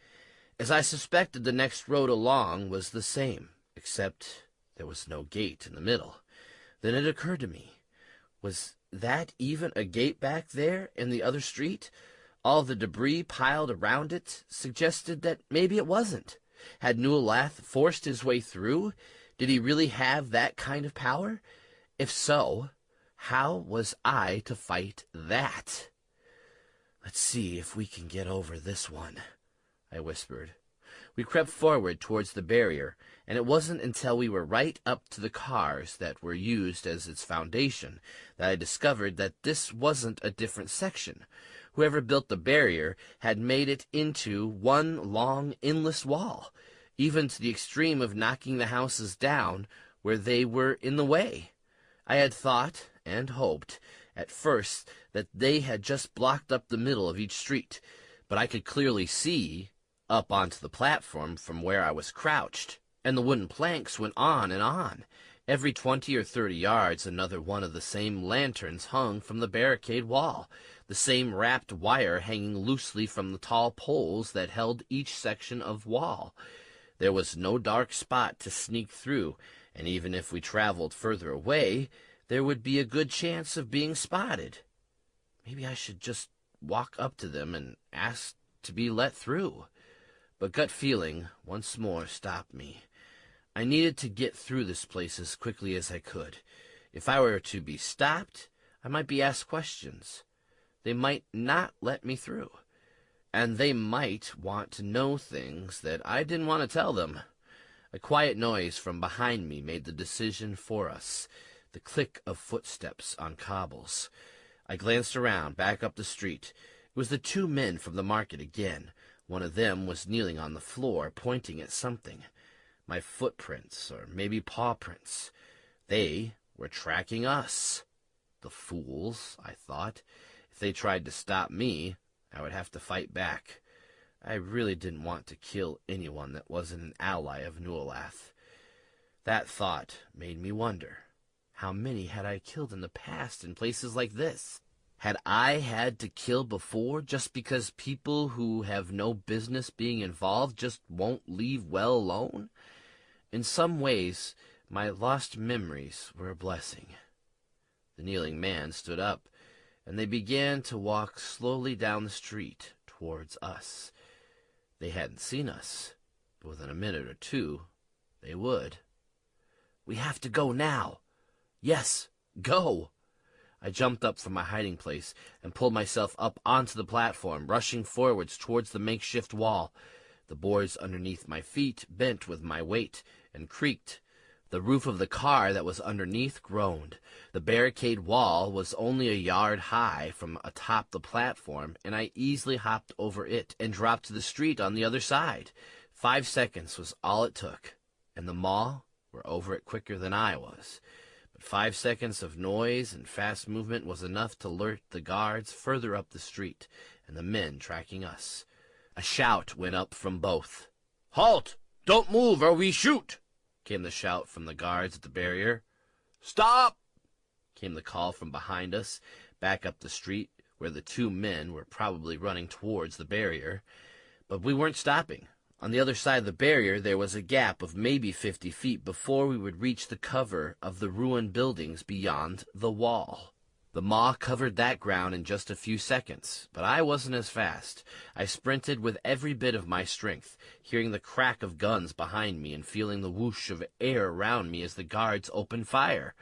As I suspected, the next road along was the same, except there was no gate in the middle. Then it occurred to me, was that even a gate back there in the other street? All the debris piled around it suggested that maybe it wasn't. Had Newell forced his way through? Did he really have that kind of power? If so, how was I to fight that? "Let's see if we can get over this one," I whispered. We crept forward towards the barrier, and it wasn't until we were right up to the cars that were used as its foundation that I discovered that this wasn't a different section. Whoever built the barrier had made it into one long, endless wall, even to the extreme of knocking the houses down where they were in the way. I had thought, and hoped, at first that they had just blocked up the middle of each street, but I could clearly see up onto the platform from where I was crouched, and the wooden planks went on and on. Every 20 or 30 yards another one of the same lanterns hung from the barricade wall, the same wrapped wire hanging loosely from the tall poles that held each section of wall. There was no dark spot to sneak through, and even if we traveled further away, there would be a good chance of being spotted. Maybe I should just walk up to them and ask to be let through. But gut feeling once more stopped me. I needed to get through this place as quickly as I could. If I were to be stopped, I might be asked questions. They might not let me through, and they might want to know things that I didn't want to tell them. A quiet noise from behind me made the decision for us, the click of footsteps on cobbles. I glanced around, back up the street. It was the 2 men from the market again. One of them was kneeling on the floor, pointing at something. My footprints, or maybe paw prints. They were tracking us. The fools, I thought. If they tried to stop me, I would have to fight back. I really didn't want to kill anyone that wasn't an ally of Newelath. That thought made me wonder, how many had I killed in the past in places like this? Had I had to kill before just because people who have no business being involved just won't leave well alone? In some ways, my lost memories were a blessing. The kneeling man stood up, and they began to walk slowly down the street towards us. They hadn't seen us, but within a minute or two, they would. "We have to go now." "Yes, go!" I jumped up from my hiding place and pulled myself up onto the platform, rushing forwards towards the makeshift wall. The boards underneath my feet bent with my weight and creaked. The roof of the car that was underneath groaned. The barricade wall was only a yard high from atop the platform, and I easily hopped over it and dropped to the street on the other side. 5 seconds was all it took, and the Maw were over it quicker than I was. But 5 seconds of noise and fast movement was enough to alert the guards further up the street and the men tracking us. A shout went up from both. "Halt! Don't move or we shoot!" came the shout from the guards at the barrier. "Stop!" came the call from behind us, back up the street where the 2 men were probably running towards the barrier. But we weren't stopping. On the other side of the barrier there was a gap of maybe 50 feet before we would reach the cover of the ruined buildings beyond the wall. The Maw covered that ground in just a few seconds, but I wasn't as fast. I sprinted with every bit of my strength, hearing the crack of guns behind me and feeling the whoosh of air around me as the guards opened fire.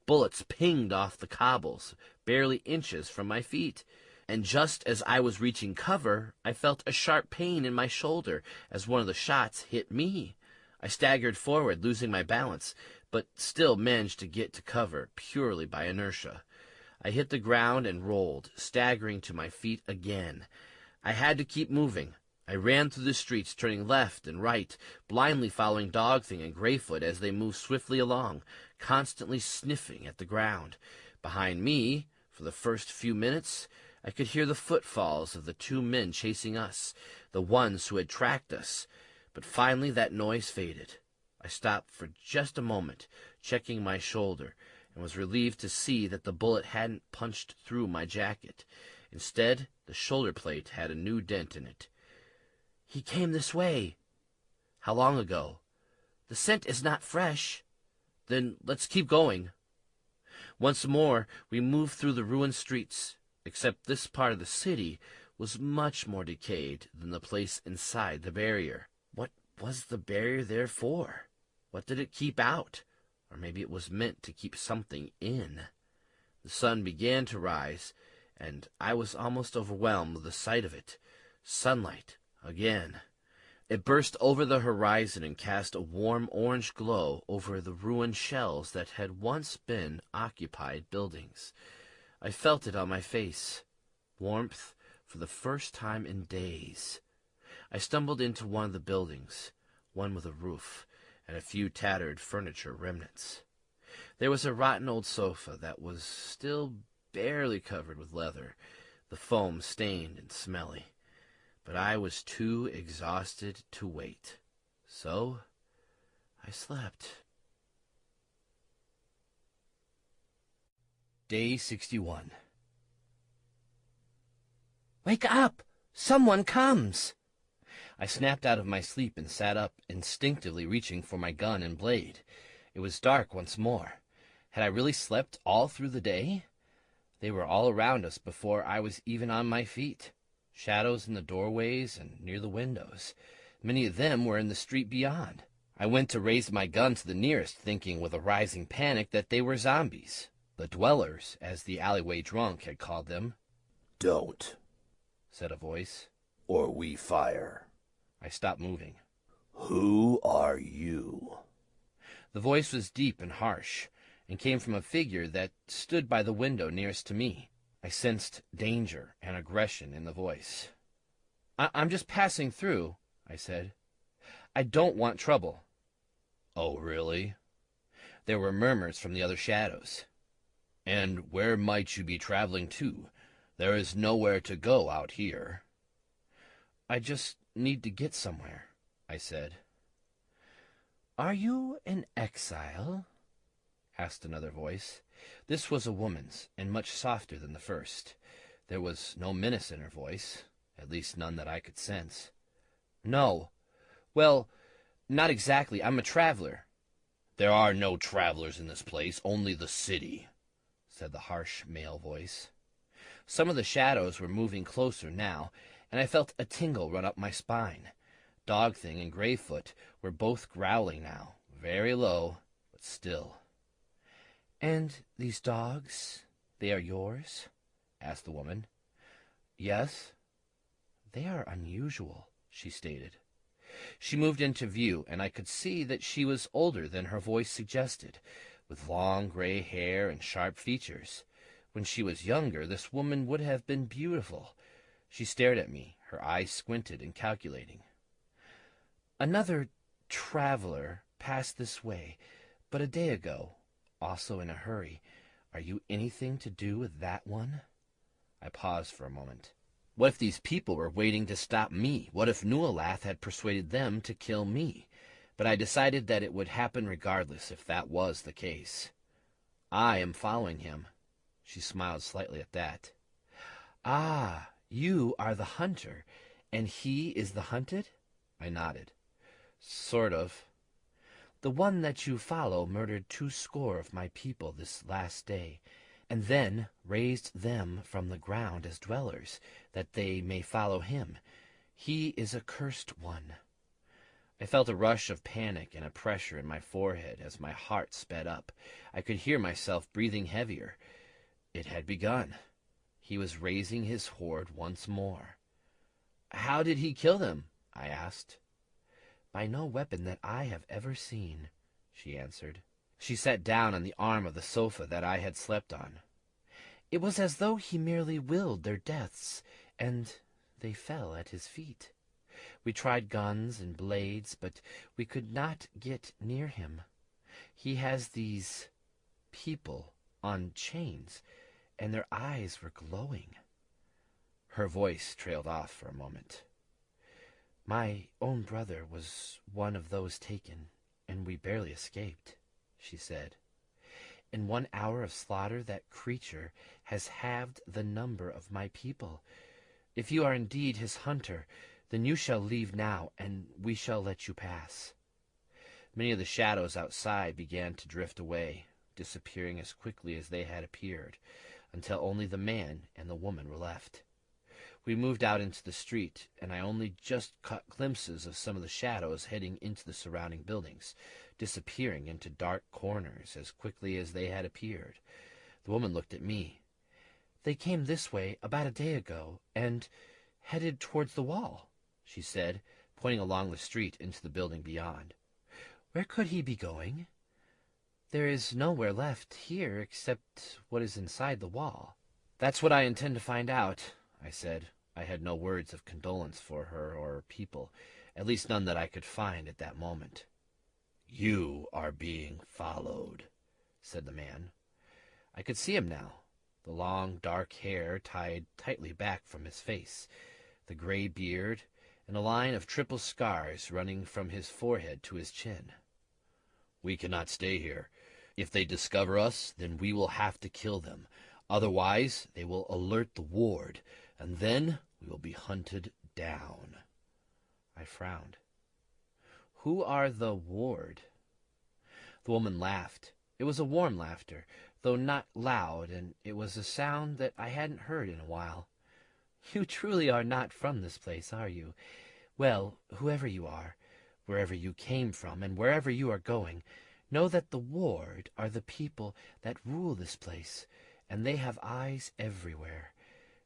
Bullets pinged off the cobbles, barely inches from my feet. And just as I was reaching cover, I felt a sharp pain in my shoulder as one of the shots hit me. I staggered forward, losing my balance, but still managed to get to cover purely by inertia. I hit the ground and rolled, staggering to my feet again. I had to keep moving. I ran through the streets, turning left and right, blindly following Dogthing and Greyfoot as they moved swiftly along, constantly sniffing at the ground. Behind me, for the first few minutes, I could hear the footfalls of the 2 men chasing us, the ones who had tracked us. But finally that noise faded. I stopped for just a moment, checking my shoulder, and was relieved to see that the bullet hadn't punched through my jacket. Instead, the shoulder plate had a new dent in it. "He came this way." "How long ago?" "The scent is not fresh." "Then let's keep going." Once more we moved through the ruined streets, except this part of the city was much more decayed than the place inside the barrier. What was the barrier there for? What did it keep out? Or maybe it was meant to keep something in. The sun began to rise, and I was almost overwhelmed with the sight of it. Sunlight, again. It burst over the horizon and cast a warm orange glow over the ruined shells that had once been occupied buildings. I felt it on my face. Warmth for the first time in days. I stumbled into one of the buildings, one with a roof, and a few tattered furniture remnants. There was a rotten old sofa that was still barely covered with leather, the foam stained and smelly. But I was too exhausted to wait. So I slept. Day 61. "Wake up! Someone comes!" I snapped out of my sleep and sat up, instinctively reaching for my gun and blade. It was dark once more. Had I really slept all through the day? They were all around us before I was even on my feet. Shadows in the doorways and near the windows. Many of them were in the street beyond. I went to raise my gun to the nearest, thinking with a rising panic that they were zombies. The dwellers, as the alleyway drunk had called them. "Don't," said a voice, "or we fire." I stopped moving. "Who are you?" The voice was deep and harsh, and came from a figure that stood by the window nearest to me. I sensed danger and aggression in the voice. I'm just passing through," I said. "I don't want trouble." "Oh, really?" There were murmurs from the other shadows. "And where might you be traveling to? There is nowhere to go out here." "I just need to get somewhere," I said. "Are you an exile?" asked another voice. This was a woman's, and much softer than the first. There was no menace in her voice, at least none that I could sense. "No. Well, not exactly. I'm a traveler." "There are no travelers in this place, only the city," said the harsh male voice. Some of the shadows were moving closer now, and I felt a tingle run up my spine. dog thing and Greyfoot were both growling now, very low, but still. "And these dogs, they are yours?" asked the woman. Yes? "They are unusual," she stated. She moved into view, and I could see that she was older than her voice suggested, with long gray hair and sharp features. When she was younger, this woman would have been beautiful. She stared at me, her eyes squinted and calculating. "Another traveler passed this way but a day ago, also in a hurry. Are you anything to do with that one?" I paused for a moment. What if these people were waiting to stop me? What if Nualath had persuaded them to kill me? But I decided that it would happen regardless if that was the case. I am following him. She smiled slightly at that. "Ah, you are the hunter, and he is the hunted?" I nodded. Sort of. "The one that you follow murdered 200 of my people this last day, and then raised them from the ground as dwellers, that they may follow him. He is a cursed one." I felt a rush of panic and a pressure in my forehead as my heart sped up. I could hear myself breathing heavier. It had begun. He was raising his horde once more. "How did he kill them?" I asked. "By no weapon that I have ever seen," she answered. She sat down on the arm of the sofa that I had slept on. "It was as though he merely willed their deaths, and they fell at his feet. We tried guns and blades, but we could not get near him. He has these people on chains, and their eyes were glowing." Her voice trailed off for a moment. "My own brother was one of those taken, and we barely escaped," she said. "In 1 hour of slaughter that creature has halved the number of my people. If you are indeed his hunter, then you shall leave now, and we shall let you pass." Many of the shadows outside began to drift away, disappearing as quickly as they had appeared, until only the man and the woman were left. We moved out into the street, and I only just caught glimpses of some of the shadows heading into the surrounding buildings, disappearing into dark corners as quickly as they had appeared. The woman looked at me. "They came this way about a day ago, and headed towards the wall," she said, pointing along the street into the building beyond. "Where could he be going? There is nowhere left here except what is inside the wall." "That's what I intend to find out," I said. I had no words of condolence for her or her people, at least none that I could find at that moment. "You are being followed," said the man. I could see him now, the long dark hair tied tightly back from his face, the gray beard, and a line of triple scars running from his forehead to his chin. "We cannot stay here. If they discover us, then we will have to kill them. Otherwise, they will alert the ward, and then we will be hunted down." I frowned. "Who are the ward?" The woman laughed. It was a warm laughter, though not loud, and it was a sound that I hadn't heard in a while. "You truly are not from this place, are you? Well, whoever you are, wherever you came from, and wherever you are going, know that the ward are the people that rule this place, and they have eyes everywhere.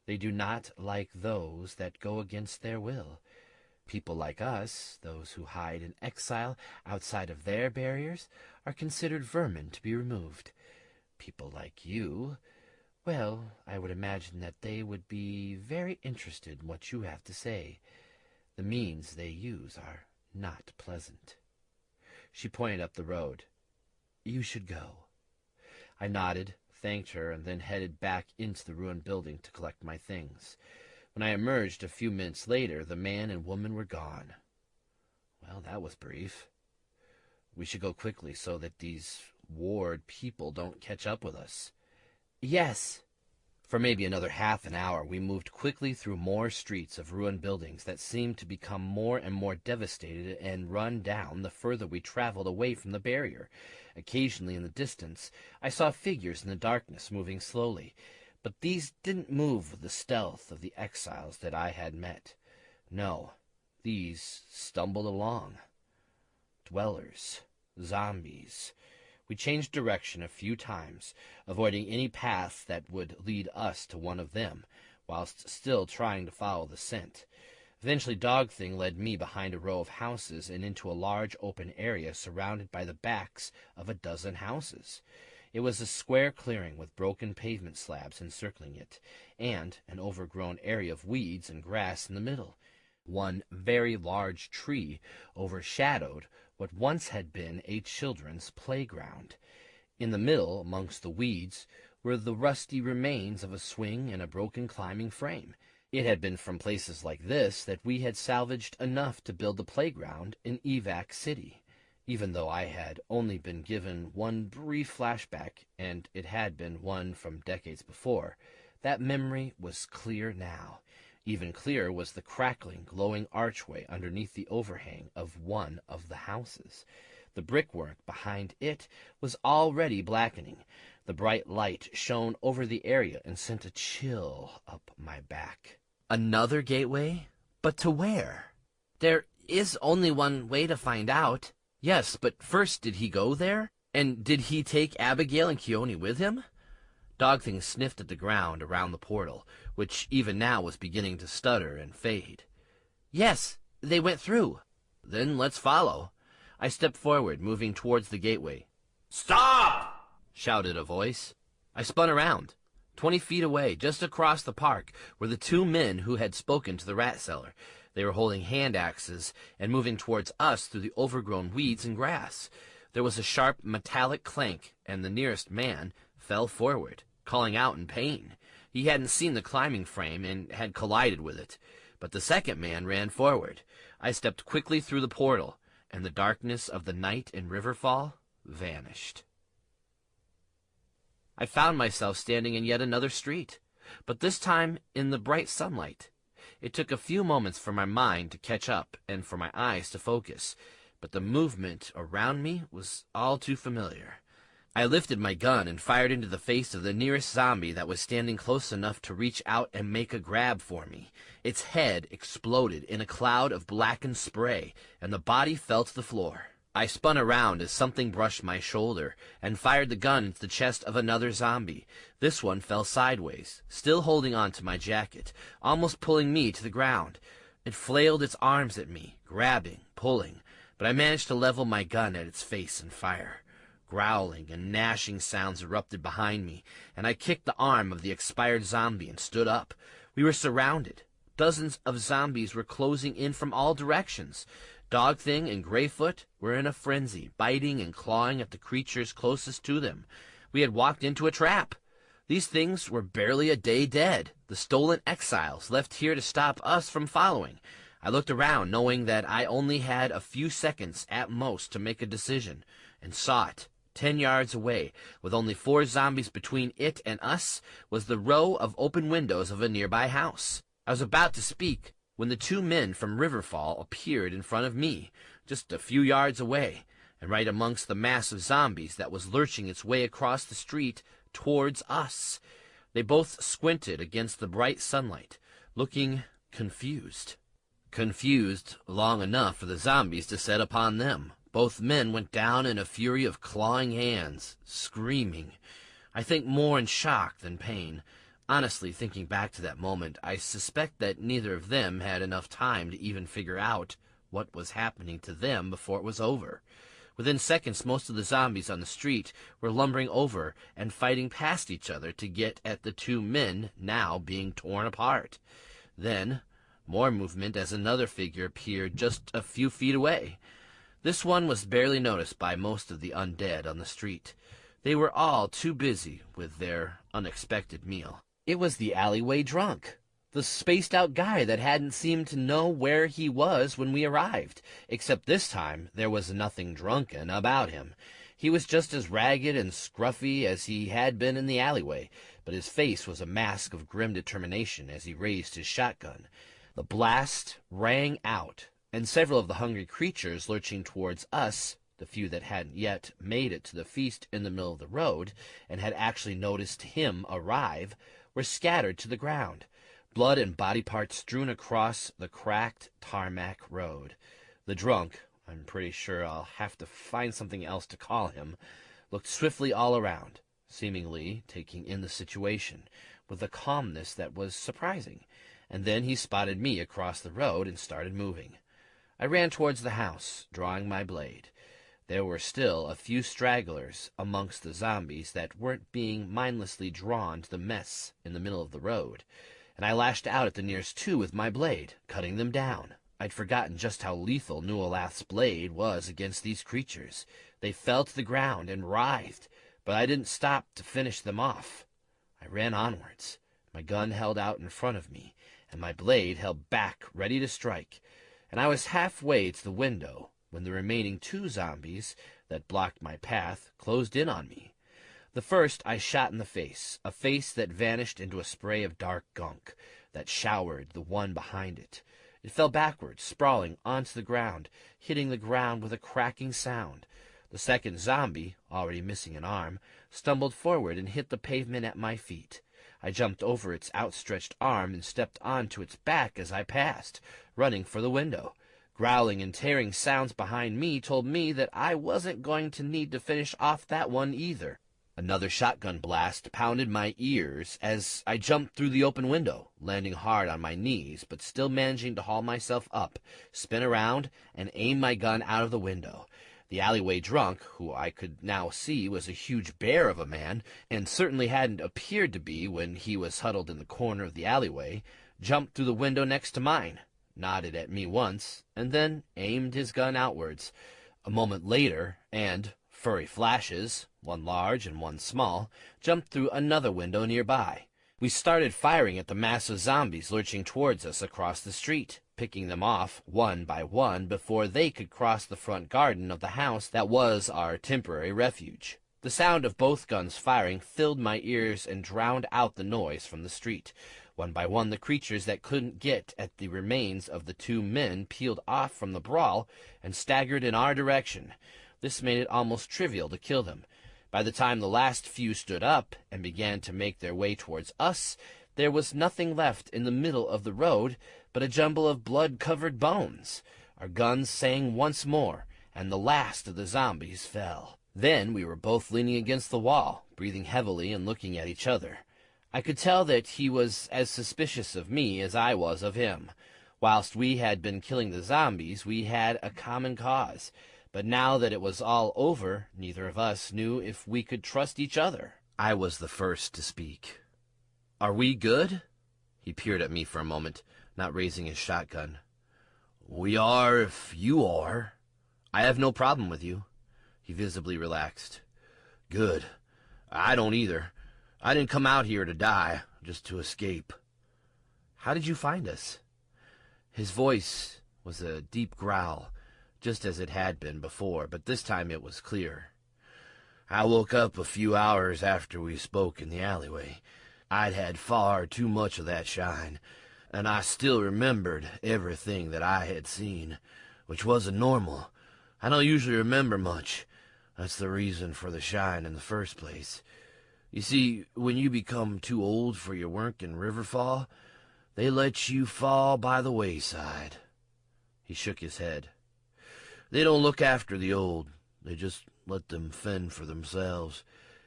They do not like those that go against their will. People like us, those who hide in exile outside of their barriers, are considered vermin to be removed. People like you, well, I would imagine that they would be very interested in what you have to say. The means they use are not pleasant." She pointed up the road. "You should go." I nodded, thanked her, and then headed back into the ruined building to collect my things. When I emerged a few minutes later, the man and woman were gone. Well, that was brief. "We should go quickly so that these ward people don't catch up with us." "Yes." For maybe another half an hour we moved quickly through more streets of ruined buildings that seemed to become more and more devastated and run down the further we traveled away from the barrier. Occasionally in the distance I saw figures in the darkness moving slowly, but these didn't move with the stealth of the exiles that I had met. No, These stumbled along. Dwellers. Zombies. We changed direction a few times, avoiding any paths that would lead us to one of them, whilst still trying to follow the scent. Eventually Dog Thing led me behind a row of houses and into a large open area surrounded by the backs of a dozen houses. It was a square clearing with broken pavement slabs encircling it, and an overgrown area of weeds and grass in the middle. One very large tree overshadowed what once had been a children's playground. In the middle, amongst the weeds, were the rusty remains of a swing and a broken climbing frame. It had been from places like this that we had salvaged enough to build the playground in Evac City. Even though I had only been given one brief flashback, and it had been one from decades before, that memory was clear now. Even clearer was the crackling, glowing archway underneath the overhang of one of the houses. The brickwork behind it was already blackening. The bright light shone over the area and sent a chill up my back. Another gateway? But to where? There is only one way to find out. Yes, but first, did he go there? And did he take Abigail and Keone with him? Dog Thing sniffed at the ground around the portal, which even now was beginning to stutter and fade. Yes, they went through. Then let's follow. I stepped forward, moving towards the gateway. "Stop!" shouted a voice. I spun around. 20 feet away, just across the park, were the two men who had spoken to the rat seller. They were holding hand axes and moving towards us through the overgrown weeds and grass. There was a sharp metallic clank, and the nearest man fell forward, calling out in pain. He hadn't seen the climbing frame and had collided with it. But the second man ran forward. I stepped quickly through the portal, and the darkness of the night in Riverfall vanished. I found myself standing in yet another street, but this time in the bright sunlight. It took a few moments for my mind to catch up and for my eyes to focus, but the movement around me was all too familiar. I lifted my gun and fired into the face of the nearest zombie that was standing close enough to reach out and make a grab for me. Its head exploded in a cloud of blackened spray, and the body fell to the floor. I spun around as something brushed my shoulder and fired the gun into the chest of another zombie. This one fell sideways, still holding on to my jacket, almost pulling me to the ground. It flailed its arms at me, grabbing, pulling, but I managed to level my gun at its face and fire. Growling and gnashing sounds erupted behind me, and I kicked the arm of the expired zombie and stood up. We were surrounded. Dozens of zombies were closing in from all directions. Dog Thing and Greyfoot were in a frenzy, biting and clawing at the creatures closest to them. We had walked into a trap. These things were barely a day dead, the stolen exiles left here to stop us from following. I looked around, knowing that I only had a few seconds at most to make a decision, and saw it. 10 yards away, with only 4 zombies between it and us, was the row of open windows of a nearby house. I was about to speak when the 2 men from Riverfall appeared in front of me, just a few yards away, and right amongst the mass of zombies that was lurching its way across the street towards us. They both squinted against the bright sunlight, looking confused. Confused long enough for the zombies to set upon them. Both men went down in a fury of clawing hands, screaming. I think more in shock than pain. Honestly, thinking back to that moment, I suspect that neither of them had enough time to even figure out what was happening to them before it was over. Within seconds, most of the zombies on the street were lumbering over and fighting past each other to get at the 2 men now being torn apart. Then, more movement as another figure appeared just a few feet away. This one was barely noticed by most of the undead on the street. They were all too busy with their unexpected meal. It was the alleyway drunk, the spaced-out guy that hadn't seemed to know where he was when we arrived, except this time there was nothing drunken about him. He was just as ragged and scruffy as he had been in the alleyway, but his face was a mask of grim determination as he raised his shotgun. The blast rang out, and several of the hungry creatures lurching towards us, the few that hadn't yet made it to the feast in the middle of the road and had actually noticed him arrive, were scattered to the ground. blood and body parts strewn across the cracked tarmac road. The drunk, I'm pretty sure I'll have to find something else to call him, looked swiftly all around, seemingly taking in the situation, with a calmness that was surprising, and then he spotted me across the road and started moving. I ran towards the house, drawing my blade. There were still a few stragglers amongst the zombies that weren't being mindlessly drawn to the mess in the middle of the road, and I lashed out at the nearest two with my blade, cutting them down. I'd forgotten just how lethal Nualath's blade was against these creatures. They fell to the ground and writhed, but I didn't stop to finish them off. I ran onwards, my gun held out in front of me, and my blade held back ready to strike, and I was halfway to the window when the remaining two zombies that blocked my path closed in on me. The first I shot in the face, a face that vanished into a spray of dark gunk that showered the one behind it. It fell backwards, sprawling onto the ground, hitting the ground with a cracking sound. The second zombie, already missing an arm, stumbled forward and hit the pavement at my feet. I jumped over its outstretched arm and stepped onto its back as I passed, running for the window. Growling and tearing sounds behind me told me that I wasn't going to need to finish off that one either. Another shotgun blast pounded my ears as I jumped through the open window, landing hard on my knees, but still managing to haul myself up, spin around, and aim my gun out of the window. The alleyway drunk, who I could now see was a huge bear of a man, and certainly hadn't appeared to be when he was huddled in the corner of the alleyway, jumped through the window next to mine, nodded at me once, and then aimed his gun outwards. A moment later, and furry flashes, one large and one small, jumped through another window nearby. We started firing at the mass of zombies lurching towards us across the street, picking them off one by one before they could cross the front garden of the house that was our temporary refuge. The sound of both guns firing filled my ears and drowned out the noise from the street. One by one the creatures that couldn't get at the remains of the two men peeled off from the brawl and staggered in our direction. This made it almost trivial to kill them. By the time the last few stood up and began to make their way towards us, there was nothing left in the middle of the road but a jumble of blood-covered bones. Our guns sang once more, and the last of the zombies fell. Then we were both leaning against the wall, breathing heavily and looking at each other. I could tell that he was as suspicious of me as I was of him. Whilst we had been killing the zombies, we had a common cause. But now that it was all over, neither of us knew if we could trust each other. I was the first to speak. "Are we good?" He peered at me for a moment, not raising his shotgun. "We are if you are." "I have no problem with you." He visibly relaxed. "Good. I don't either. I didn't come out here to die, just to escape." "How did you find us?" His voice was a deep growl, just as it had been before, but this time it was clear. "I woke up a few hours after we spoke in the alleyway. I'd had far too much of that shine, and I still remembered everything that I had seen, which wasn't normal. I don't usually remember much. That's the reason for the shine in the first place. You see, when you become too old for your work in Riverfall, they let you fall by the wayside." He shook his head. "They don't look after the old. They just let them fend for themselves.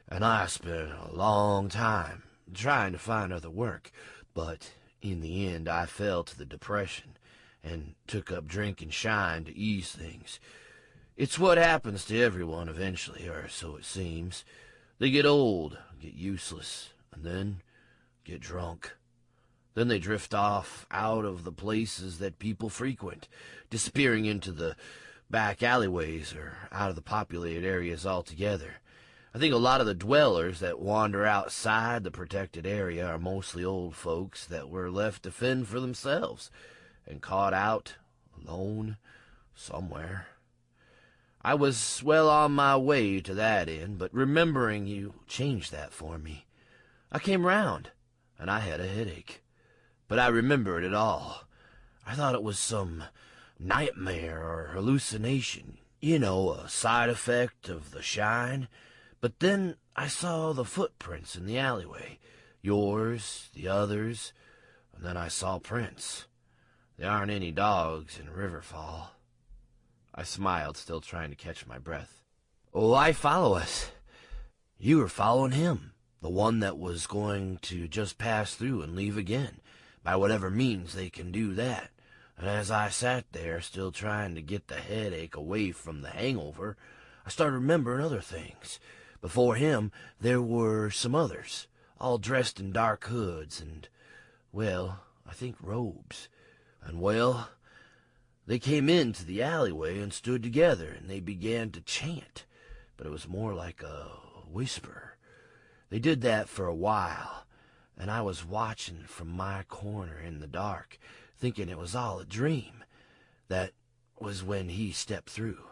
And I spent a long time trying to find other work, but in the end I fell to the depression and took up drinking shine to ease things. It's what happens to everyone eventually, or so it seems. They get old, get useless, and then get drunk. Then they drift off out of the places that people frequent, disappearing into the back alleyways or out of the populated areas altogether. I think a lot of the dwellers that wander outside the protected area are mostly old folks that were left to fend for themselves and caught out alone somewhere. I was well on my way to that end, but remembering you changed that for me. I came round, and I had a headache. But I remembered it all. I thought it was some nightmare or hallucination, a side effect of the shine. But then I saw the footprints in the alleyway, yours, the others. and then I saw prints. There aren't any dogs in Riverfall." I smiled, still trying to catch my breath. "Why follow us? You were following him, the one that was going to just pass through and leave again, by whatever means they can do that. And as I sat there, still trying to get the headache away from the hangover, I started remembering other things. Before him, there were some others, all dressed in dark hoods and, well, I think robes. And, well, they came into the alleyway and stood together, and they began to chant, but it was more like a whisper. They did that for a while, and I was watching from my corner in the dark, thinking it was all a dream. That was when he stepped through.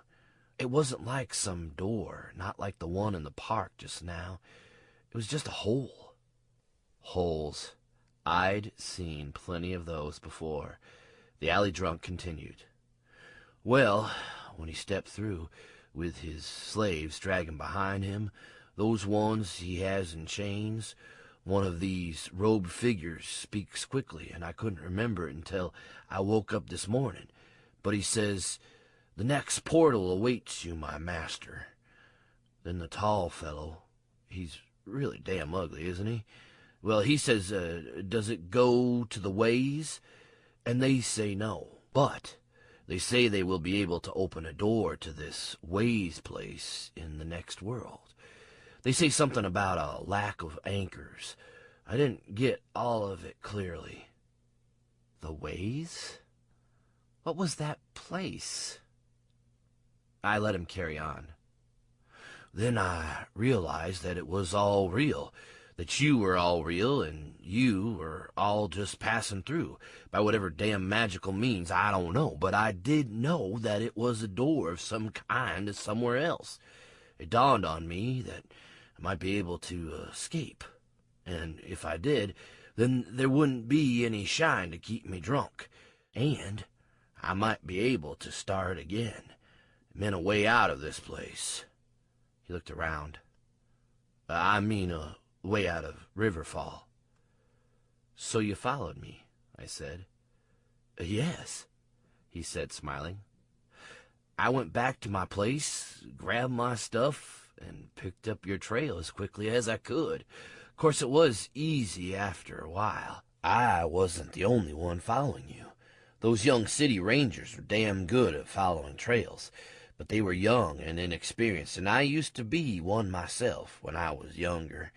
It wasn't like some door, not like the one in the park just now. It was just a hole. Holes. I'd seen plenty of those before. The alley drunk continued. "Well, when he stepped through, with his slaves dragging behind him, those ones he has in chains, one of these robed figures speaks quickly, and I couldn't remember it until I woke up this morning. But he says, 'The next portal awaits you, my master.' Then the tall fellow, he's really damn ugly, isn't he? Well, he says, 'Does it go to the ways?' And they say no. But they say they will be able to open a door to this ways place in the next world. They say something about a lack of anchors. I didn't get all of it clearly." The ways? What was that place? I let him carry on. "Then I realized that it was all real, that you were all real, and you were all just passing through, by whatever damn magical means, I don't know, but I did know that it was a door of some kind to somewhere else. It dawned on me that I might be able to escape, and if I did, then there wouldn't be any shine to keep me drunk, and I might be able to start again. It meant a way out of this place." He looked around. "I mean a way out of Riverfall." "So you followed me," I said. "Yes," he said, smiling. "I went back to my place, grabbed my stuff, and picked up your trail as quickly as I could. Of course, it was easy after a while. I wasn't the only one following you. Those young city rangers were damn good at following trails, but they were young and inexperienced, and I used to be one myself when I was younger,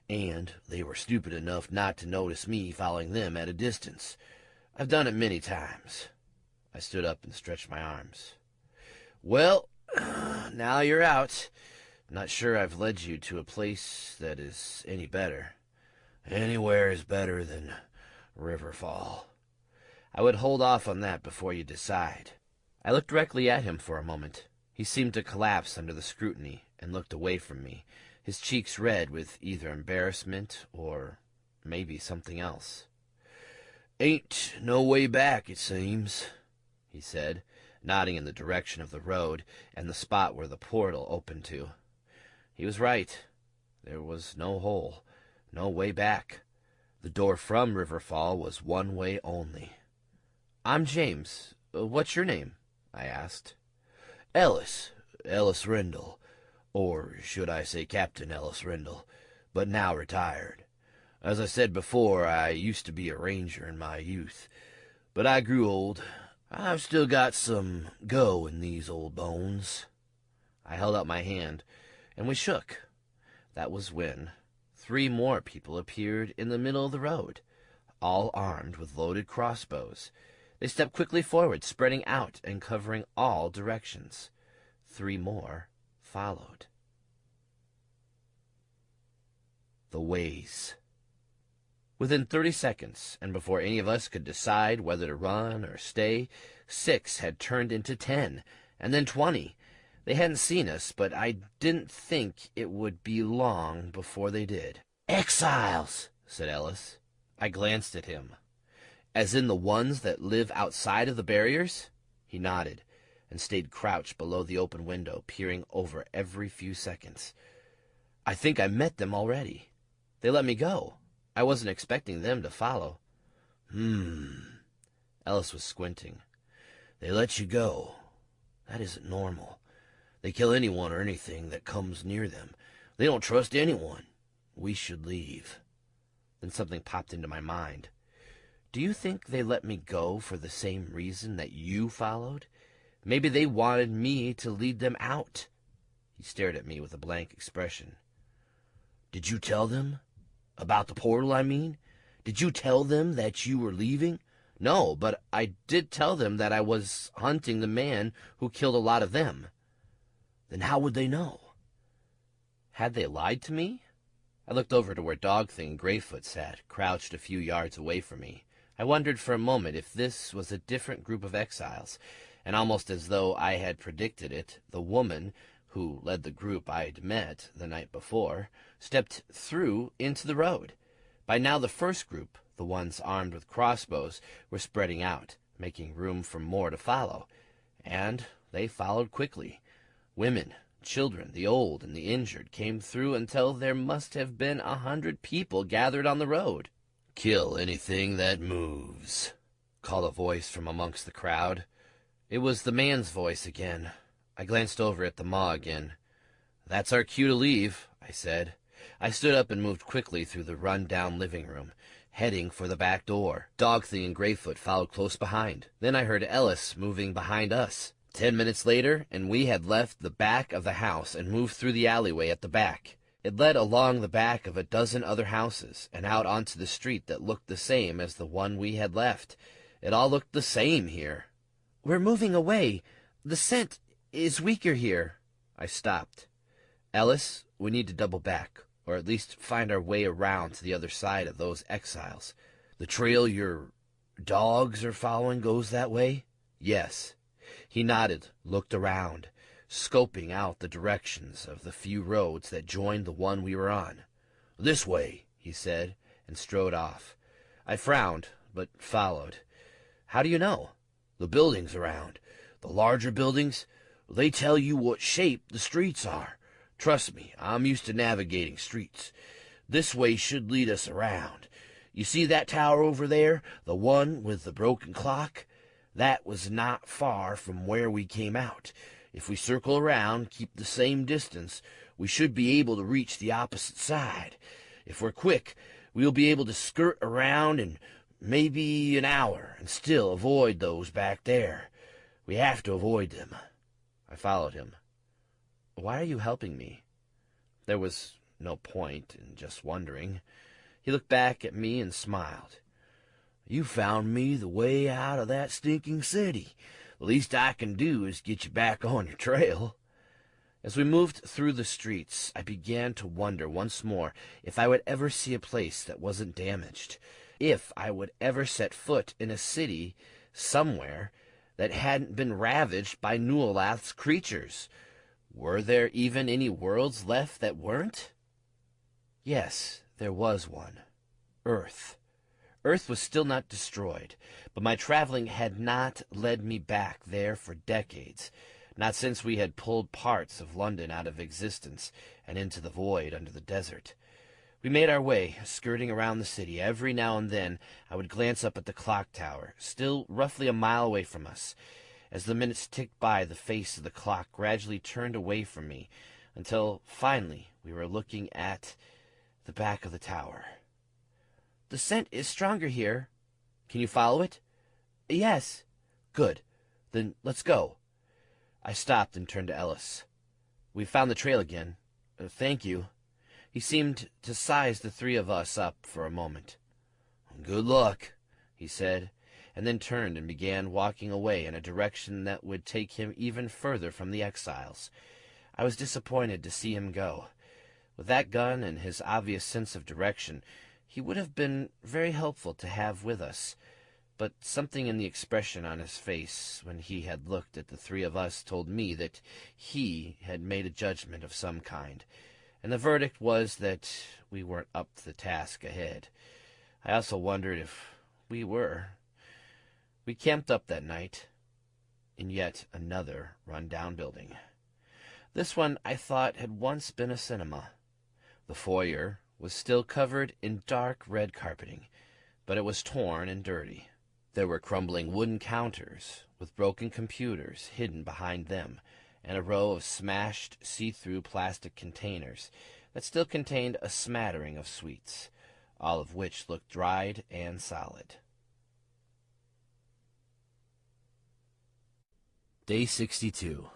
and they were stupid enough not to notice me following them at a distance. I've done it many times." I stood up and stretched my arms. "Well, now you're out. Not sure I've led you to a place that is any better." "Anywhere is better than Riverfall." "I would hold off on that before you decide." I looked directly at him for a moment. He seemed to collapse under the scrutiny and looked away from me, his cheeks red with either embarrassment or maybe something else. "Ain't no way back, it seems," he said, nodding in the direction of the road and the spot where the portal opened to. He was right. There was no hole, no way back. The door from Riverfall was one way only. "I'm James. What's your name?" I asked. "Ellis Rendell, or should I say Captain Ellis Rendell, but now retired. As I said before, I used to be a ranger in my youth, but I grew old. I've still got some go in these old bones." I held out my hand, and we shook. That was when 3 more people appeared in the middle of the road, all armed with loaded crossbows. They stepped quickly forward, spreading out and covering all directions. 3 more followed. The ways. Within 30 seconds, and before any of us could decide whether to run or stay, 6 had turned into 10, and then 20. They hadn't seen us, but I didn't think it would be long before they did. "Exiles," said Ellis. I glanced at him. "As in the ones that live outside of the barriers?" He nodded, and stayed crouched below the open window, peering over every few seconds. "I think I met them already. They let me go. I wasn't expecting them to follow." Ellis was squinting. They let you go. That isn't normal. They kill anyone or anything that comes near them. They don't trust anyone. We should leave. Then something popped into my mind. Do you think they let me go for the same reason that you followed? Maybe they wanted me to lead them out. He stared at me with a blank expression. Did you tell them? About the portal, I mean? Did you tell them that you were leaving? No, but I did tell them that I was hunting the man who killed a lot of them. Then how would they know? Had they lied to me? I looked over to where Dogthing and Greyfoot sat, crouched a few yards away from me. I wondered for a moment if this was a different group of exiles, and almost as though I had predicted it, the woman who led the group I'd met the night before stepped through into the road. By now the first group, the ones armed with crossbows, were spreading out, making room for more to follow. And they followed quickly. Women, children, the old and the injured came through until there must have been 100 people gathered on the road. Kill anything that moves, called a voice from amongst the crowd. It was the man's voice again. I glanced over at the maw again. That's our cue to leave, I said. I stood up and moved quickly through the run-down living room, heading for the back door. Dogthing and Greyfoot followed close behind. Then I heard Ellis moving behind us. 10 minutes later, and we had left the back of the house and moved through the alleyway at the back. It led along the back of a dozen other houses and out onto the street that looked the same as the one we had left. It all looked the same here. We're moving away. The scent is weaker here. I stopped. Ellis, we need to double back, or at least find our way around to the other side of those exiles. The trail your dogs are following goes that way? Yes. He nodded, looked around, scoping out the directions of the few roads that joined the one we were on. This way, he said, and strode off. I frowned, but followed. How do you know? The buildings around. The larger buildings, they tell you what shape the streets are. Trust me, I'm used to navigating streets. This way should lead us around. You see that tower over there, the one with the broken clock? That was not far from where we came out. If we circle around, keep the same distance, we should be able to reach the opposite side. If we're quick, we'll be able to skirt around in maybe an hour and still avoid those back there. We have to avoid them. I followed him. Why are you helping me? There was no point in just wondering. He looked back at me and smiled. You found me the way out of that stinking city. The least I can do is get you back on your trail. As we moved through the streets, I began to wonder once more if I would ever see a place that wasn't damaged, if I would ever set foot in a city somewhere that hadn't been ravaged by Nualath's creatures. Were there even any worlds left that weren't? Yes, there was one. Earth. Earth was still not destroyed, but my traveling had not led me back there for decades, not since we had pulled parts of London out of existence and into the void under the desert. We made our way, skirting around the city. Every now and then I would glance up at the clock tower, still roughly a mile away from us. As the minutes ticked by, the face of the clock gradually turned away from me, until finally we were looking at the back of the tower. The scent is stronger here. Can you follow it? Yes. Good. Then let's go. I stopped and turned to Ellis. We've found the trail again. Thank you. He seemed to size the three of us up for a moment. Good luck, he said, and then turned and began walking away in a direction that would take him even further from the exiles. I was disappointed to see him go. With that gun and his obvious sense of direction, he would have been very helpful to have with us, but something in the expression on his face when he had looked at the three of us told me that he had made a judgment of some kind, and the verdict was that we weren't up to the task ahead. I also wondered if we were. We camped up that night in yet another run-down building. This one I thought had once been a cinema. The foyer was still covered in dark red carpeting, but it was torn and dirty. There were crumbling wooden counters with broken computers hidden behind them, and a row of smashed, see-through plastic containers that still contained a smattering of sweets, all of which looked dried and solid. Day 62.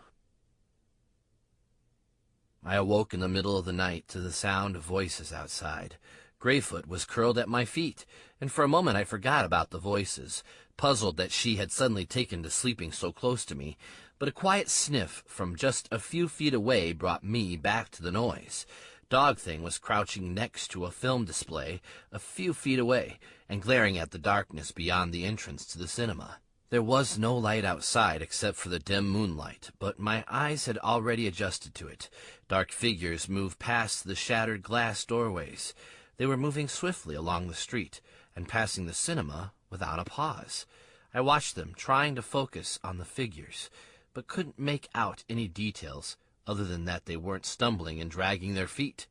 I awoke in the middle of the night to the sound of voices outside. Greyfoot was curled at my feet, and for a moment I forgot about the voices, puzzled that she had suddenly taken to sleeping so close to me, but a quiet sniff from just a few feet away brought me back to the noise. Dog Thing was crouching next to a film display a few feet away and glaring at the darkness beyond the entrance to the cinema. There was no light outside except for the dim moonlight, but my eyes had already adjusted to it. Dark figures moved past the shattered glass doorways. They were moving swiftly along the street and passing the cinema without a pause. I watched them, trying to focus on the figures, but couldn't make out any details other than that they weren't stumbling and dragging their feet.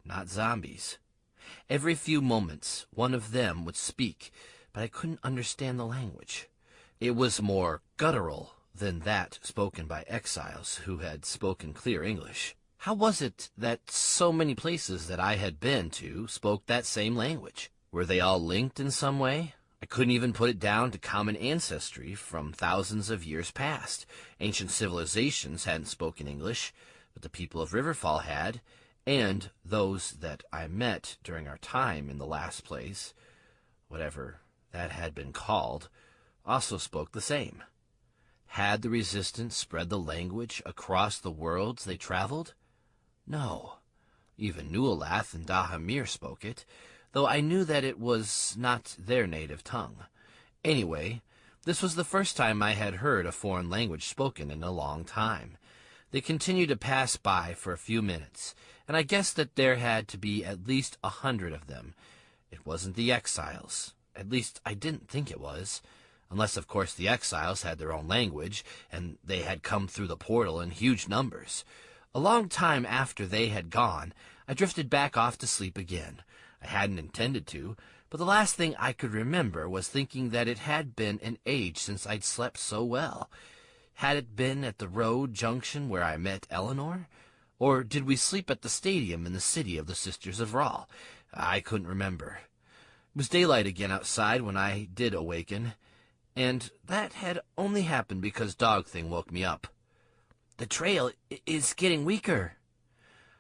Not zombies. Every few moments, one of them would speak, but I couldn't understand the language. It was more guttural than that spoken by exiles who had spoken clear English. How was it that so many places that I had been to spoke that same language? Were they all linked in some way? I couldn't even put it down to common ancestry from thousands of years past. Ancient civilizations hadn't spoken English, but the people of Riverfall had, and those that I met during our time in the last place, whatever that had been called, also spoke the same. Had the resistance spread the language across the worlds they traveled? No. Even Nualath and Dahamir spoke it, though I knew that it was not their native tongue. Anyway, this was the first time I had heard a foreign language spoken in a long time. They continued to pass by for a few minutes, and I guessed that there had to be at least 100 of them. It wasn't the exiles. At least I didn't think it was. Unless, of course, the exiles had their own language, and they had come through the portal in huge numbers. A long time after they had gone, I drifted back off to sleep again. I hadn't intended to, but the last thing I could remember was thinking that it had been an age since I'd slept so well. Had it been at the road junction where I met Eleanor? Or did we sleep at the stadium in the city of the Sisters of Rahl? I couldn't remember. It was daylight again outside when I did awaken, and that had only happened because Dog Thing woke me up. The trail is getting weaker.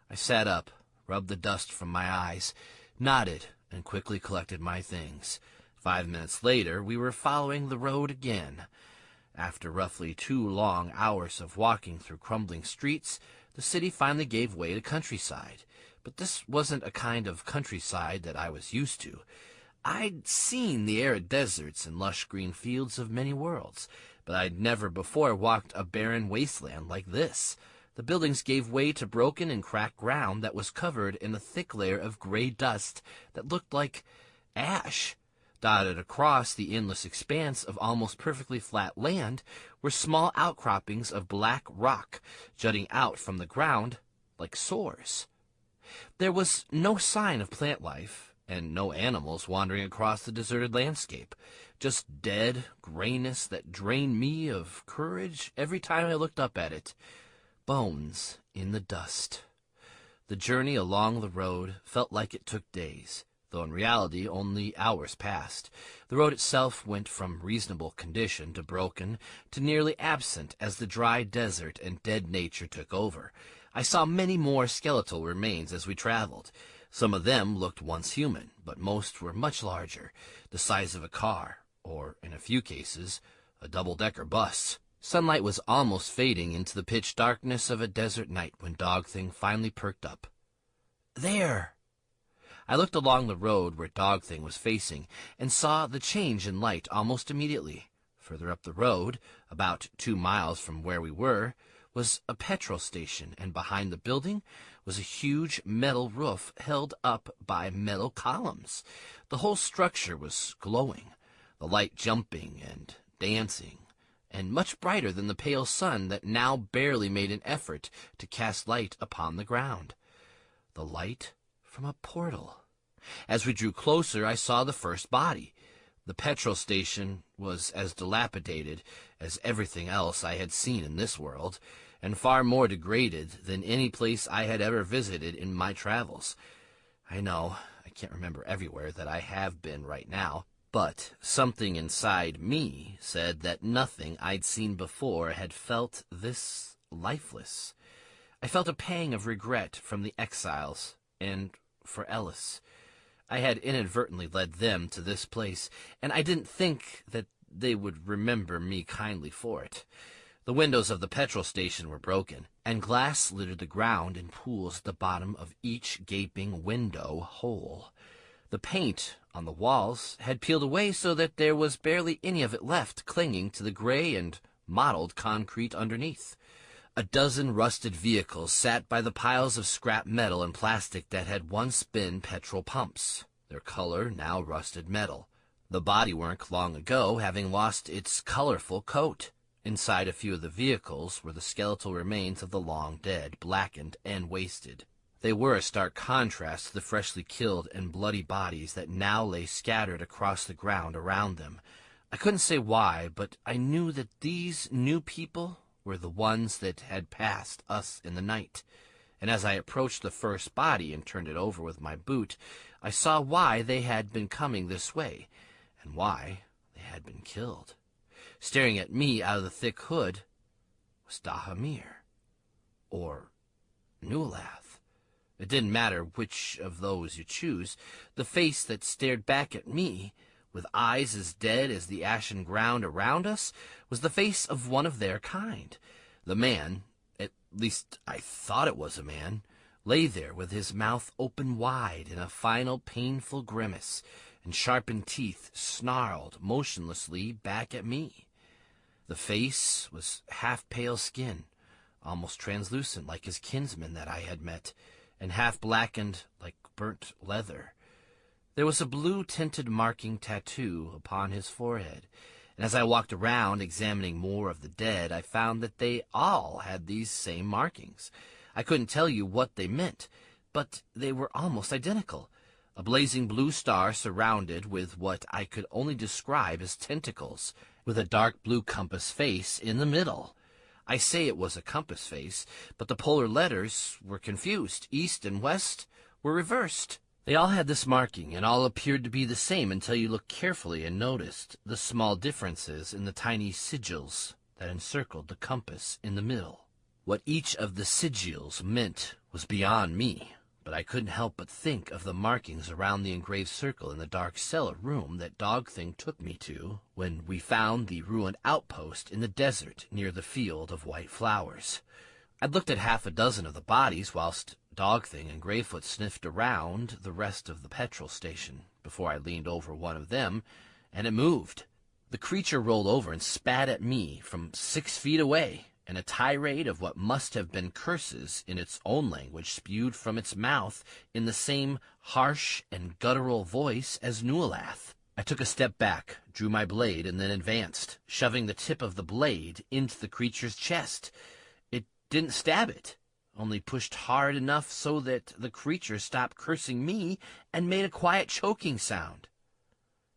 I sat up, rubbed the dust from my eyes, nodded, and quickly collected my things. 5 minutes later, we were following the road again. After roughly 2 long hours of walking through crumbling streets, the city finally gave way to countryside. But this wasn't a kind of countryside that I was used to. I'd seen the arid deserts and lush green fields of many worlds, but I'd never before walked a barren wasteland like this. The buildings gave way to broken and cracked ground that was covered in a thick layer of gray dust that looked like ash. Dotted across the endless expanse of almost perfectly flat land were small outcroppings of black rock jutting out from the ground like sores. There was no sign of plant life, and no animals wandering across the deserted landscape. Just dead grayness that drained me of courage every time I looked up at it. Bones in the dust. The journey along the road felt like it took days, though in reality only hours passed. The road itself went from reasonable condition to broken to nearly absent as the dry desert and dead nature took over. I saw many more skeletal remains as we traveled. Some of them looked once human, but most were much larger, the size of a car, or, in a few cases, a double-decker bus. Sunlight was almost fading into the pitch darkness of a desert night when Dog Thing finally perked up. There! I looked along the road where Dog Thing was facing and saw the change in light almost immediately. Further up the road, about 2 miles from where we were, was a petrol station, and behind the building was a huge metal roof held up by metal columns. The whole structure was glowing, the light jumping and dancing, and much brighter than the pale sun that now barely made an effort to cast light upon the ground. The light from a portal. As we drew closer, I saw the first body. The petrol station was as dilapidated as everything else I had seen in this world, and far more degraded than any place I had ever visited in my travels. I know, I can't remember everywhere that I have been right now, but something inside me said that nothing I'd seen before had felt this lifeless. I felt a pang of regret from the exiles, and for Ellis. I had inadvertently led them to this place, and I didn't think that they would remember me kindly for it. The windows of the petrol station were broken, and glass littered the ground in pools at the bottom of each gaping window hole. The paint on the walls had peeled away so that there was barely any of it left clinging to the gray and mottled concrete underneath. A dozen rusted vehicles sat by the piles of scrap metal and plastic that had once been petrol pumps, their color now rusted metal, the bodywork long ago having lost its colorful coat. Inside a few of the vehicles were the skeletal remains of the long dead, blackened and wasted. They were a stark contrast to the freshly killed and bloody bodies that now lay scattered across the ground around them. I couldn't say why, but I knew that these new people were the ones that had passed us in the night, and as I approached the first body and turned it over with my boot, I saw why they had been coming this way, and why they had been killed. Staring at me out of the thick hood was Dahamir, or Nulath. It didn't matter which of those you choose. The face that stared back at me, with eyes as dead as the ashen ground around us, was the face of one of their kind. The man, at least I thought it was a man, lay there with his mouth open wide in a final painful grimace, and sharpened teeth snarled motionlessly back at me. The face was half pale skin, almost translucent like his kinsman that I had met, and half blackened like burnt leather. There was a blue-tinted marking tattoo upon his forehead, and as I walked around examining more of the dead, I found that they all had these same markings. I couldn't tell you what they meant, but they were almost identical. A blazing blue star surrounded with what I could only describe as tentacles, with a dark blue compass face in the middle. I say it was a compass face, but the polar letters were confused. East and west were reversed. They all had this marking, and all appeared to be the same until you looked carefully and noticed the small differences in the tiny sigils that encircled the compass in the middle. What each of the sigils meant was beyond me, but I couldn't help but think of the markings around the engraved circle in the dark cellar room that Dog Thing took me to when we found the ruined outpost in the desert near the field of white flowers. I'd looked at half a dozen of the bodies whilst Dog Thing and Greyfoot sniffed around the rest of the petrol station before I leaned over one of them, and it moved. The creature rolled over and spat at me from 6 feet away, and a tirade of what must have been curses in its own language spewed from its mouth in the same harsh and guttural voice as Nulath. I took a step back, drew my blade, and then advanced, shoving the tip of the blade into the creature's chest. It didn't stab it, only pushed hard enough so that the creature stopped cursing me and made a quiet choking sound.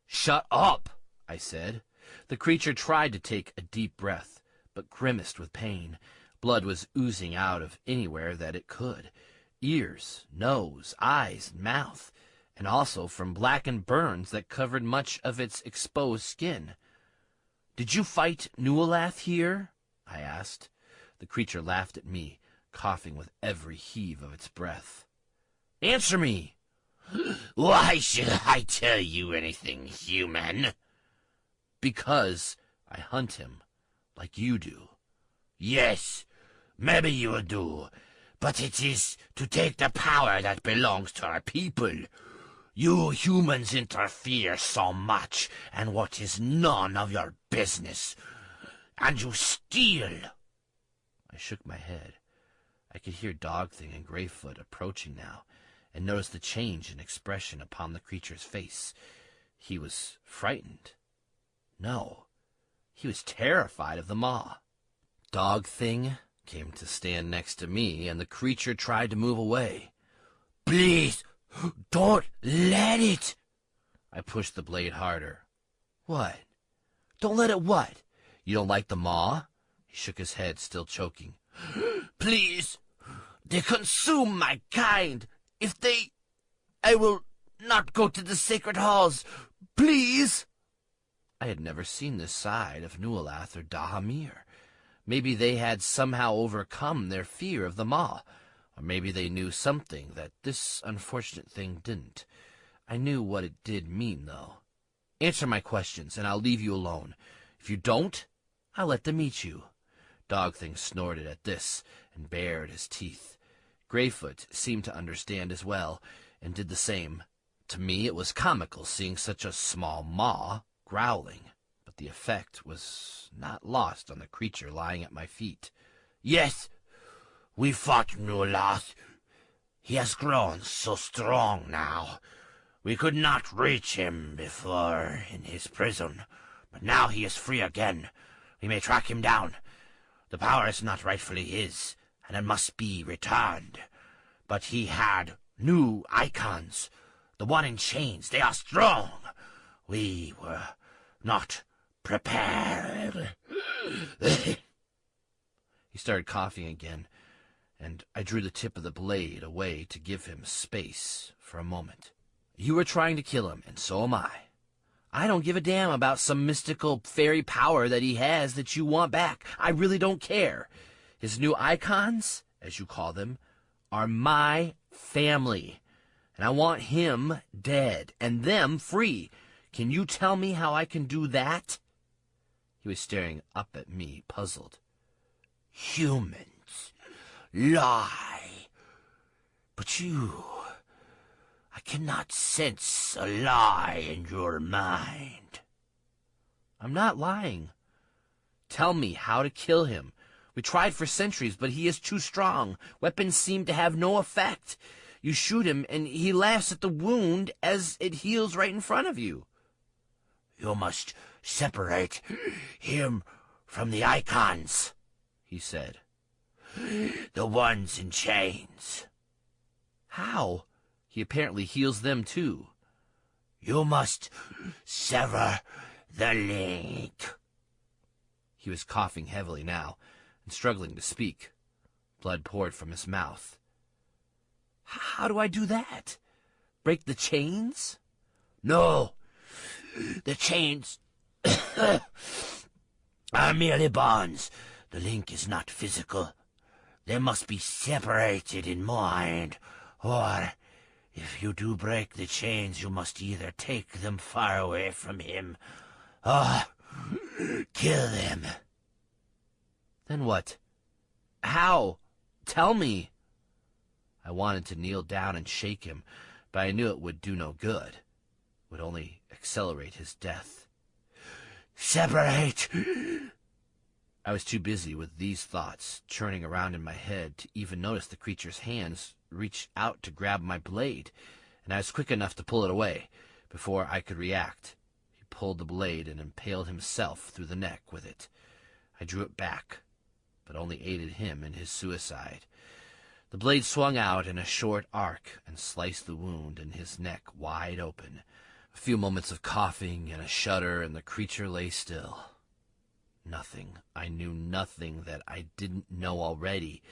"Shut up," I said. The creature tried to take a deep breath, but grimaced with pain. Blood was oozing out of anywhere that it could. Ears, nose, eyes, and mouth, and also from blackened burns that covered much of its exposed skin. "Did you fight Nulath here?" I asked. The creature laughed at me, coughing with every heave of its breath. "Answer me!" Why should I tell you anything, human? "Because I hunt him, like you do." Yes, maybe you do, but it is to take the power that belongs to our people. You humans interfere so much in what is none of your business, and you steal. I shook my head. I could hear Dog Thing and Greyfoot approaching now, and noticed the change in expression upon the creature's face. He was frightened. No, he was terrified of them all. Dog Thing came to stand next to me, and the creature tried to move away. Please, Don't let it! I pushed the blade harder. What? Don't let it what? You don't like the maw? He shook his head, still choking. Please! They consume my kind! If they... I will not go to the sacred halls! Please! I had never seen this side of Nualath or Dahamir. Maybe they had somehow overcome their fear of the maw, or maybe they knew something that this unfortunate thing didn't. I knew what it did mean, though. Answer my questions, and I'll leave you alone. If you don't, I'll let them eat you. Dogthing snorted at this and bared his teeth. Greyfoot seemed to understand as well, and did the same. To me it was comical seeing such a small maw growling, but the effect was not lost on the creature lying at my feet. Yes, we fought Nualath. He has grown so strong now. We could not reach him before in his prison, but now he is free again. We may track him down. The power is not rightfully his, and it must be returned. But he had new icons. The one in chains, they are strong. We were not prepared. He started coughing again, and I drew the tip of the blade away to give him space for a moment. You were trying to kill him, and so am I. I don't give a damn about some mystical fairy power that he has that you want back. I really don't care. His new icons, as you call them, are my family, and I want him dead and them free. Can you tell me how I can do that? He was staring up at me, puzzled. Humans lie, but you... I cannot sense a lie in your mind. I'm not lying. Tell me how to kill him. We tried for centuries, but he is too strong. Weapons seem to have no effect. You shoot him, and he laughs at the wound as it heals right in front of you. You must separate him from the icons, he said. The ones in chains. How? He apparently heals them, too. You must sever the link. He was coughing heavily now and struggling to speak. Blood poured from his mouth. How do I do that? Break the chains? No. The chains are merely bonds. The link is not physical. They must be separated in mind, or... if you do break the chains, you must either take them far away from him, or kill them. Then what? How? Tell me. I wanted to kneel down and shake him, but I knew it would do no good. It would only accelerate his death. Separate! I was too busy with these thoughts churning around in my head to even notice the creature's hands reach out to grab my blade, and I was quick enough to pull it away before I could react. He pulled the blade and impaled himself through the neck with it. I drew it back, but only aided him in his suicide. The blade swung out in a short arc and sliced the wound in his neck wide open. A few moments of coughing and a shudder, and the creature lay still. Nothing. I knew nothing that I didn't know already.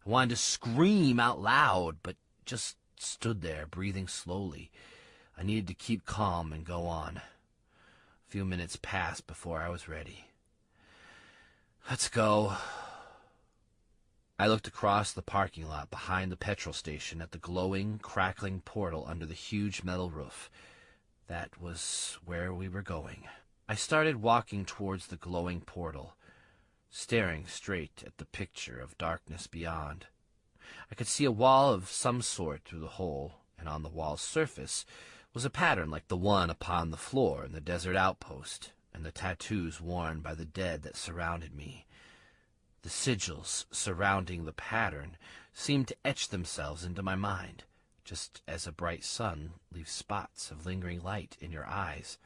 I wanted to scream out loud, but just stood there, breathing slowly. I needed to keep calm and go on. A few minutes passed before I was ready. Let's go. I looked across the parking lot behind the petrol station at the glowing, crackling portal under the huge metal roof. That was where we were going. I started walking towards the glowing portal, staring straight at the picture of darkness beyond. I could see a wall of some sort through the hole, and on the wall's surface was a pattern like the one upon the floor in the desert outpost, and the tattoos worn by the dead that surrounded me. The sigils surrounding the pattern seemed to etch themselves into my mind, just as a bright sun leaves spots of lingering light in your eyes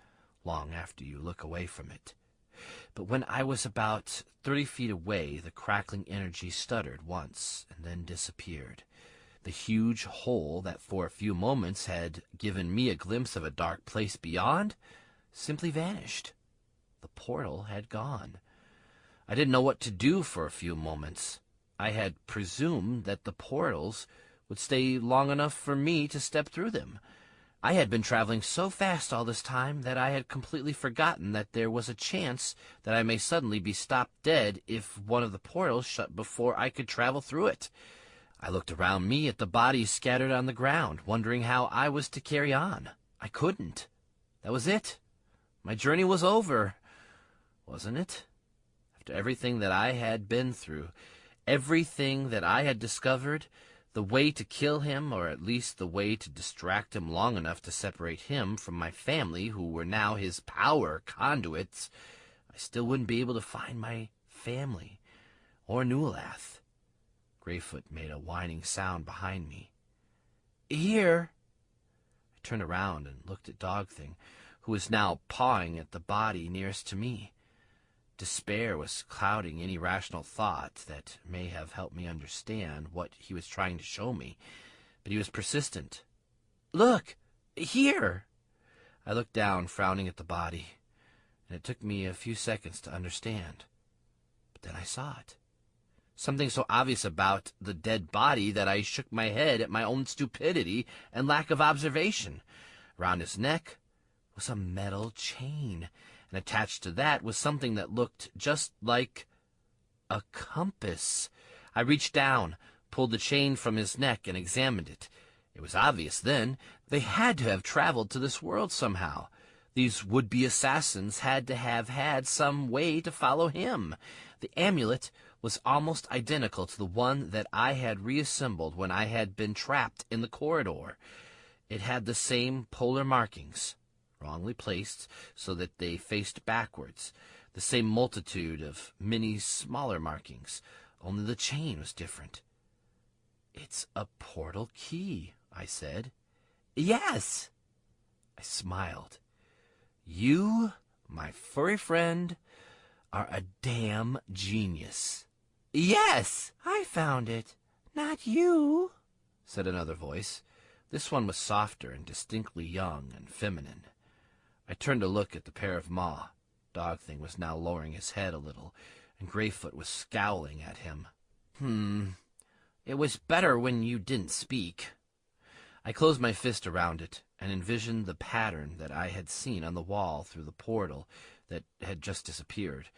long after you look away from it. But when I was about 30 feet away, the crackling energy stuttered once and then disappeared. The huge hole that for a few moments had given me a glimpse of a dark place beyond simply vanished. The portal had gone. I didn't know what to do for a few moments. I had presumed that the portals would stay long enough for me to step through them. I had been traveling so fast all this time that I had completely forgotten that there was a chance that I may suddenly be stopped dead if one of the portals shut before I could travel through it. I looked around me at the bodies scattered on the ground, wondering how I was to carry on. I couldn't. That was it. My journey was over, wasn't it? After everything that I had been through, everything that I had discovered, the way to kill him, or at least the way to distract him long enough to separate him from my family, who were now his power conduits, I still wouldn't be able to find my family or Newlath. Greyfoot made a whining sound behind me. Here! I turned around and looked at Dogthing, who was now pawing at the body nearest to me. Despair was clouding any rational thought that may have helped me understand what he was trying to show me, but he was persistent. Look! Here! I looked down, frowning at the body, and it took me a few seconds to understand. But then I saw it. Something so obvious about the dead body that I shook my head at my own stupidity and lack of observation. Around his neck was a metal chain, and attached to that was something that looked just like a compass. I reached down, pulled the chain from his neck, and examined it. It was obvious then. They had to have traveled to this world somehow. These would-be assassins had to have had some way to follow him. The amulet was almost identical to the one that I had reassembled when I had been trapped in the corridor. It had the same polar markings, wrongly placed so that they faced backwards, the same multitude of many smaller markings, only the chain was different. "It's a portal key," I said. "Yes!" I smiled. "You, my furry friend, are a damn genius." "Yes, I found it, not you," said another voice. This one was softer and distinctly young and feminine. I turned to look at the pair of maw. Dogthing was now lowering his head a little, and Greyfoot was scowling at him. It was better when you didn't speak." I closed my fist around it and envisioned the pattern that I had seen on the wall through the portal that had just disappeared.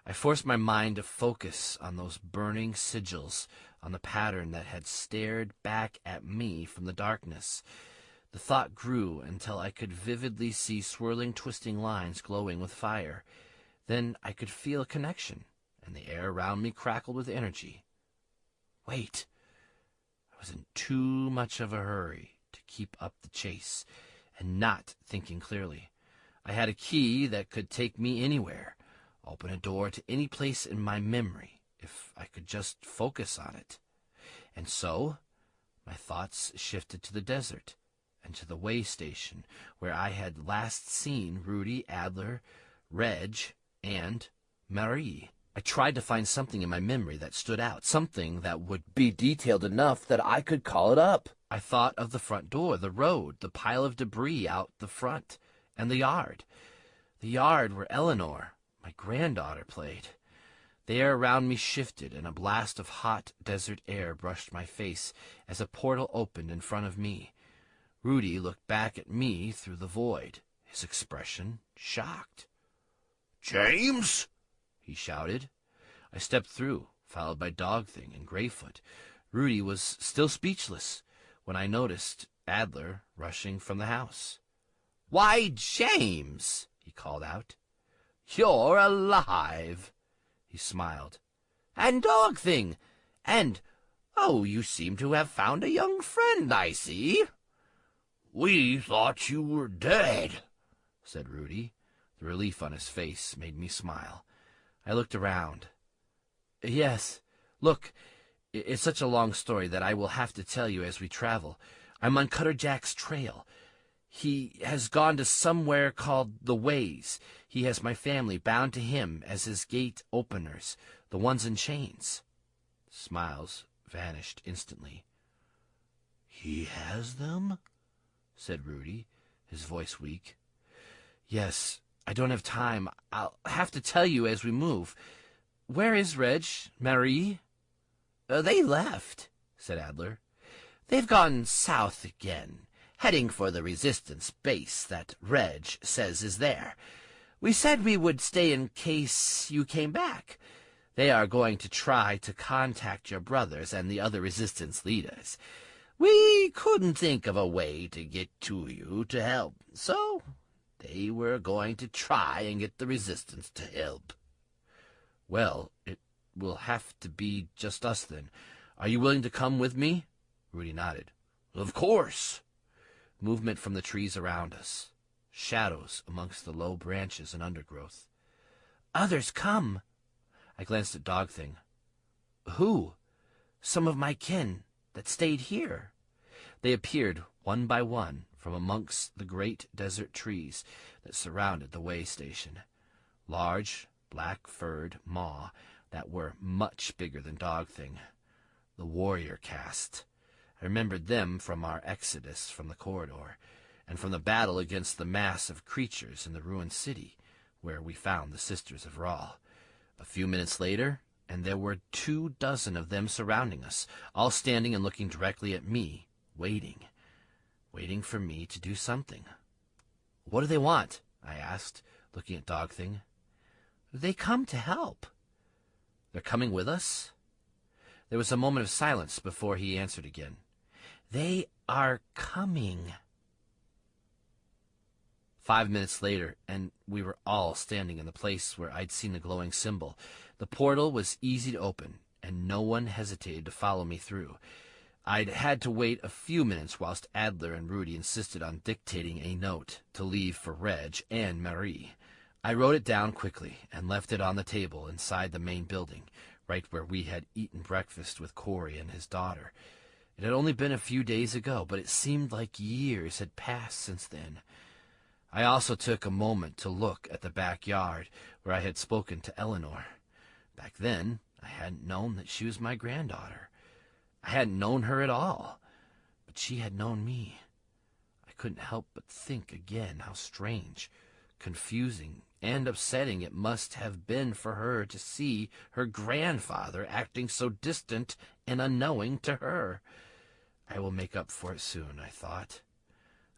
I forced my mind to focus on those burning sigils, on the pattern that had stared back at me from the darkness. The thought grew until I could vividly see swirling, twisting lines glowing with fire. Then I could feel a connection, and the air around me crackled with energy. Wait! I was in too much of a hurry to keep up the chase, and not thinking clearly. I had a key that could take me anywhere, open a door to any place in my memory, if I could just focus on it. And so, my thoughts shifted to the desert, and to the way station where I had last seen Rudy, Adler, Reg, and Marie. I tried to find something in my memory that stood out, something that would be detailed enough that I could call it up. I thought of the front door, the road, the pile of debris out the front, and the yard. The yard where Eleanor, my granddaughter, played. The air around me shifted, and a blast of hot desert air brushed my face as a portal opened in front of me. Rudy looked back at me through the void, his expression shocked. "James!" he shouted. I stepped through, followed by Dogthing and Greyfoot. Rudy was still speechless when I noticed Adler rushing from the house. "Why, James!" he called out. "You're alive!" He smiled. "And Dogthing! And, oh, you seem to have found a young friend, I see." "We thought you were dead," said Rudy. The relief on his face made me smile. I looked around. "Yes. Look, it's such a long story that I will have to tell you as we travel. I'm on Cutter Jack's trail. He has gone to somewhere called the Ways. He has my family bound to him as his gate openers, the ones in chains." Smiles vanished instantly. "He has them?" said Rudy, his voice weak. Yes, I don't have time. I'll have to tell you as we move. Where is Reg, Marie? They left," said Adler. "They've gone south again, heading for the resistance base that Reg says is there. We said we would stay in case you came back. They are going to try to contact your brothers and the other resistance leaders. We couldn't think of a way to get to you to help, so they were going to try and get the resistance to help." Well, it will have to be just us then. Are you willing to come with me? Rudy nodded. "Of course." Movement from the trees around us. Shadows amongst the low branches and undergrowth. "Others come." I glanced at Dog Thing. "Who?" "Some of my kin that stayed here." They appeared one by one from amongst the great desert trees that surrounded the way station. Large, black-furred maw that were much bigger than Dog Thing. The warrior caste. I remembered them from our exodus from the corridor, and from the battle against the mass of creatures in the ruined city, where we found the Sisters of Ra. A few minutes later, and there were 24 of them surrounding us, all standing and looking directly at me, waiting for me to do something. "What do they want?" I asked, looking at Dog Thing. "They come to help." "They're coming with us?" There was a moment of silence before he answered again. "They are coming." 5 minutes later, and we were all standing in the place where I'd seen the glowing symbol. The portal was easy to open, and no one hesitated to follow me through. I'd had to wait a few minutes whilst Adler and Rudy insisted on dictating a note to leave for Reg and Marie. I wrote it down quickly and left it on the table inside the main building, right where we had eaten breakfast with Corey and his daughter. It had only been a few days ago, but it seemed like years had passed since then. I also took a moment to look at the backyard where I had spoken to Eleanor. Back then, I hadn't known that she was my granddaughter. I hadn't known her at all, but she had known me. I couldn't help but think again how strange, confusing, and upsetting it must have been for her to see her grandfather acting so distant and unknowing to her. I will make up for it soon, I thought.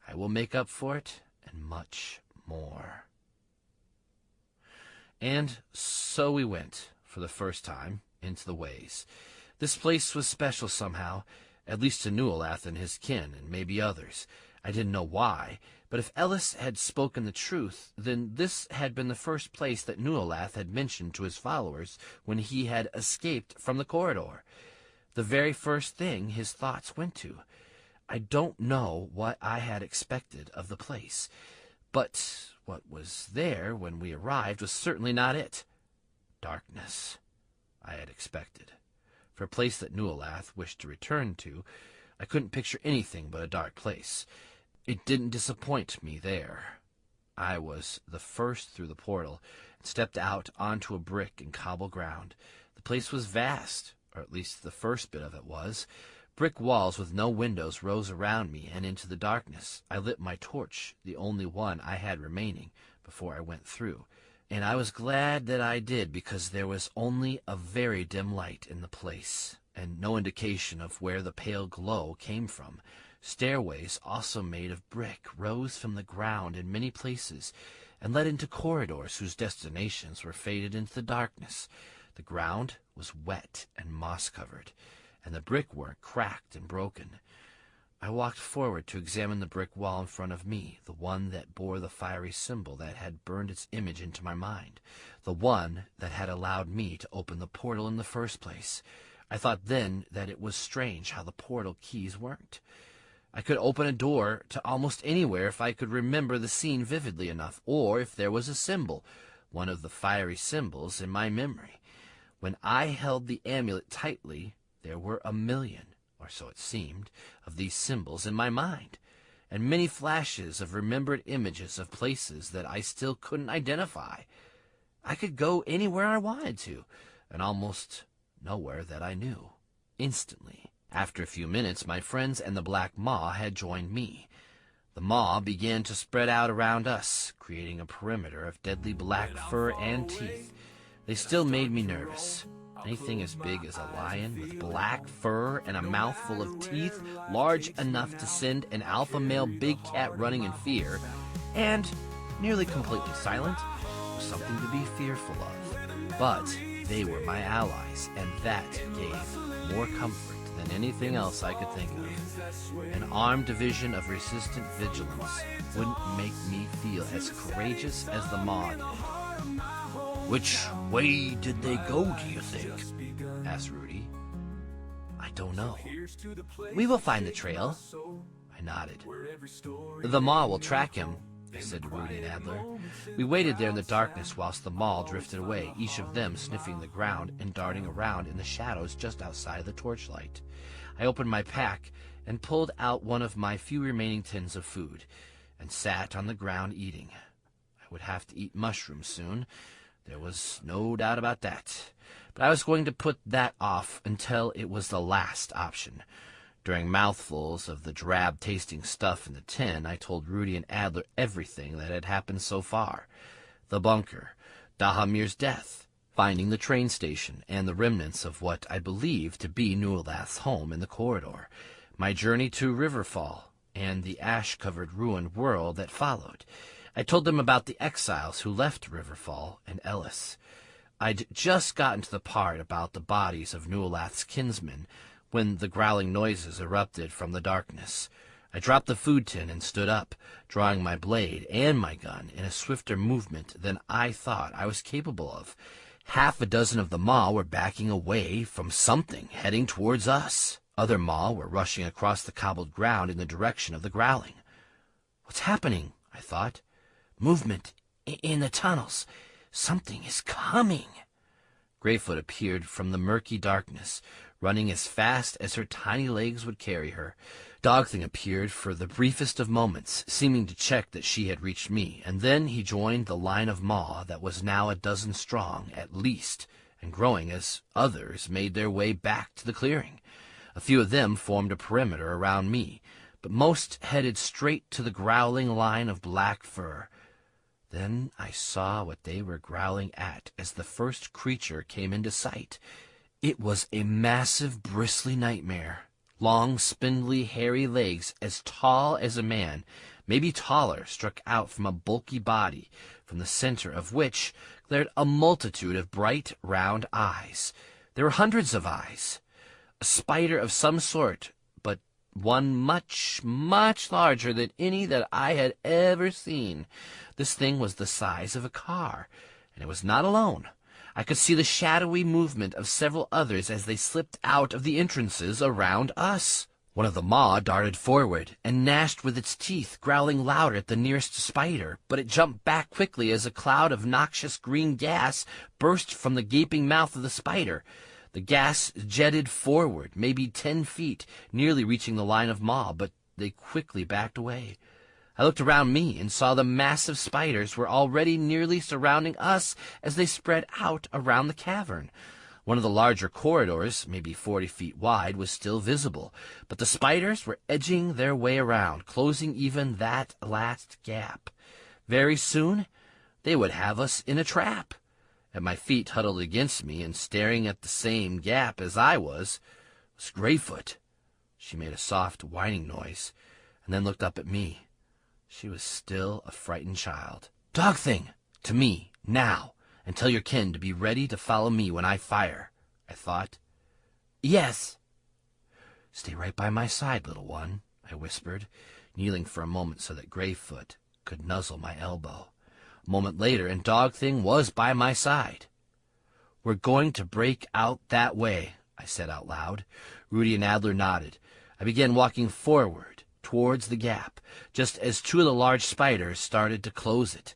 I will make up for it, and much more. And so we went, for the first time, into the ways. This place was special somehow, at least to Nualath and his kin, and maybe others. I didn't know why, but if Ellis had spoken the truth, then this had been the first place that Nualath had mentioned to his followers when he had escaped from the corridor. The very first thing his thoughts went to. I don't know what I had expected of the place, but what was there when we arrived was certainly not it. Darkness, I had expected. For a place that Nualath wished to return to, I couldn't picture anything but a dark place. It didn't disappoint me there. I was the first through the portal and stepped out onto a brick and cobble ground. The place was vast, or at least the first bit of it was. Brick walls with no windows rose around me, and into the darkness I lit my torch, the only one I had remaining, before I went through. And I was glad that I did, because there was only a very dim light in the place, and no indication of where the pale glow came from. Stairways, also made of brick, rose from the ground in many places, and led into corridors whose destinations were faded into the darkness. The ground was wet and moss-covered, and the brickwork cracked and broken. I walked forward to examine the brick wall in front of me, the one that bore the fiery symbol that had burned its image into my mind, the one that had allowed me to open the portal in the first place. I thought then that it was strange how the portal keys worked. I could open a door to almost anywhere if I could remember the scene vividly enough, or if there was a symbol, one of the fiery symbols, in my memory. When I held the amulet tightly, there were 1,000,000, or so it seemed, of these symbols in my mind, and many flashes of remembered images of places that I still couldn't identify. I could go anywhere I wanted to, and almost nowhere that I knew, instantly. After a few minutes, my friends and the black maw had joined me. The maw began to spread out around us, creating a perimeter of deadly black fur and teeth. They still made me nervous. Anything as big as a lion with black fur and a mouthful of teeth large enough to send an alpha male big cat running in fear, and nearly completely silent, was something to be fearful of. But they were my allies, and that gave more comfort than anything else I could think of. An armed division of resistant vigilance wouldn't make me feel as courageous as the maw did. Which way did they go, do you think? Asked Rudy. I don't know. We will find the trail. I nodded. The maw will track him, I said to Rudy and Adler. We waited there in the darkness whilst the maw drifted away, each of them sniffing the ground and darting around in the shadows just outside of the torchlight. I opened my pack and pulled out one of my few remaining tins of food, and sat on the ground eating. I would have to eat mushrooms soon. There was no doubt about that. But I was going to put that off until it was the last option. During mouthfuls of the drab-tasting stuff in the tin, I told Rudy and Adler everything that had happened so far. The bunker, Dahamir's death, finding the train station, and the remnants of what I believed to be Nualath's home in the corridor, my journey to Riverfall, and the ash-covered ruined world that followed. I told them about the exiles who left Riverfall and Ellis. I'd just gotten to the part about the bodies of Nualath's kinsmen when the growling noises erupted from the darkness. I dropped the food tin and stood up, drawing my blade and my gun in a swifter movement than I thought I was capable of. Half a dozen of the maw were backing away from something, heading towards us. Other maw were rushing across the cobbled ground in the direction of the growling. What's happening? I thought. Movement in the tunnels. Something is coming. Greyfoot appeared from the murky darkness, running as fast as her tiny legs would carry her. Dogthing appeared for the briefest of moments, seeming to check that she had reached me, and then he joined the line of maw that was now a dozen strong, at least, and growing as others made their way back to the clearing. A few of them formed a perimeter around me, but most headed straight to the growling line of black fur. Then I saw what they were growling at as the first creature came into sight. It was a massive, bristly nightmare. Long, spindly, hairy legs as tall as a man, maybe taller, struck out from a bulky body, from the center of which glared a multitude of bright, round eyes. There were hundreds of eyes. A spider of some sort, but one much, much larger than any that I had ever seen. This thing was the size of a car, and it was not alone. I could see the shadowy movement of several others as they slipped out of the entrances around us. One of the maw darted forward and gnashed with its teeth, growling louder at the nearest spider, but it jumped back quickly as a cloud of noxious green gas burst from the gaping mouth of the spider. The gas jetted forward, maybe 10 feet, nearly reaching the line of maw, but they quickly backed away. I looked around me and saw the massive spiders were already nearly surrounding us as they spread out around the cavern. One of the larger corridors, maybe 40 feet wide, was still visible, but the spiders were edging their way around, closing even that last gap. Very soon, they would have us in a trap. At my feet, huddled against me and staring at the same gap as I was Greyfoot. She made a soft, whining noise, and then looked up at me. She was still a frightened child. "Dogthing! To me, now, and tell your kin to be ready to follow me when I fire," I thought. "Yes." "Stay right by my side, little one," I whispered, kneeling for a moment so that Greyfoot could nuzzle my elbow. A moment later, and Dogthing was by my side. "We're going to break out that way," I said out loud. Rudy and Adler nodded. I began walking forward towards the gap, just as two of the large spiders started to close it.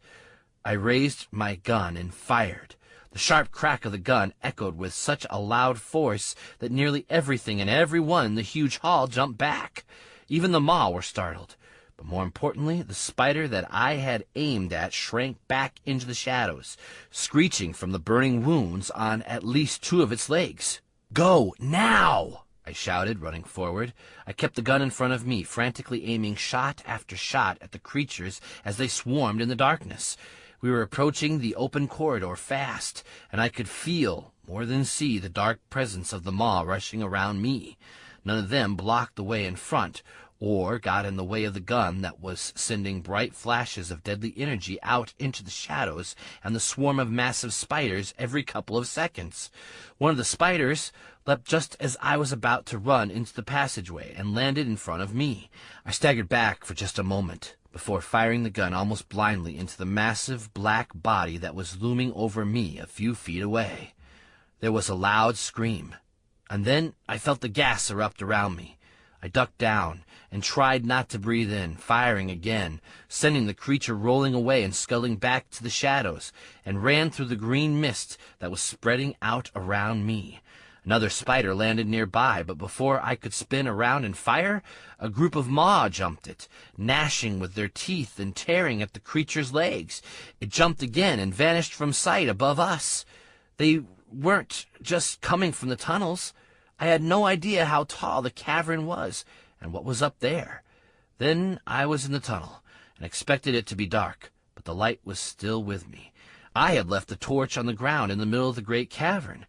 I raised my gun and fired. The sharp crack of the gun echoed with such a loud force that nearly everything and everyone in the huge hall jumped back. Even the maw were startled. But more importantly, the spider that I had aimed at shrank back into the shadows, screeching from the burning wounds on at least two of its legs. "Go, now!" I shouted, running forward. I kept the gun in front of me, frantically aiming shot after shot at the creatures as they swarmed in the darkness. We were approaching the open corridor fast, and I could feel, more than see, the dark presence of the maw rushing around me. None of them blocked the way in front, or got in the way of the gun that was sending bright flashes of deadly energy out into the shadows and the swarm of massive spiders every couple of seconds. One of the spiders leapt just as I was about to run into the passageway and landed in front of me. I staggered back for just a moment before firing the gun almost blindly into the massive black body that was looming over me a few feet away. There was a loud scream, and then I felt the gas erupt around me. I ducked down and tried not to breathe in, firing again, sending the creature rolling away and scuttling back to the shadows, and ran through the green mist that was spreading out around me. Another spider landed nearby, but before I could spin around and fire, a group of maw jumped it, gnashing with their teeth and tearing at the creature's legs. It jumped again and vanished from sight above us. They weren't just coming from the tunnels. I had no idea how tall the cavern was and what was up there. Then I was in the tunnel and expected it to be dark, but the light was still with me. I had left the torch on the ground in the middle of the great cavern,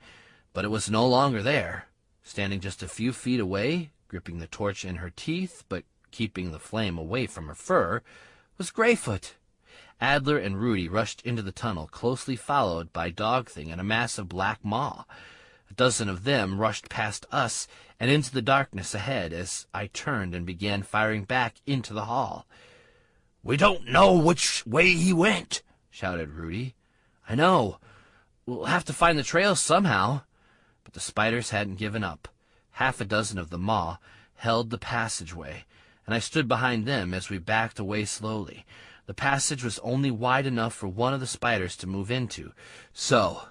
but it was no longer there. Standing just a few feet away, gripping the torch in her teeth but keeping the flame away from her fur, was Greyfoot. Adler and Rudy rushed into the tunnel, closely followed by Dogthing and a massive black maw. A dozen of them rushed past us and into the darkness ahead as I turned and began firing back into the hall. "We don't know which way he went," shouted Rudy. "I know. We'll have to find the trail somehow." But the spiders hadn't given up. Half a dozen of the maw held the passageway, and I stood behind them as we backed away slowly. The passage was only wide enough for one of the spiders to move into, so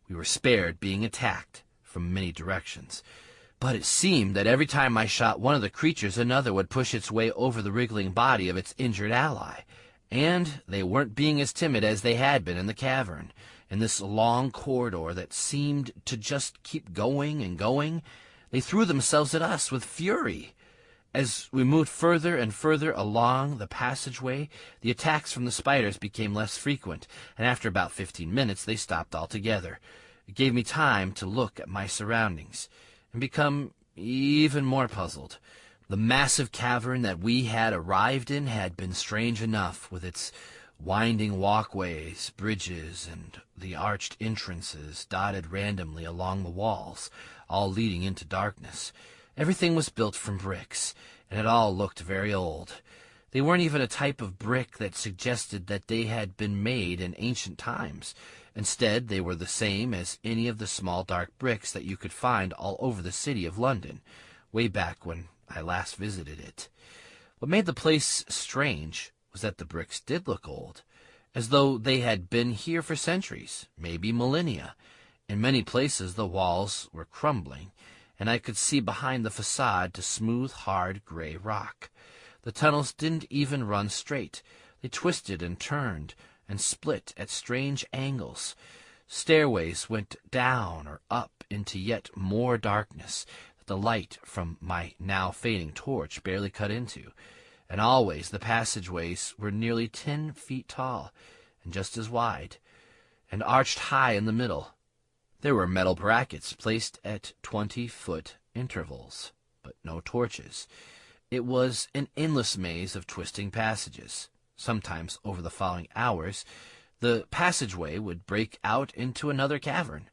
we were spared being attacked from many directions. But it seemed that every time I shot one of the creatures, another would push its way over the wriggling body of its injured ally. And they weren't being as timid as they had been in the cavern. In this long corridor that seemed to just keep going and going, they threw themselves at us with fury. As we moved further and further along the passageway, the attacks from the spiders became less frequent, and after about 15 minutes they stopped altogether. It gave me time to look at my surroundings and become even more puzzled. The massive cavern that we had arrived in had been strange enough, with its winding walkways, bridges, and the arched entrances dotted randomly along the walls, all leading into darkness. Everything was built from bricks, and it all looked very old. They weren't even a type of brick that suggested that they had been made in ancient times. Instead, they were the same as any of the small dark bricks that you could find all over the city of London, way back when I last visited it. What made the place strange was that the bricks did look old, as though they had been here for centuries, maybe millennia. In many places the walls were crumbling, and I could see behind the facade to smooth, hard, gray rock. The tunnels didn't even run straight. They twisted and turned and split at strange angles. Stairways went down or up into yet more darkness that the light from my now fading torch barely cut into. And always the passageways were nearly 10 feet tall and just as wide, and arched high in the middle. There were metal brackets placed at 20-foot intervals, but no torches. It was an endless maze of twisting passages. Sometimes, over the following hours, the passageway would break out into another cavern,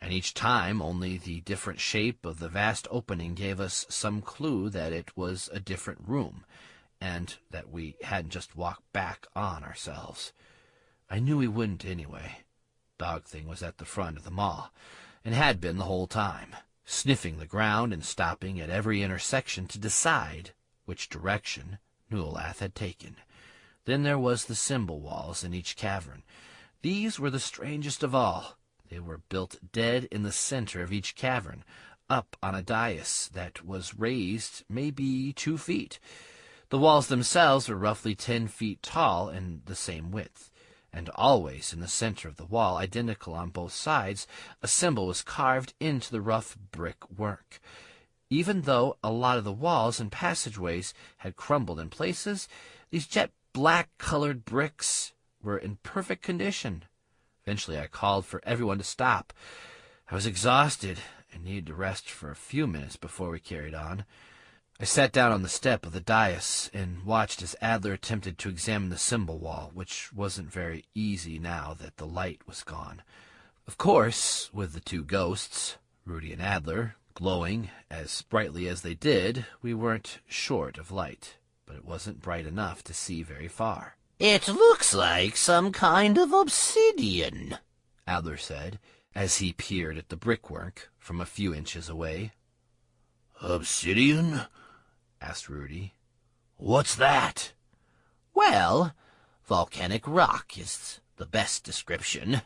and each time only the different shape of the vast opening gave us some clue that it was a different room, and that we hadn't just walked back on ourselves. I knew we wouldn't anyway. Dogthing was at the front of the maw, and had been the whole time, sniffing the ground and stopping at every intersection to decide which direction Newelath had taken. Then there was the symbol walls in each cavern. These were the strangest of all. They were built dead in the center of each cavern, up on a dais that was raised maybe 2 feet. The walls themselves were roughly 10 feet tall and the same width, and always in the center of the wall, identical on both sides, a symbol was carved into the rough brick work. Even though a lot of the walls and passageways had crumbled in places, these jet black-colored bricks were in perfect condition. Eventually I called for everyone to stop. I was exhausted and needed to rest for a few minutes before we carried on. I sat down on the step of the dais and watched as Adler attempted to examine the symbol wall, which wasn't very easy now that the light was gone. Of course, with the two ghosts, Rudy and Adler, glowing as brightly as they did, we weren't short of light, but it wasn't bright enough to see very far. "It looks like some kind of obsidian," Adler said, as he peered at the brickwork from a few inches away. "Obsidian?" asked Rudy. "What's that?" "Well, volcanic rock is the best description,"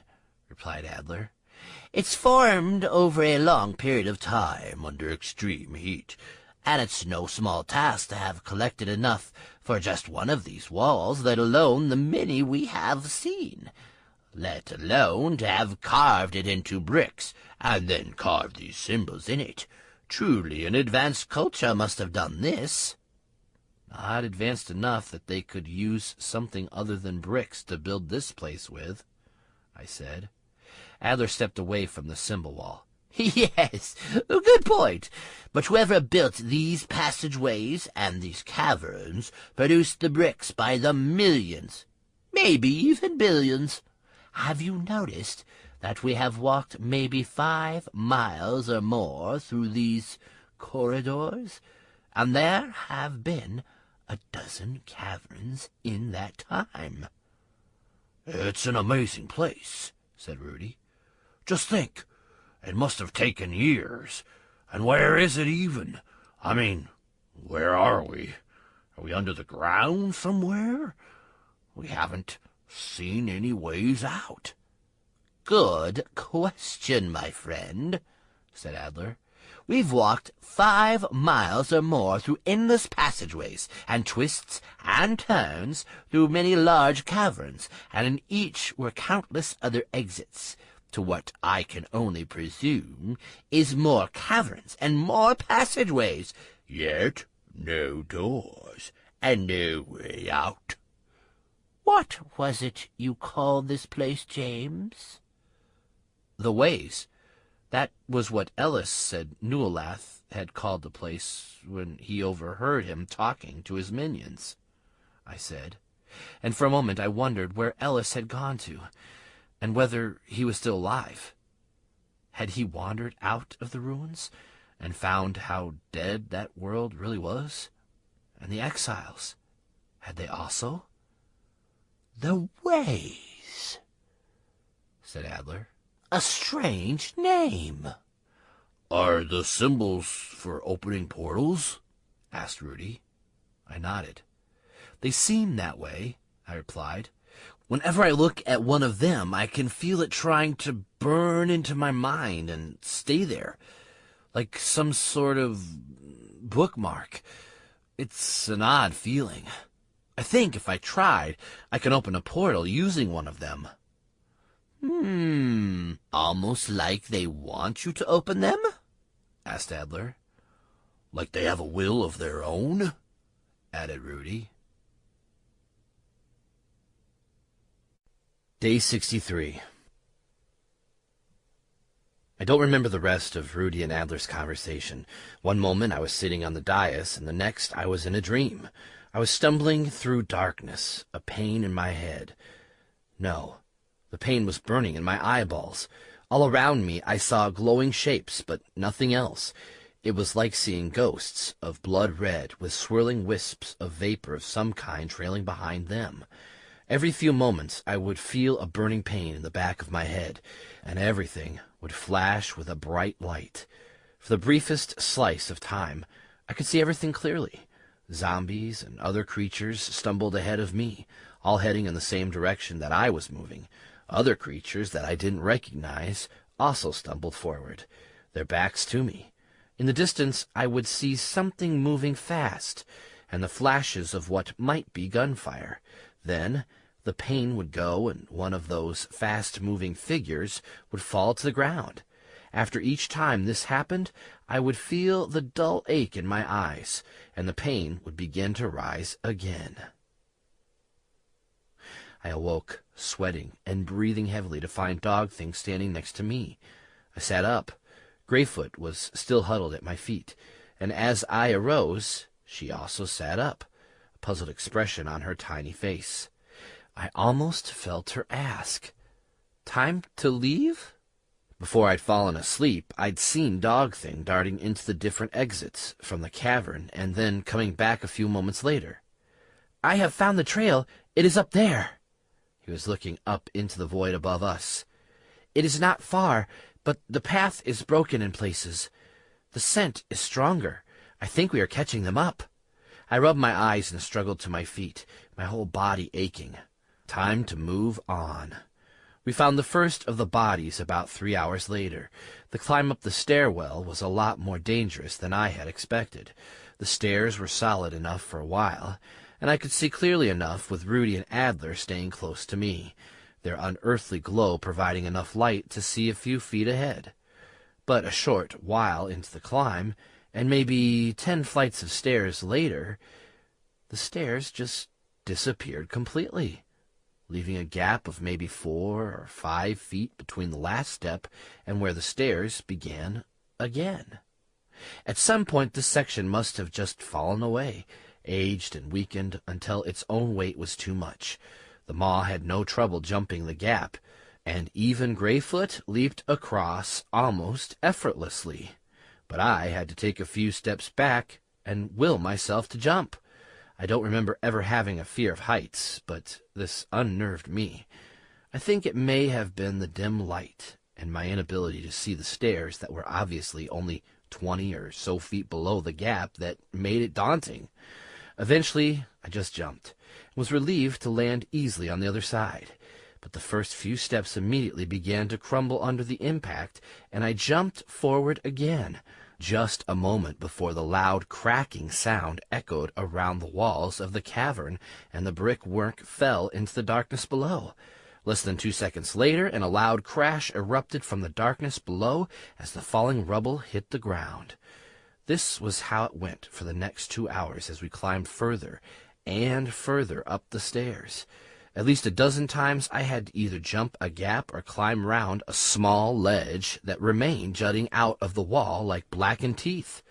replied Adler. "It's formed over a long period of time under extreme heat, and it's no small task to have collected enough for just one of these walls, let alone the many we have seen, let alone to have carved it into bricks, and then carved these symbols in it. Truly an advanced culture must have done this." Not advanced enough that they could use something other than bricks to build this place with, I said. Adler stepped away from the symbol wall. "Yes, a good point. But whoever built these passageways and these caverns produced the bricks by the millions, maybe even billions. Have you noticed that we have walked maybe 5 miles or more through these corridors, and there have been a dozen caverns in that time?" "It's an amazing place," said Rudy. "Just think, it must have taken years. And where is it even? I mean, where are we? Are we under the ground somewhere? We haven't seen any ways out." "Good question, my friend," said Adler. "We've walked 5 miles or more through endless passageways and twists and turns through many large caverns, and in each were countless other exits to what I can only presume is more caverns and more passageways, Yet no doors and no way out." "What was it you called this place, James?" The ways. That was what Ellis said Nualath had called the place when he overheard him talking to his minions, I said. And for a moment I wondered where Ellis had gone to, and whether he was still alive. Had he wandered out of the ruins and found how dead that world really was? And the exiles, had they also? "The Ways," said Adler. "A strange name." "Are the symbols for opening portals?" asked Rudy. I nodded. "They seem that way," I replied. "Whenever I look at one of them, I can feel it trying to burn into my mind and stay there, like some sort of bookmark. It's an odd feeling. I think if I tried, I could open a portal using one of them." Almost like they want you to open them?" asked Adler. "Like they have a will of their own?" added Rudy. Day 63. I don't remember the rest of Rudy and Adler's conversation. One moment I was sitting on the dais, and the next I was in a dream. I was stumbling through darkness, a pain in my head. No, the pain was burning in my eyeballs. All around me I saw glowing shapes, but nothing else. It was like seeing ghosts of blood red, with swirling wisps of vapor of some kind trailing behind them. Every few moments I would feel a burning pain in the back of my head, and everything would flash with a bright light. For the briefest slice of time, I could see everything clearly. Zombies and other creatures stumbled ahead of me, all heading in the same direction that I was moving. Other creatures that I didn't recognize also stumbled forward, their backs to me. In the distance I would see something moving fast, and the flashes of what might be gunfire. Then the pain would go, and one of those fast-moving figures would fall to the ground. After each time this happened, I would feel the dull ache in my eyes, and the pain would begin to rise again. I awoke, sweating and breathing heavily, to find Dog Thing standing next to me. I sat up. Greyfoot was still huddled at my feet, and as I arose, she also sat up, a puzzled expression on her tiny face. I almost felt her ask, "Time to leave?" Before I'd fallen asleep, I'd seen Dog Thing darting into the different exits from the cavern and then coming back a few moments later. "I have found the trail. It is up there." He was looking up into the void above us. "It is not far, but the path is broken in places. The scent is stronger. I think we are catching them up." I rubbed my eyes and struggled to my feet, my whole body aching. Time to move on. We found the first of the bodies about 3 hours later. The climb up the stairwell was a lot more dangerous than I had expected. The stairs were solid enough for a while, and I could see clearly enough with Rudy and Adler staying close to me, their unearthly glow providing enough light to see a few feet ahead. But a short while into the climb, and maybe 10 flights of stairs later, the stairs just disappeared completely, leaving a gap of maybe 4 or 5 feet between the last step and where the stairs began again. At some point this section must have just fallen away, aged and weakened until its own weight was too much. The maw had no trouble jumping the gap, and even Greyfoot leaped across almost effortlessly. But I had to take a few steps back and will myself to jump. I don't remember ever having a fear of heights, but this unnerved me. I think it may have been the dim light and my inability to see the stairs that were obviously only 20 or so feet below the gap that made it daunting. Eventually, I just jumped, and was relieved to land easily on the other side. But the first few steps immediately began to crumble under the impact, and I jumped forward again, just a moment before the loud cracking sound echoed around the walls of the cavern, and the brickwork fell into the darkness below. Less than 2 seconds later, and a loud crash erupted from the darkness below as the falling rubble hit the ground. This was how it went for the next 2 hours as we climbed further and further up the stairs. At least a dozen times I had to either jump a gap or climb round a small ledge that remained jutting out of the wall like blackened teeth.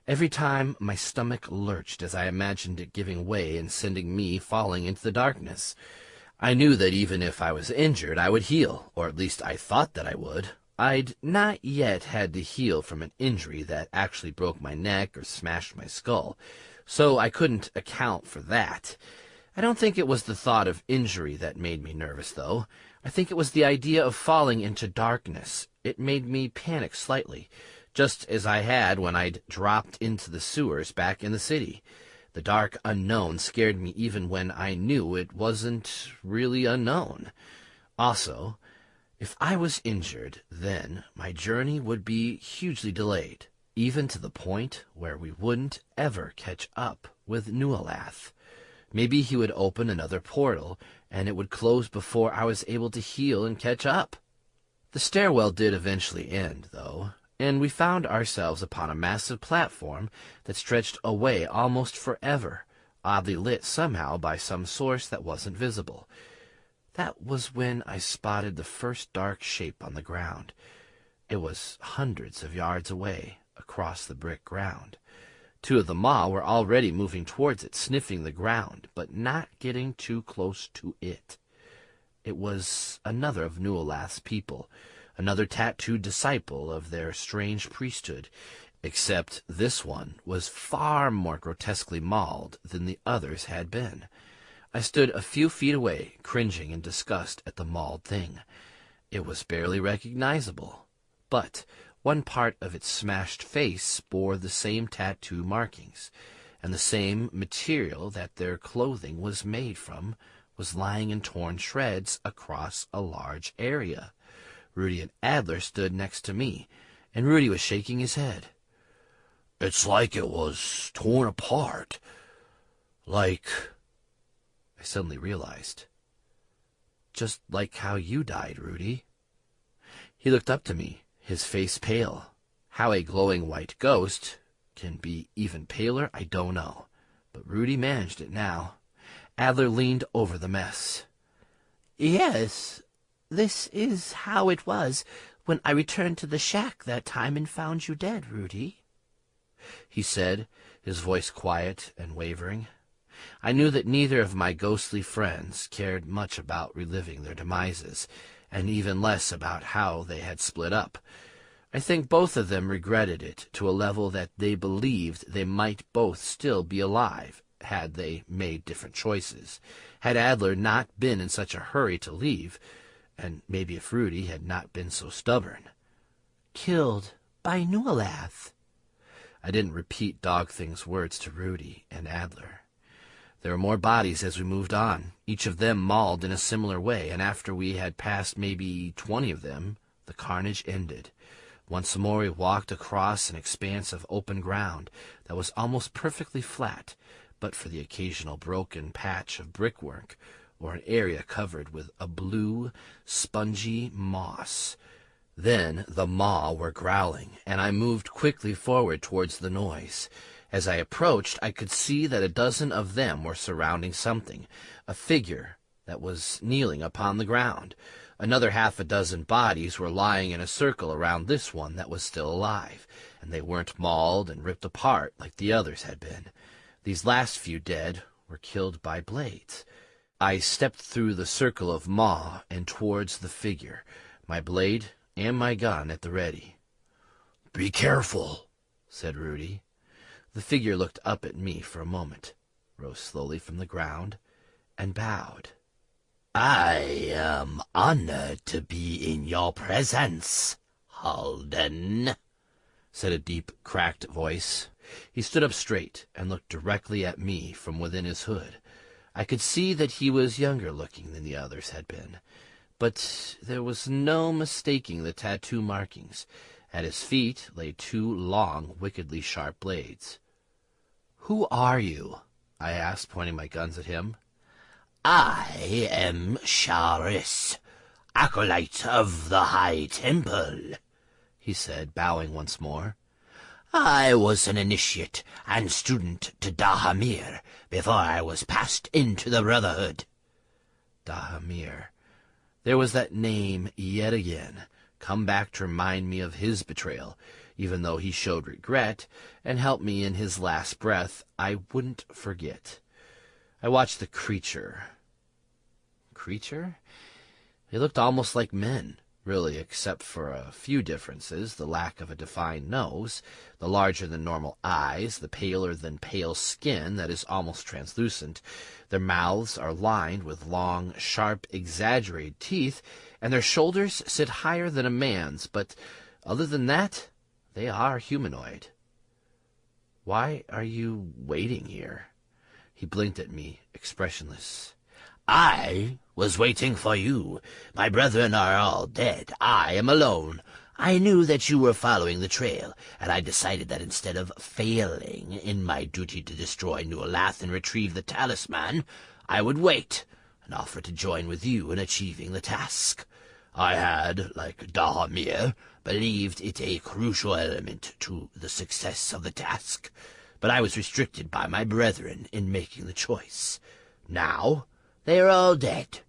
Every time my stomach lurched as I imagined it giving way and sending me falling into the darkness. I knew that even if I was injured, I would heal, or at least I thought that I would. I'd not yet had to heal from an injury that actually broke my neck or smashed my skull, so I couldn't account for that. I don't think it was the thought of injury that made me nervous, though. I think it was the idea of falling into darkness. It made me panic slightly, just as I had when I'd dropped into the sewers back in the city. The dark unknown scared me even when I knew it wasn't really unknown. Also, if I was injured, then my journey would be hugely delayed, even to the point where we wouldn't ever catch up with Nualath. Maybe he would open another portal, and it would close before I was able to heal and catch up. The stairwell did eventually end, though, and we found ourselves upon a massive platform that stretched away almost forever, oddly lit somehow by some source that wasn't visible. That was when I spotted the first dark shape on the ground. It was hundreds of yards away, across the brick ground. 2 of the maw were already moving towards it, sniffing the ground, but not getting too close to it. It was another of Nualath's people, another tattooed disciple of their strange priesthood, except this one was far more grotesquely mauled than the others had been. I stood a few feet away, cringing in disgust at the mauled thing. It was barely recognizable, but one part of its smashed face bore the same tattoo markings, and the same material that their clothing was made from was lying in torn shreds across a large area. Rudy and Adler stood next to me, and Rudy was shaking his head. "It's like it was torn apart. Like..." I suddenly realized. Just like how you died, Rudy. He looked up to me, his face pale. How a glowing white ghost can be even paler, I don't know. But Rudy managed it now. Adler leaned over the mess. Yes, this is how it was when I returned to the shack that time and found you dead, Rudy, he said, his voice quiet and wavering. I knew that neither of my ghostly friends cared much about reliving their demises, and even less about how they had split up. I think both of them regretted it to a level that they believed they might both still be alive had they made different choices, had Adler not been in such a hurry to leave, and maybe if Rudy had not been so stubborn. Killed by Nualath. I didn't repeat Dogthing's words to Rudy and Adler. There were more bodies as we moved on, each of them mauled in a similar way, and after we had passed maybe 20 of them, the carnage ended. Once more we walked across an expanse of open ground that was almost perfectly flat, but for the occasional broken patch of brickwork or an area covered with a blue, spongy moss. Then the maw were growling, and I moved quickly forward towards the noise. As I approached, I could see that a dozen of them were surrounding something, a figure that was kneeling upon the ground. Another half a dozen bodies were lying in a circle around this one that was still alive, and they weren't mauled and ripped apart like the others had been. These last few dead were killed by blades. I stepped through the circle of maw and towards the figure, my blade and my gun at the ready. "Be careful," said Rudy. The figure looked up at me for a moment, rose slowly from the ground, and bowed. "I am honored to be in your presence, Halden," said a deep, cracked voice. He stood up straight and looked directly at me from within his hood. I could see that he was younger looking than the others had been, but there was no mistaking the tattoo markings. At his feet lay 2 long, wickedly sharp blades. "Who are you?" I asked, pointing my guns at him. "I am Sharis, acolyte of the High Temple," he said, bowing once more. "I was an initiate and student to Dahamir before I was passed into the Brotherhood." Dahamir. There was that name yet again, come back to remind me of his betrayal. Even though he showed regret and helped me in his last breath, I wouldn't forget. I watched the creature. Creature? They looked almost like men, really, except for a few differences: the lack of a defined nose, the larger-than-normal eyes, the paler-than-pale skin that is almost translucent. Their mouths are lined with long, sharp, exaggerated teeth, and their shoulders sit higher than a man's, but other than that, they are humanoid. "Why are you waiting here?" He blinked at me, expressionless. "I was waiting for you. My brethren are all dead. I am alone. I knew that you were following the trail, and I decided that instead of failing in my duty to destroy Nualath and retrieve the talisman, I would wait and offer to join with you in achieving the task. I had, like Dahamir, believed it a crucial element to the success of the task, but I was restricted by my brethren in making the choice. Now they are all dead.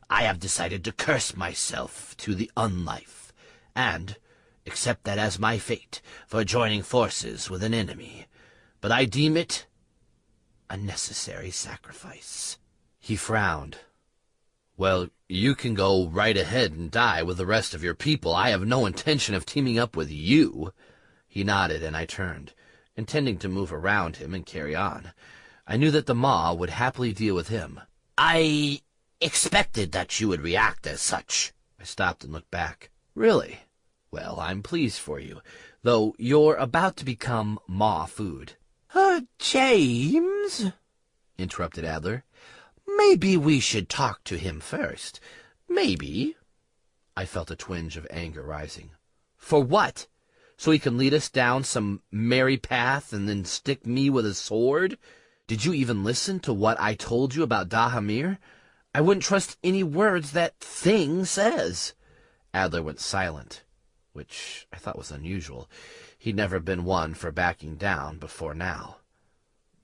I have decided to curse myself to the unlife, and accept that as my fate for joining forces with an enemy, but I deem it a necessary sacrifice." He frowned. "Well, you can go right ahead and die with the rest of your people. I have no intention of teaming up with you." He nodded, and I turned, intending to move around him and carry on. I knew that the Maw would happily deal with him. "I expected that you would react as such." I stopped and looked back. "Really? Well, I'm pleased for you, though you're about to become Maw food." James," interrupted Adler. maybe we should talk to him first. "Maybe." I felt a twinge of anger rising. "For what? So he can lead us down some merry path and then stick me with a sword? Did you even listen to what I told you about Dahamir? I wouldn't trust any words that thing says." Adler went silent. which I thought was unusual. He'd never been one for backing down before now.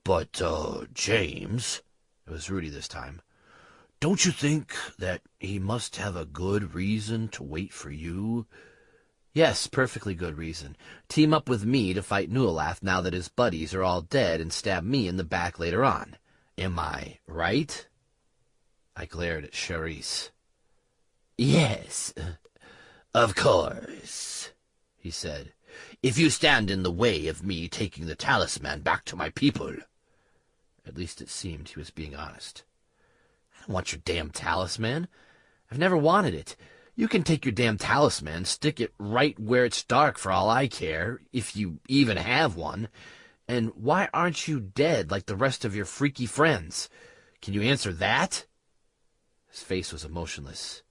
But, James, It was Rudy this time. don't you think that he must have a good reason to wait for you? Yes, perfectly good reason. Team up with me to fight Nualath now that his buddies are all dead and stab me in the back later on. Am I right? I glared at Charisse. Yes, of course, he said. If you stand in the way of me taking the talisman back to my people. At least it seemed he was being honest. I don't want your damn talisman. I've never wanted it. You can take your damn talisman, stick it right where it's dark for all I care, if you even have one. And why aren't you dead like the rest of your freaky friends? Can you answer that? His face was emotionless.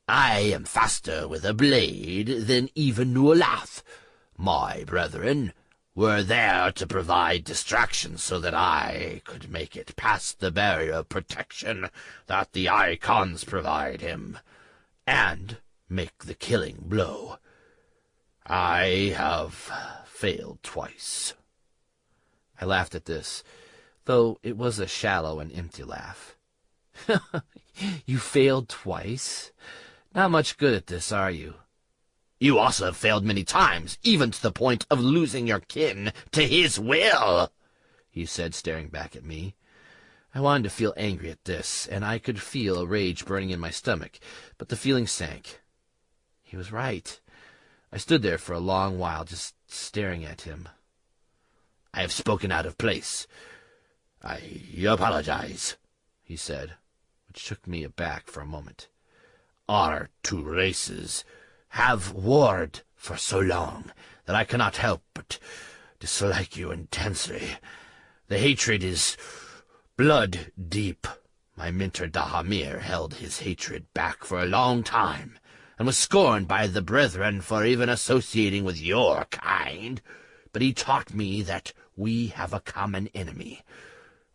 I am faster with a blade than even Nualath. My brethren were there to provide distraction so that I could make it past the barrier of protection that the icons provide him, and make the killing blow. I have failed twice. I laughed at this, though it was a shallow and empty laugh. You failed twice? Not much good at this, are you? You also have failed many times, even to the point of losing your kin to his will, he said, staring back at me. I wanted to feel angry at this, and I could feel a rage burning in my stomach, but the feeling sank. He was right. I stood there for a long while, just staring at him. I have spoken out of place. I apologize, he said, which took me aback for a moment. Our two races have warred for so long that I cannot help but dislike you intensely. The hatred is blood deep. My mentor Dahamir held his hatred back for a long time, and was scorned by the brethren for even associating with your kind. But he taught me that we have a common enemy.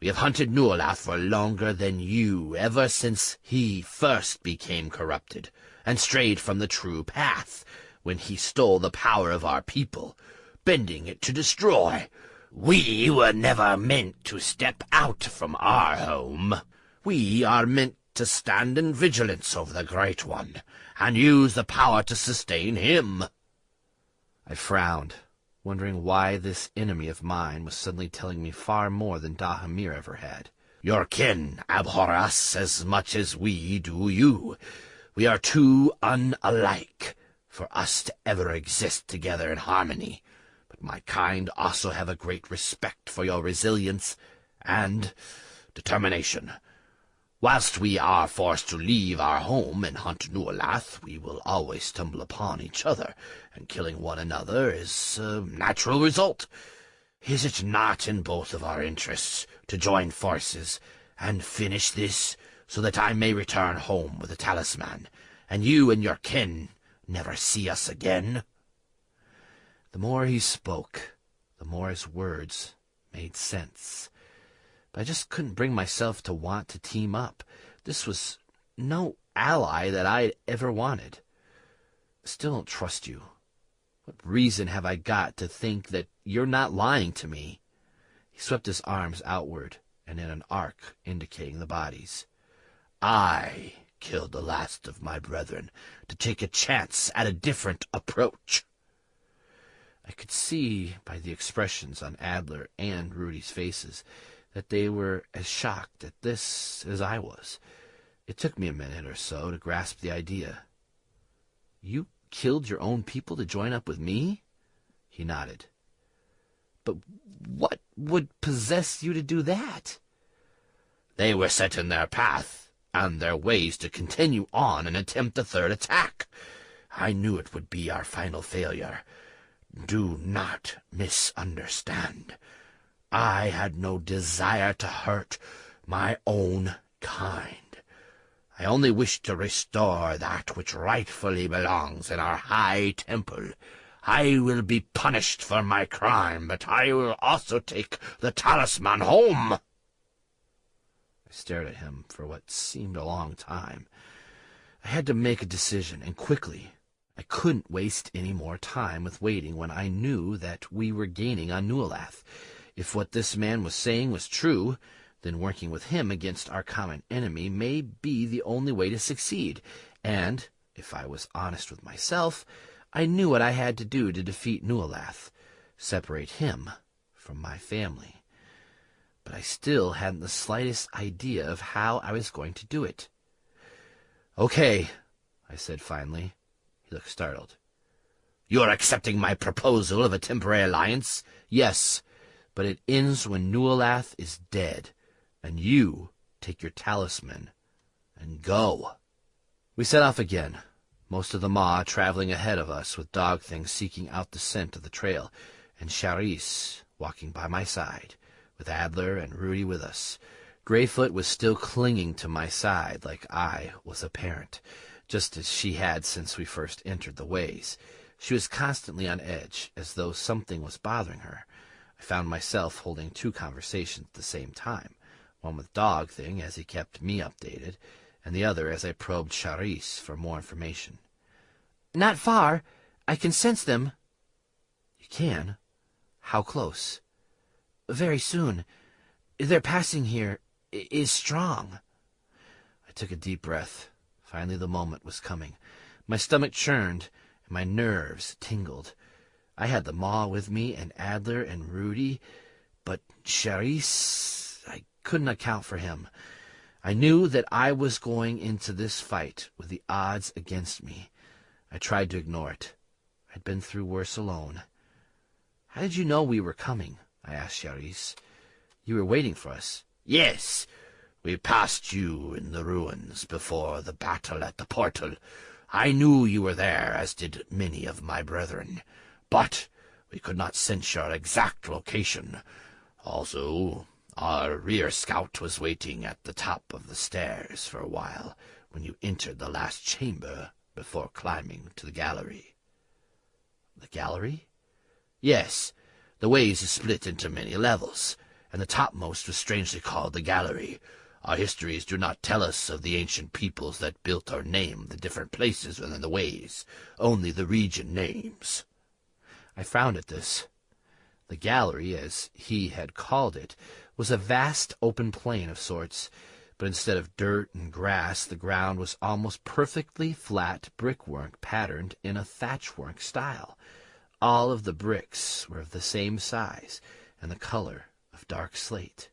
We have hunted Nualath for longer than you, ever since he first became corrupted, and strayed from the true path, when he stole the power of our people, bending it to destroy. We were never meant to step out from our home. We are meant to stand in vigilance over the Great One, and use the power to sustain him. I frowned, wondering why this enemy of mine was suddenly telling me far more than Dahamir ever had. Your kin abhor us as much as we do you. We are too unalike for us to ever exist together in harmony. But my kind also have a great respect for your resilience and determination. Whilst we are forced to leave our home and hunt Nualath, we will always stumble upon each other, and killing one another is a natural result. Is it not in both of our interests to join forces and finish this, so that I may return home with the talisman, and you and your kin never see us again? The more he spoke, the more his words made sense. But I just couldn't bring myself to want to team up. This was no ally that I'd ever wanted. I still don't trust you. What reason have I got to think that you're not lying to me? He swept his arms outward and in an arc indicating the bodies. I killed the last of my brethren to take a chance at a different approach. I could see by the expressions on Adler and Rudy's faces that they were as shocked at this as I was. It took me a minute or so to grasp the idea. You killed your own people to join up with me? He nodded. But what would possess you to do that? They were set in their path and their ways to continue on and attempt a third attack. I knew it would be our final failure. Do not misunderstand. I had no desire to hurt my own kind. I only wished to restore that which rightfully belongs in our high temple. I will be punished for my crime, but I will also take the talisman home. I stared at him for what seemed a long time. I had to make a decision, and quickly. I couldn't waste any more time with waiting when I knew that we were gaining on Nualath. If what this man was saying was true, then working with him against our common enemy may be the only way to succeed. And, if I was honest with myself, I knew what I had to do to defeat Nualath, separate him from my family. But I still hadn't the slightest idea of how I was going to do it. "Okay," I said finally. He looked startled. "You're accepting my proposal of a temporary alliance?" "Yes, but it ends when Nualath is dead, and you take your talisman and go." We set off again, most of the Maw traveling ahead of us with dog things seeking out the scent of the trail, and Charisse walking by my side, with Adler and Rudy with us. Greyfoot was still clinging to my side like I was a parent, just as she had since we first entered the ways. She was constantly on edge, as though something was bothering her. I found myself holding two conversations at the same time, one with Dog Thing as he kept me updated, and the other as I probed Charisse for more information. "Not far. I can sense them." "You can? How close?" "Very soon. Their passing here is strong." I took a deep breath. Finally the moment was coming. My stomach churned, and my nerves tingled. I had the Maw with me, and Adler and Rudy, but Charisse, I couldn't account for him. I knew that I was going into this fight with the odds against me. I tried to ignore it. I'd been through worse alone. "How did you know we were coming?" I asked Charisse. "You were waiting for us." "Yes, we passed you in the ruins before the battle at the portal. I knew you were there, as did many of my brethren, but we could not sense your exact location. Also, our rear scout was waiting at the top of the stairs for a while when you entered the last chamber before climbing to the gallery." "The gallery?" "Yes, the ways is split into many levels, and the topmost was strangely called the gallery. Our histories do not tell us of the ancient peoples that built or named the different places within the ways, only the region names." I frowned at this. The gallery, as he had called it, was a vast open plain of sorts, but instead of dirt and grass, the ground was almost perfectly flat brickwork patterned in a thatchwork style. All of the bricks were of the same size and the color of dark slate.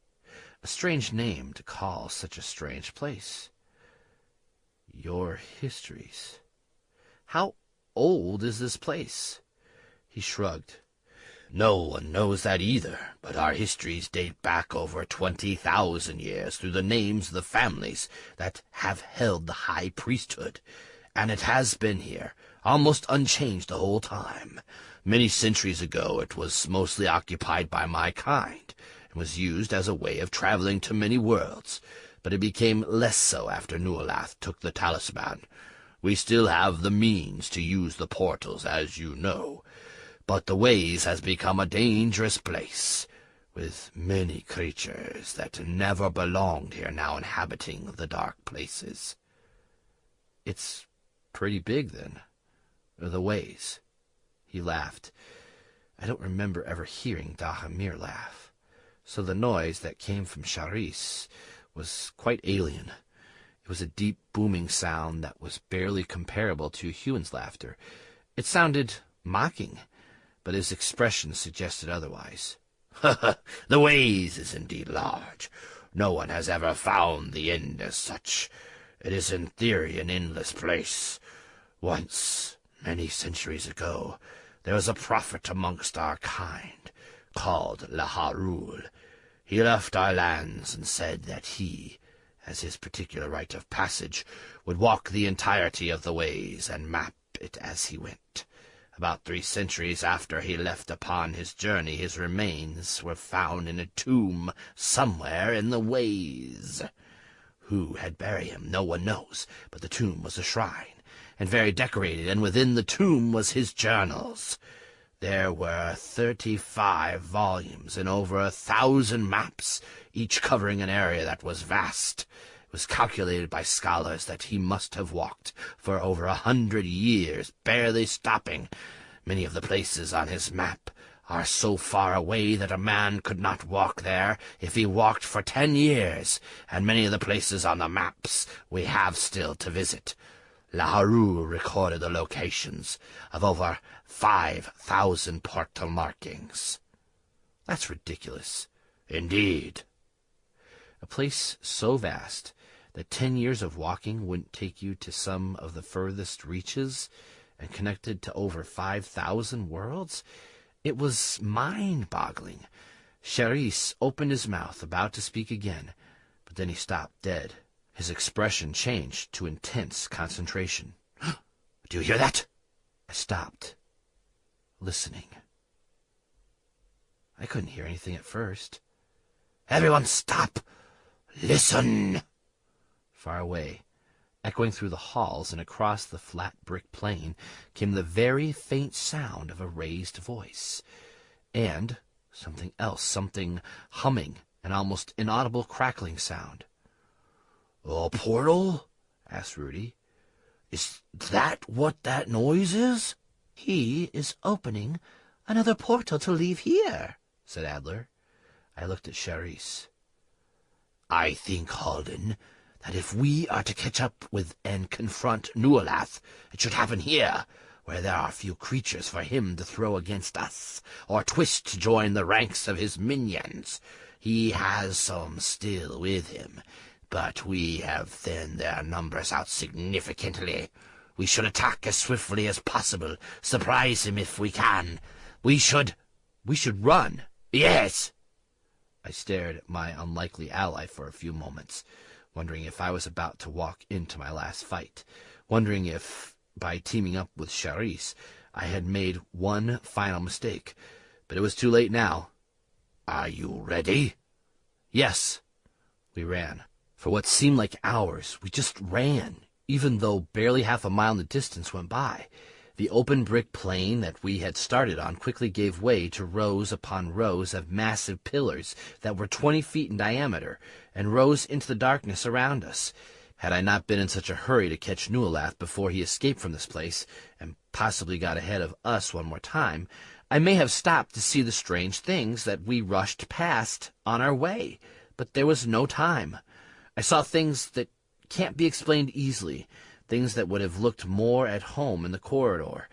A strange name to call such a strange place. "Your histories. How old is this place?" He shrugged. "No one knows that either, but our histories date back over 20,000 years through the names of the families that have held the high priesthood, and it has been here, almost unchanged the whole time. Many centuries ago it was mostly occupied by my kind, and was used as a way of traveling to many worlds, but it became less so after Nualath took the talisman. We still have the means to use the portals, as you know, but the ways has become a dangerous place, with many creatures that never belonged here now inhabiting the dark places." "It's pretty big, then, the ways." He laughed. I don't remember ever hearing Dahamir laugh, so the noise that came from Charisse was quite alien. It was a deep, booming sound that was barely comparable to a human's laughter. It sounded mocking, but his expression suggested otherwise. "The ways is indeed large. No one has ever found the end as such. It is in theory an endless place. Once, many centuries ago, there was a prophet amongst our kind, called Laharul. He left our lands and said that he, as his particular rite of passage, would walk the entirety of the ways and map it as he went. About 3 centuries after he left upon his journey, his remains were found in a tomb somewhere in the ways. Who had buried him, no one knows, but the tomb was a shrine, and very decorated, and within the tomb was his journals. There were 35 volumes and over 1,000 maps, each covering an area that was vast. was calculated by scholars that he must have walked for over 100 years, barely stopping. Many of the places on his map are so far away that a man could not walk there if he walked for 10 years, and many of the places on the maps we have still to visit. Laharu recorded the locations of over 5,000 portal markings. That's ridiculous. Indeed. A place so vast that 10 years of walking wouldn't take you to some of the furthest reaches, and connected to over 5,000 worlds? It was mind-boggling. Charisse opened his mouth, about to speak again, but then he stopped dead. His expression changed to intense concentration. Do you hear that? I stopped, listening. I couldn't hear anything at first. Everyone stop! Listen! Far away, echoing through the halls and across the flat brick plain, came the very faint sound of a raised voice. And something else, something humming, an almost inaudible crackling sound. A portal? Asked Rudy. Is that what that noise is? He is opening another portal to leave here, said Adler. I looked at Charisse. I think, Halden, that if we are to catch up with and confront Nualath, it should happen here, where there are few creatures for him to throw against us, or twist to join the ranks of his minions. He has some still with him, but we have thinned their numbers out significantly. We should attack as swiftly as possible, surprise him if we can. We should run. Yes. I stared at my unlikely ally for a few moments, wondering if I was about to walk into my last fight, wondering if, by teaming up with Charisse, I had made one final mistake. But it was too late now. Are you ready? Yes. We ran. For what seemed like hours, we just ran, even though barely half a mile in the distance went by. The open brick plain that we had started on quickly gave way to rows upon rows of massive pillars that were 20 feet in diameter, and rose into the darkness around us. Had I not been in such a hurry to catch Nualath before he escaped from this place, and possibly got ahead of us one more time, I may have stopped to see the strange things that we rushed past on our way. But there was no time. I saw things that can't be explained easily, things that would have looked more at home in the corridor.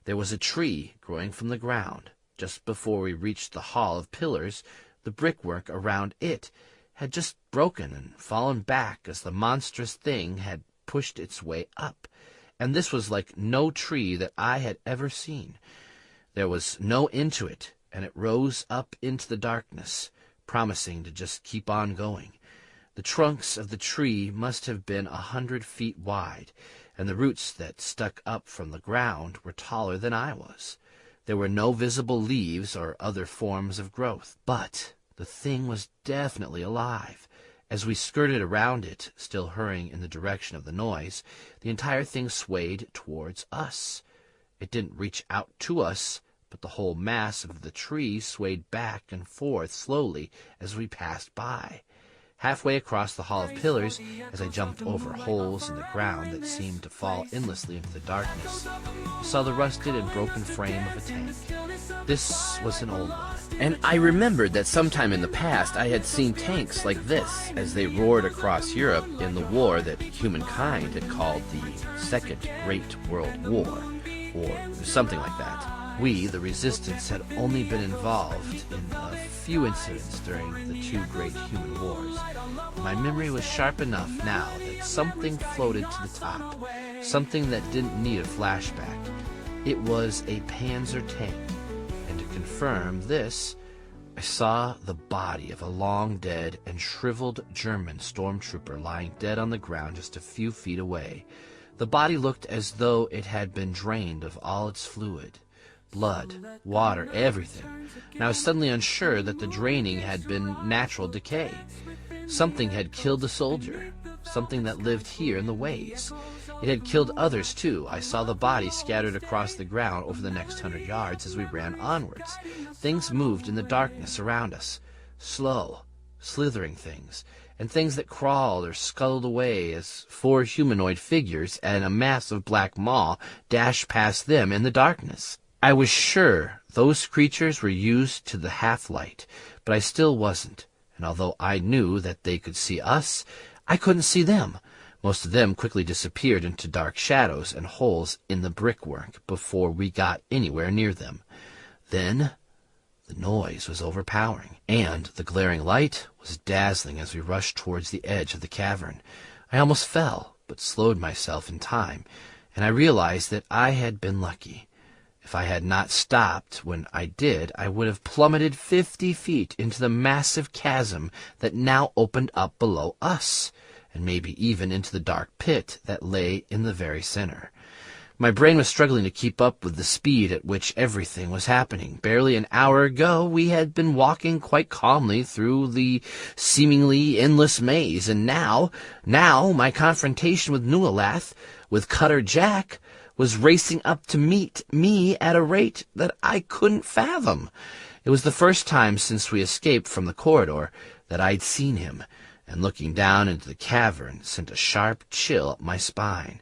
There was a tree growing from the ground. Just before we reached the hall of pillars, the brickwork around it had just broken and fallen back as the monstrous thing had pushed its way up, and this was like no tree that I had ever seen. There was no end to it, and it rose up into the darkness, promising to just keep on going. The trunks of the tree must have been 100 feet wide, and the roots that stuck up from the ground were taller than I was. There were no visible leaves or other forms of growth, but the thing was definitely alive. As we skirted around it, still hurrying in the direction of the noise, the entire thing swayed towards us. It didn't reach out to us, but the whole mass of the tree swayed back and forth slowly as we passed by. Halfway across the hall of pillars, as I jumped over holes in the ground that seemed to fall endlessly into the darkness, I saw the rusted and broken frame of a tank. This was an old one, and I remembered that sometime in the past I had seen tanks like this as they roared across Europe in the war that humankind had called the Second Great World War, or something like that. We, the Resistance, had only been involved in a few incidents during the two great human wars. My memory was sharp enough now that something floated to the top, something that didn't need a flashback. It was a Panzer tank, and to confirm this, I saw the body of a long-dead and shriveled German stormtrooper lying dead on the ground just a few feet away. The body looked as though it had been drained of all its fluid. Blood, water, everything. And I was suddenly unsure that the draining had been natural decay. Something had killed the soldier, something that lived here in the ways. It had killed others, too. I saw the body scattered across the ground over the next 100 yards as we ran onwards. Things moved in the darkness around us. Slow, slithering things, and things that crawled or scuttled away as 4 humanoid figures and a mass of black maw dashed past them in the darkness. I was sure those creatures were used to the half-light, but I still wasn't, and although I knew that they could see us, I couldn't see them. Most of them quickly disappeared into dark shadows and holes in the brickwork before we got anywhere near them. Then the noise was overpowering, and the glaring light was dazzling as we rushed towards the edge of the cavern. I almost fell, but slowed myself in time, and I realized that I had been lucky. If I had not stopped when I did, I would have plummeted 50 feet into the massive chasm that now opened up below us, and maybe even into the dark pit that lay in the very center. My brain was struggling to keep up with the speed at which everything was happening. Barely an hour ago, we had been walking quite calmly through the seemingly endless maze, and now my confrontation with Nualath, with Cutter Jack, was racing up to meet me at a rate that I couldn't fathom. It was the first time since we escaped from the corridor that I'd seen him, and looking down into the cavern sent a sharp chill up my spine.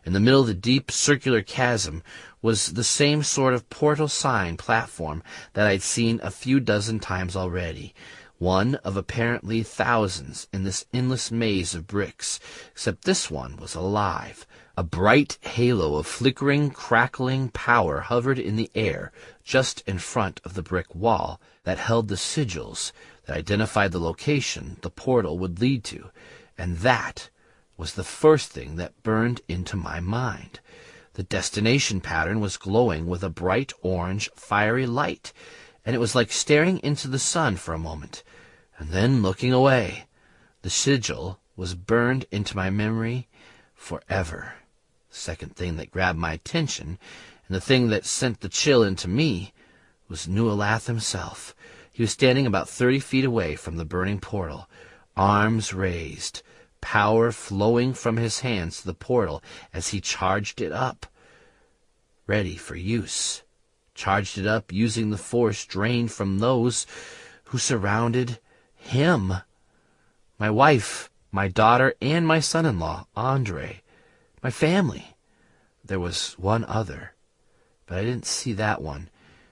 In the middle of the deep circular chasm was the same sort of portal sign platform that I'd seen a few dozen times already, one of apparently thousands in this endless maze of bricks, except this one was alive. A bright halo of flickering, crackling power hovered in the air just in front of the brick wall that held the sigils that identified the location the portal would lead to, and that was the first thing that burned into my mind. The destination pattern was glowing with a bright orange, fiery light, and it was like staring into the sun for a moment, and then looking away. The sigil was burned into my memory forever. The second thing that grabbed my attention, and the thing that sent the chill into me, was Nualath himself. He was standing about 30 feet away from the burning portal, arms raised, power flowing from his hands to the portal as he charged it up, ready for use. Charged it up using the force drained from those who surrounded him. My wife, my daughter, and my son-in-law, Andre. My family. There was one other, but I didn't see that one.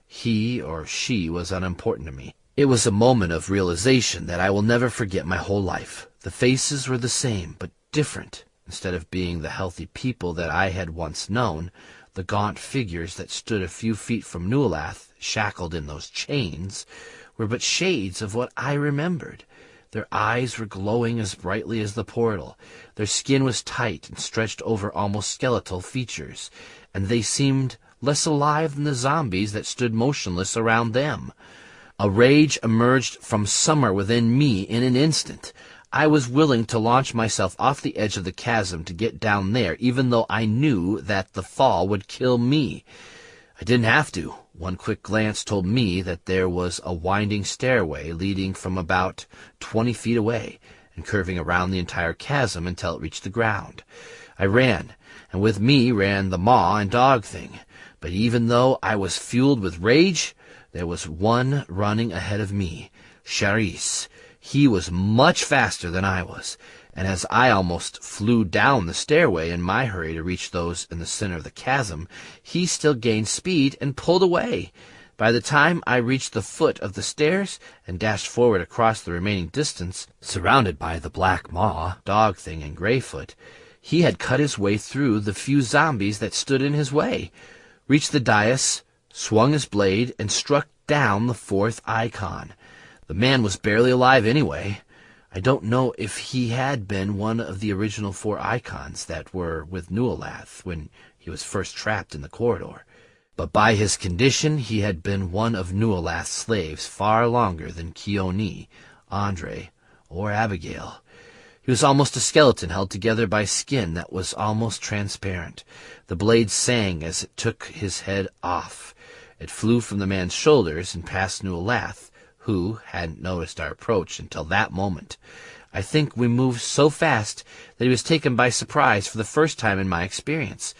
He or she was unimportant to me. It was a moment of realization that I will never forget my whole life. The faces were the same, but different. Instead of being the healthy people that I had once known, the gaunt figures that stood a few feet from Nualath, shackled in those chains, were but shades of what I remembered. Their eyes were glowing as brightly as the portal. Their skin was tight and stretched over almost skeletal features, and they seemed less alive than the zombies that stood motionless around them. A rage emerged from somewhere within me in an instant. I was willing to launch myself off the edge of the chasm to get down there, even though I knew that the fall would kill me. I didn't have to. One quick glance told me that there was a winding stairway leading from about 20 feet away and curving around the entire chasm until it reached the ground. I ran, and with me ran the maw and dog thing. But even though I was fueled with rage, there was one running ahead of me, Charisse. He was much faster than I was, and as I almost flew down the stairway in my hurry to reach those in the center of the chasm, he still gained speed and pulled away. By the time I reached the foot of the stairs and dashed forward across the remaining distance, surrounded by the black maw, dog thing, and Greyfoot, he had cut his way through the few zombies that stood in his way, reached the dais, swung his blade, and struck down the fourth icon. The man was barely alive anyway. I don't know if he had been one of the original 4 icons that were with Nualath when he was first trapped in the corridor, but by his condition he had been one of Nualath's slaves far longer than Keone, Andre, or Abigail. He was almost a skeleton held together by skin that was almost transparent. The blade sang as it took his head off. It flew from the man's shoulders and past Nualath, who hadn't noticed our approach until that moment. I think we moved so fast that he was taken by surprise for the first time in my experience.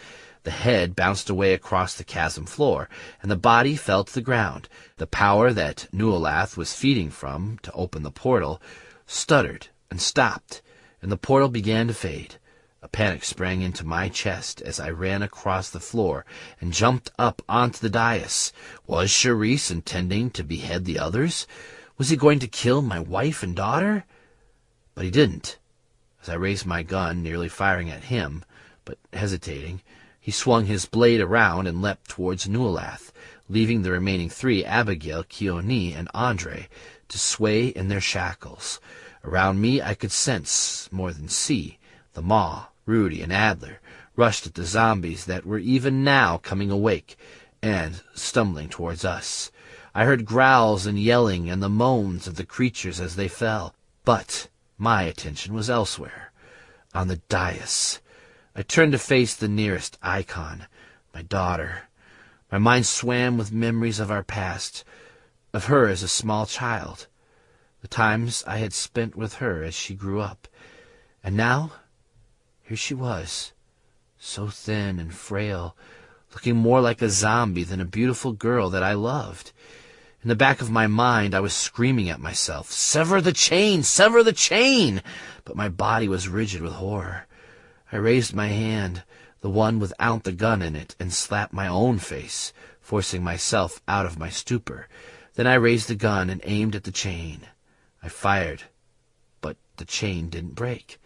The head bounced away across the chasm floor, and the body fell to the ground. The power that Nualath was feeding from to open the portal stuttered and stopped, and the portal began to fade. A panic sprang into my chest as I ran across the floor and jumped up onto the dais. Was Charisse intending to behead the others? Was he going to kill my wife and daughter? But he didn't. As I raised my gun, nearly firing at him, but hesitating, he swung his blade around and leapt towards Nualath, leaving the remaining three, Abigail, Keone, and Andre, to sway in their shackles. Around me I could sense, more than see, the Maw, Rudy, and Adler rushed at the zombies that were even now coming awake and stumbling towards us. I heard growls and yelling and the moans of the creatures as they fell, but my attention was elsewhere, on the dais. I turned to face the nearest icon, my daughter. My mind swam with memories of our past, of her as a small child, the times I had spent with her as she grew up. And now, here she was, so thin and frail, looking more like a zombie than a beautiful girl that I loved. In the back of my mind, I was screaming at myself, "Sever the chain! Sever the chain!" But my body was rigid with horror. I raised my hand, the one without the gun in it, and slapped my own face, forcing myself out of my stupor. Then I raised the gun and aimed at the chain. I fired, but the chain didn't break.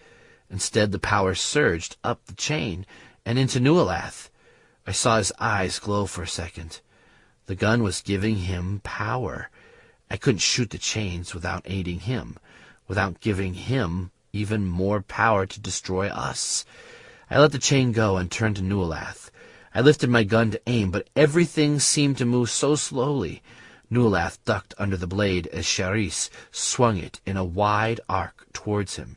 Instead, the power surged up the chain and into Nualath. I saw his eyes glow for a second. The gun was giving him power. I couldn't shoot the chains without aiding him, without giving him even more power to destroy us. I let the chain go and turned to Nualath. I lifted my gun to aim, but everything seemed to move so slowly. Nualath ducked under the blade as Charisse swung it in a wide arc towards him.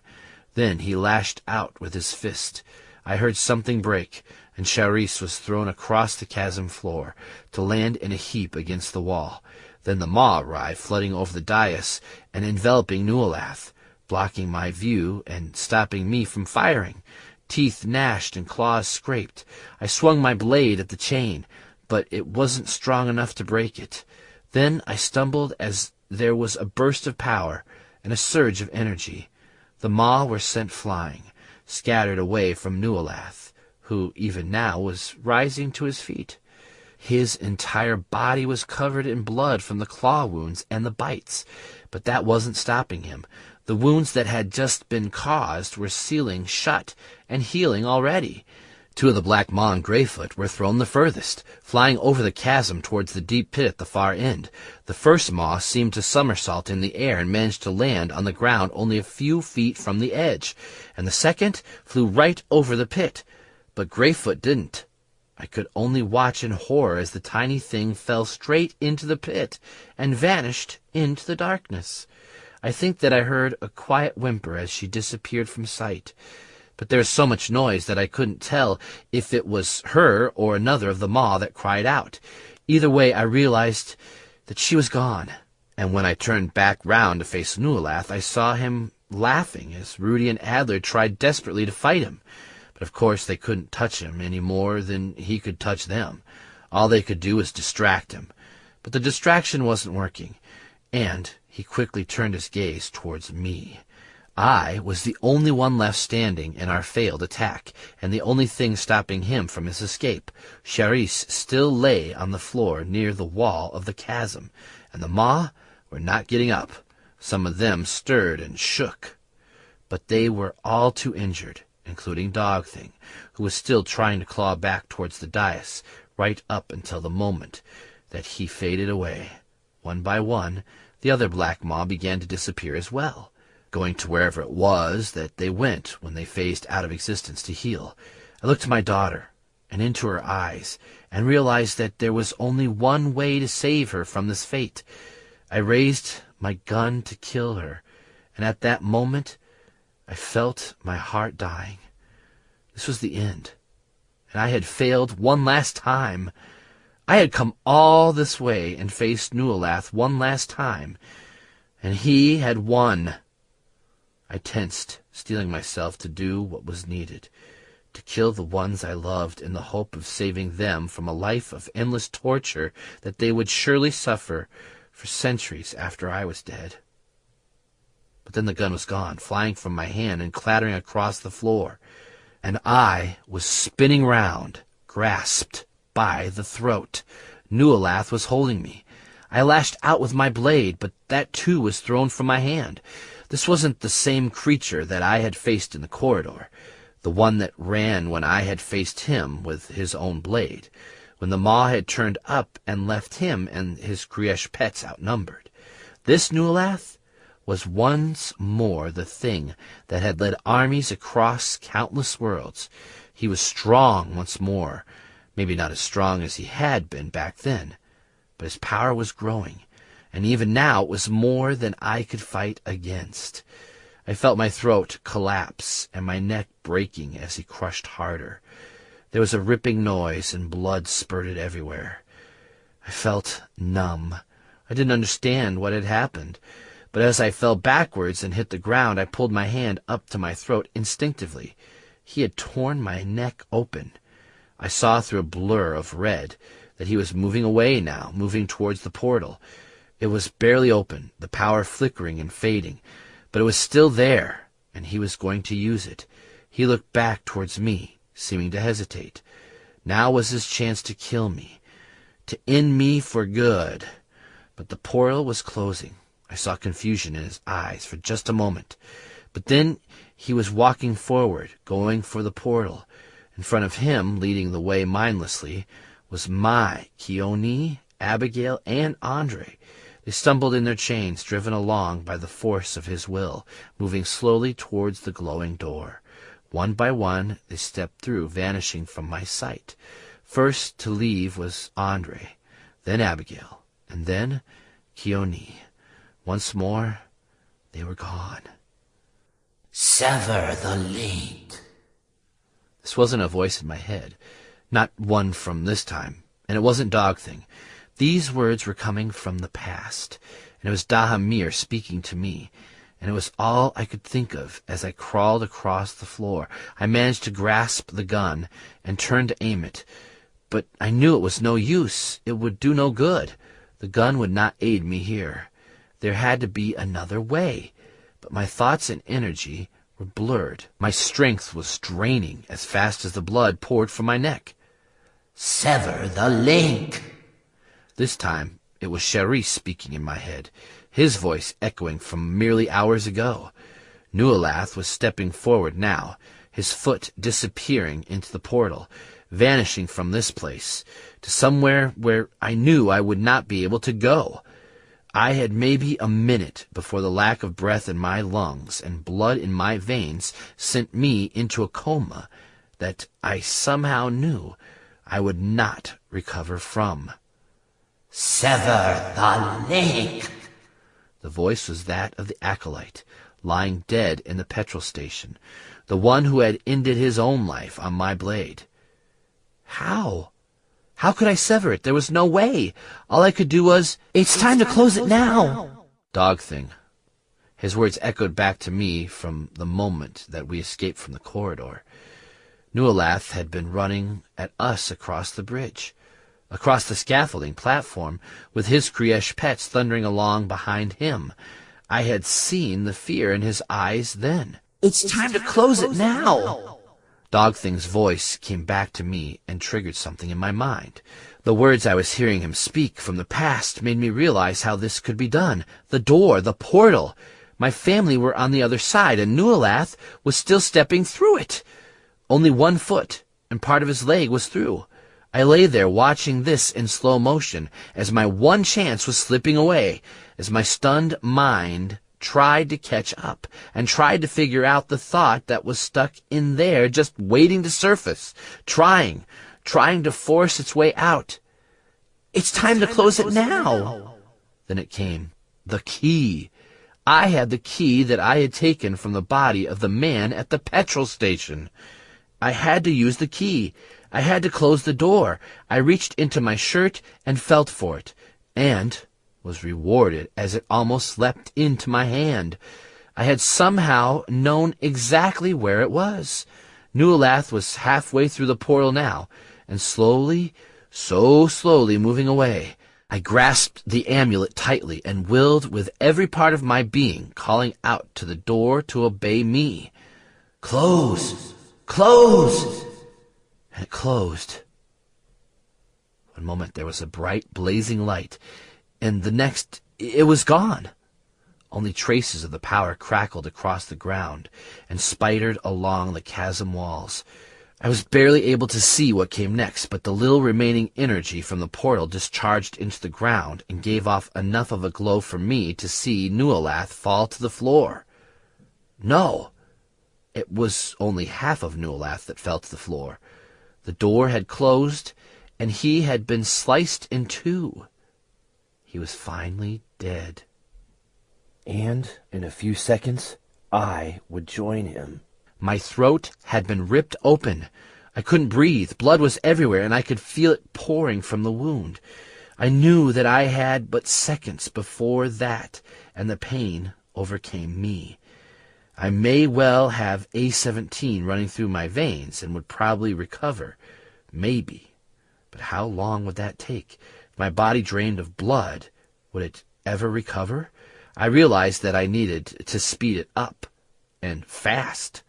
Then he lashed out with his fist. I heard something break, and Charisse was thrown across the chasm floor, to land in a heap against the wall. Then the Maw arrived, flooding over the dais and enveloping Nualath, blocking my view and stopping me from firing. Teeth gnashed and claws scraped. I swung my blade at the chain, but it wasn't strong enough to break it. Then I stumbled as there was a burst of power and a surge of energy. The Maw were sent flying, scattered away from Nualath, who even now was rising to his feet. His entire body was covered in blood from the claw wounds and the bites, but that wasn't stopping him. The wounds that had just been caused were sealing shut and healing already. Two of the Black Maw and Greyfoot were thrown the furthest, flying over the chasm towards the deep pit at the far end. The first Maw seemed to somersault in the air and managed to land on the ground only a few feet from the edge, and the second flew right over the pit. But Greyfoot didn't. I could only watch in horror as the tiny thing fell straight into the pit and vanished into the darkness. I think that I heard a quiet whimper as she disappeared from sight, but there was so much noise that I couldn't tell if it was her or another of the Maw that cried out. Either way, I realized that she was gone, and when I turned back round to face Nualath, I saw him laughing as Rudy and Adler tried desperately to fight him. But of course they couldn't touch him any more than he could touch them. All they could do was distract him. But the distraction wasn't working, and he quickly turned his gaze towards me. I was the only one left standing in our failed attack, and the only thing stopping him from his escape. Charisse still lay on the floor near the wall of the chasm, and the Maw were not getting up. Some of them stirred and shook, but they were all too injured, including Dog Thing, who was still trying to claw back towards the dais, right up until the moment that he faded away. One by one, the other Black Maw began to disappear as well, going to wherever it was that they went when they phased out of existence to heal. I looked to my daughter and into her eyes and realized that there was only one way to save her from this fate. I raised my gun to kill her, and at that moment I felt my heart dying. This was the end, and I had failed one last time. I had come all this way and faced Nualath one last time, and he had won. I tensed, steeling myself to do what was needed, to kill the ones I loved in the hope of saving them from a life of endless torture that they would surely suffer for centuries after I was dead. But then the gun was gone, flying from my hand and clattering across the floor. And I was spinning round, grasped by the throat. Nualath was holding me. I lashed out with my blade, but that too was thrown from my hand. This wasn't the same creature that I had faced in the corridor, the one that ran when I had faced him with his own blade, when the maw had turned up and left him and his Kriesh pets outnumbered. This Nualath was once more the thing that had led armies across countless worlds. He was strong once more, maybe not as strong as he had been back then, but his power was growing, and even now it was more than I could fight against. I felt my throat collapse and my neck breaking as he crushed harder. There was a ripping noise and blood spurted everywhere. I felt numb. I didn't understand what had happened, but as I fell backwards and hit the ground, I pulled my hand up to my throat instinctively. He had torn my neck open. I saw through a blur of red that he was moving away now, moving towards the portal. It was barely open, the power flickering and fading, but it was still there, and he was going to use it. He looked back towards me, seeming to hesitate. Now was his chance to kill me, to end me for good. But the portal was closing. I saw confusion in his eyes for just a moment. But then he was walking forward, going for the portal. In front of him, leading the way mindlessly, was my Keone, Abigail, and Andre. They stumbled in their chains, driven along by the force of his will, moving slowly towards the glowing door. One by one they stepped through, vanishing from my sight. First to leave was Andre, then Abigail, and then Keone. Once more, they were gone. Sever the link. This wasn't a voice in my head, not one from this time, and it wasn't Dogthing. These words were coming from the past, and it was Dahamir speaking to me, and it was all I could think of as I crawled across the floor. I managed to grasp the gun and turn to aim it, but I knew it was no use. It would do no good. The gun would not aid me here. There had to be another way, but my thoughts and energy were blurred. My strength was draining as fast as the blood poured from my neck. Sever the link. This time it was Charisse speaking in my head, his voice echoing from merely hours ago. Nualath was stepping forward now, his foot disappearing into the portal, vanishing from this place to somewhere where I knew I would not be able to go. I had maybe a minute before the lack of breath in my lungs and blood in my veins sent me into a coma that I somehow knew I would not recover from. Sever the link. The voice was that of the acolyte, lying dead in the petrol station, the one who had ended his own life on my blade. How? How could I sever it? There was no way. All I could do was, "It's time to close it now." Dogthing. His words echoed back to me from the moment that we escaped from the corridor. Nualath had been running at us across the bridge, across the scaffolding platform, with his Kriesh pets thundering along behind him. I had seen the fear in his eyes then. It's time to close it now. Dogthing's voice came back to me and triggered something in my mind. The words I was hearing him speak from the past made me realize how this could be done. The door, the portal. My family were on the other side, and Nualath was still stepping through it. Only one foot, and part of his leg was through. I lay there watching this in slow motion, as my one chance was slipping away, as my stunned mind tried to catch up, and tried to figure out the thought that was stuck in there, just waiting to surface, trying to force its way out. It's time to close it now. Then it came. The key. I had the key that I had taken from the body of the man at the petrol station. I had to use the key. I had to close the door. I reached into my shirt and felt for it, and was rewarded as it almost leapt into my hand. I had somehow known exactly where it was. Nualath was halfway through the portal now, and slowly, so slowly moving away. I grasped the amulet tightly and willed with every part of my being, calling out to the door to obey me. "Close! Close!" And it closed. One moment there was a bright, blazing light, and the next it was gone. Only traces of the power crackled across the ground and spidered along the chasm walls. I was barely able to see what came next, but the little remaining energy from the portal discharged into the ground and gave off enough of a glow for me to see Nualath fall to the floor. No, it was only half of Nualath that fell to the floor. The door had closed, and he had been sliced in two. He was finally dead. And in a few seconds, I would join him. My throat had been ripped open. I couldn't breathe. Blood was everywhere, and I could feel it pouring from the wound. I knew that I had but seconds before that, and the pain overcame me. I may well have A17 running through my veins and would probably recover. Maybe. But how long would that take? If my body drained of blood, would it ever recover? I realized that I needed to speed it up, and fast.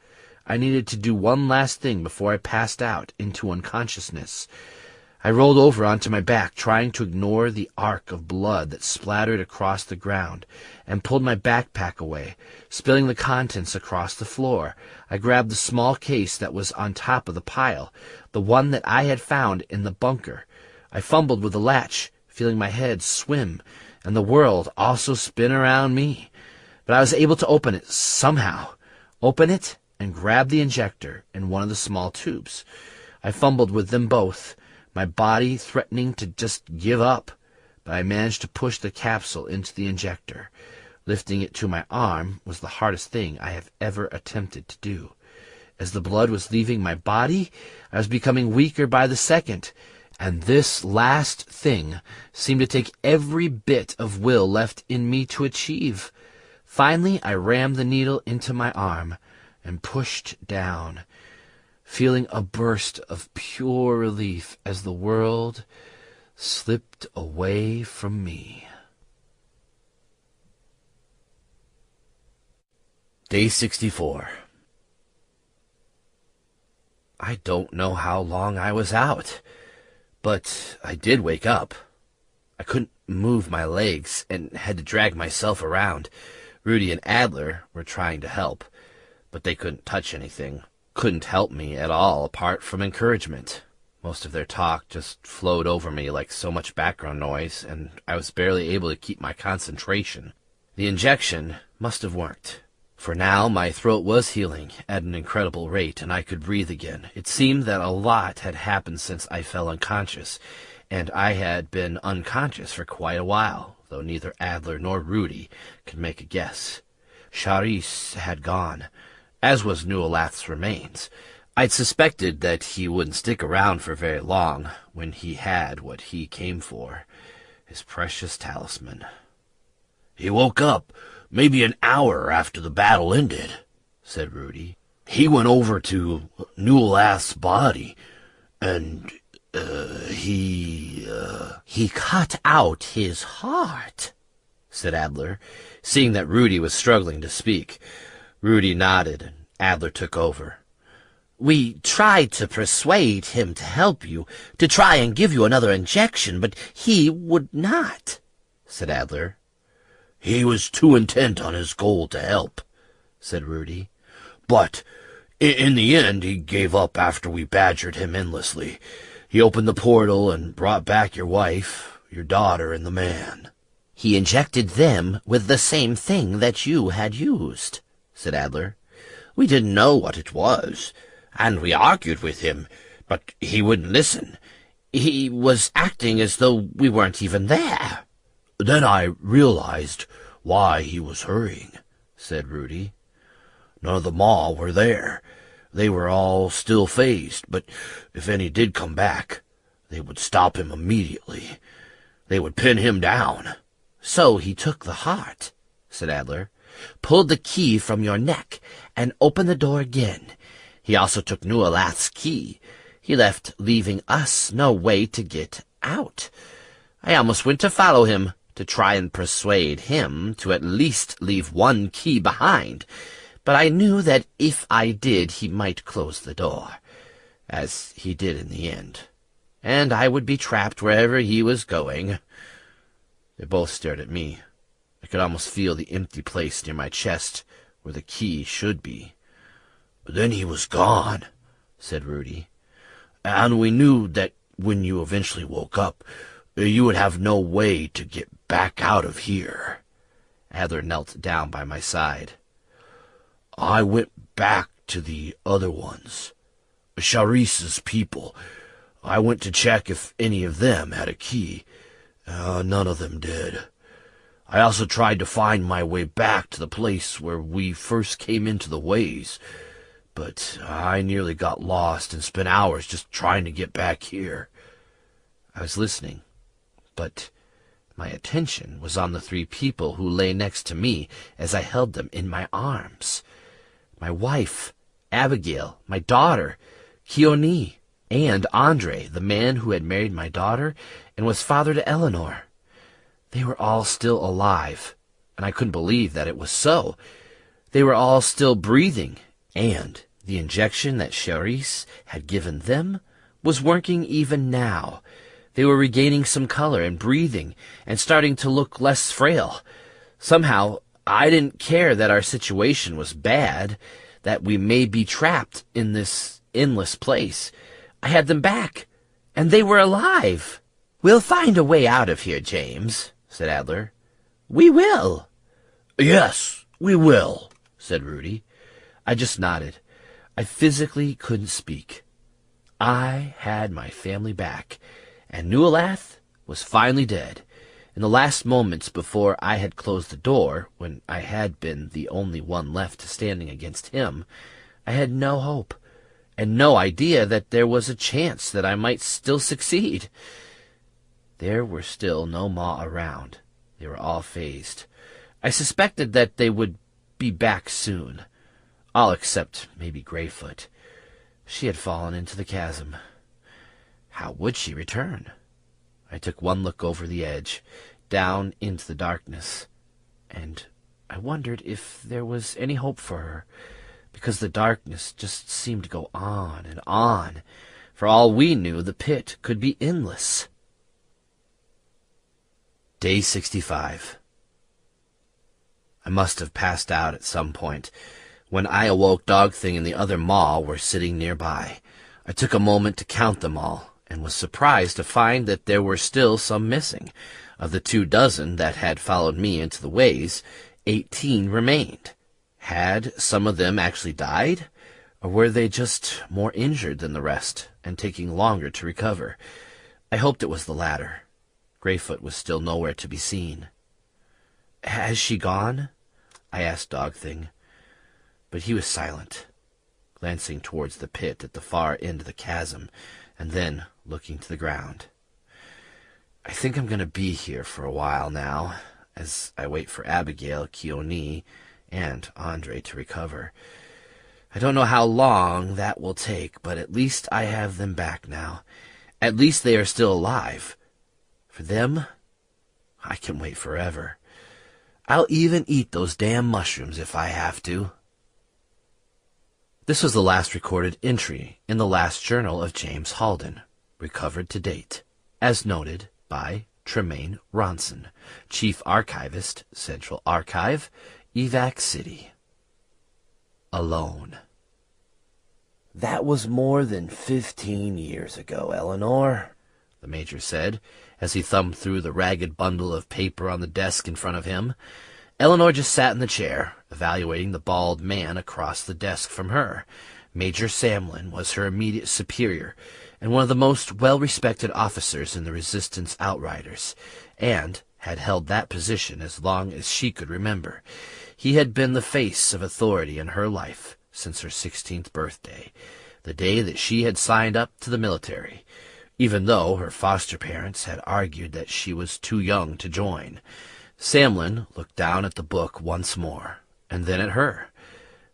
I needed to do one last thing before I passed out into unconsciousness. I rolled over onto my back, trying to ignore the arc of blood that splattered across the ground, and pulled my backpack away, spilling the contents across the floor. I grabbed the small case that was on top of the pile, the one that I had found in the bunker. I fumbled with the latch, feeling my head swim, and the world also spin around me. But I was able to open it somehow. Open it and grab the injector and one of the small tubes. I fumbled with them both, my body threatening to just give up, but I managed to push the capsule into the injector. Lifting it to my arm was the hardest thing I have ever attempted to do. As the blood was leaving my body, I was becoming weaker by the second, and this last thing seemed to take every bit of will left in me to achieve. Finally, I rammed the needle into my arm and pushed down, feeling a burst of pure relief as the world slipped away from me. Day 64. I don't know how long I was out, but I did wake up. I couldn't move my legs and had to drag myself around. Rudy and Adler were trying to help, but they couldn't touch anything, couldn't help me at all apart from encouragement. Most of their talk just flowed over me like so much background noise, and I was barely able to keep my concentration. The injection must have worked, for now my throat was healing at an incredible rate, and I could breathe again. It seemed that a lot had happened since I fell unconscious, and I had been unconscious for quite a while, though neither Adler nor Rudy could make a guess. Charisse had gone, as was Nualath's remains. I'd suspected that he wouldn't stick around for very long when he had what he came for, his precious talisman. "He woke up maybe an hour after the battle ended," said Rudy. "He went over to Nualath's body, and, he cut out his heart," said Adler, seeing that Rudy was struggling to speak. Rudy nodded, and Adler took over. "We tried to persuade him to help you, to try and give you another injection, but he would not," said Adler. "He was too intent on his goal to help," said Rudy. "But in the end he gave up after we badgered him endlessly. He opened the portal and brought back your wife, your daughter, and the man." "He injected them with the same thing that you had used," said Adler. "We didn't know what it was, and we argued with him, but he wouldn't listen. He was acting as though we weren't even there." "Then I realized why he was hurrying," said Rudy. "None of the Maw were there. They were all still phased, but if any did come back, they would stop him immediately. They would pin him down." "So he took the heart," said Adler, "pulled the key from your neck, and opened the door again. He also took Nualath's key. He left, leaving us no way to get out. I almost went to follow him, to try and persuade him to at least leave one key behind, but I knew that if I did he might close the door, as he did in the end, and I would be trapped wherever he was going. They both stared at me. I could almost feel the empty place near my chest where the key should be. "But then he was gone," said Rudy. "And we knew that when you eventually woke up, you would have no way to get back out of here." Adler knelt down by my side. "I went back to the other ones, Charis's people. I went to check if any of them had a key. None of them did. I also tried to find my way back to the place where we first came into the ways, but I nearly got lost and spent hours just trying to get back here." I was listening, but my attention was on the 3 people who lay next to me as I held them in my arms. My wife, Abigail, my daughter, Keone, and Andre, the man who had married my daughter and was father to Eleanor. They were all still alive, and I couldn't believe that it was so. They were all still breathing, and the injection that Charis had given them was working even now. They were regaining some color and breathing and starting to look less frail. Somehow, I didn't care that our situation was bad, that we may be trapped in this endless place. I had them back, and they were alive. "We'll find a way out of here, James," said Adler. "We will." "Yes, we will," said Rudy. I just nodded. I physically couldn't speak. I had my family back, and Nualath was finally dead. In the last moments before I had closed the door, when I had been the only one left standing against him, I had no hope, and no idea that there was a chance that I might still succeed. There were still no Maw around. They were all phased. I suspected that they would be back soon, all except maybe Greyfoot. She had fallen into the chasm. How would she return? I took one look over the edge, down into the darkness, and I wondered if there was any hope for her, because the darkness just seemed to go on and on. For all we knew, the pit could be endless. Day 65. I must have passed out at some point. When I awoke, Dogthing and the other Maw were sitting nearby. I took a moment to count them all, and was surprised to find that there were still some missing. Of the 24 that had followed me into the ways, 18 remained. Had some of them actually died, or were they just more injured than the rest, and taking longer to recover? I hoped it was the latter. Greyfoot was still nowhere to be seen. "Has she gone?" I asked Dogthing, but he was silent, glancing towards the pit at the far end of the chasm, and then looking to the ground. "I think I'm going to be here for a while now, as I wait for Abigail, Keone, and Andre to recover. I don't know how long that will take, but at least I have them back now. At least they are still alive. For them, I can wait forever. I'll even eat those damn mushrooms if I have to." This was the last recorded entry in the last journal of James Halden, recovered to date, as noted by Tremaine Ronson, Chief Archivist, Central Archive, Evac City. Alone. "That was more than 15 years ago, Eleanor," the Major said, as he thumbed through the ragged bundle of paper on the desk in front of him. Eleanor just sat in the chair, evaluating the bald man across the desk from her. Major Samlin was her immediate superior, and one of the most well-respected officers in the Resistance Outriders, and had held that position as long as she could remember. He had been the face of authority in her life since her 16th birthday, the day that she had signed up to the military, even though her foster parents had argued that she was too young to join. Samlin looked down at the book once more, and then at her.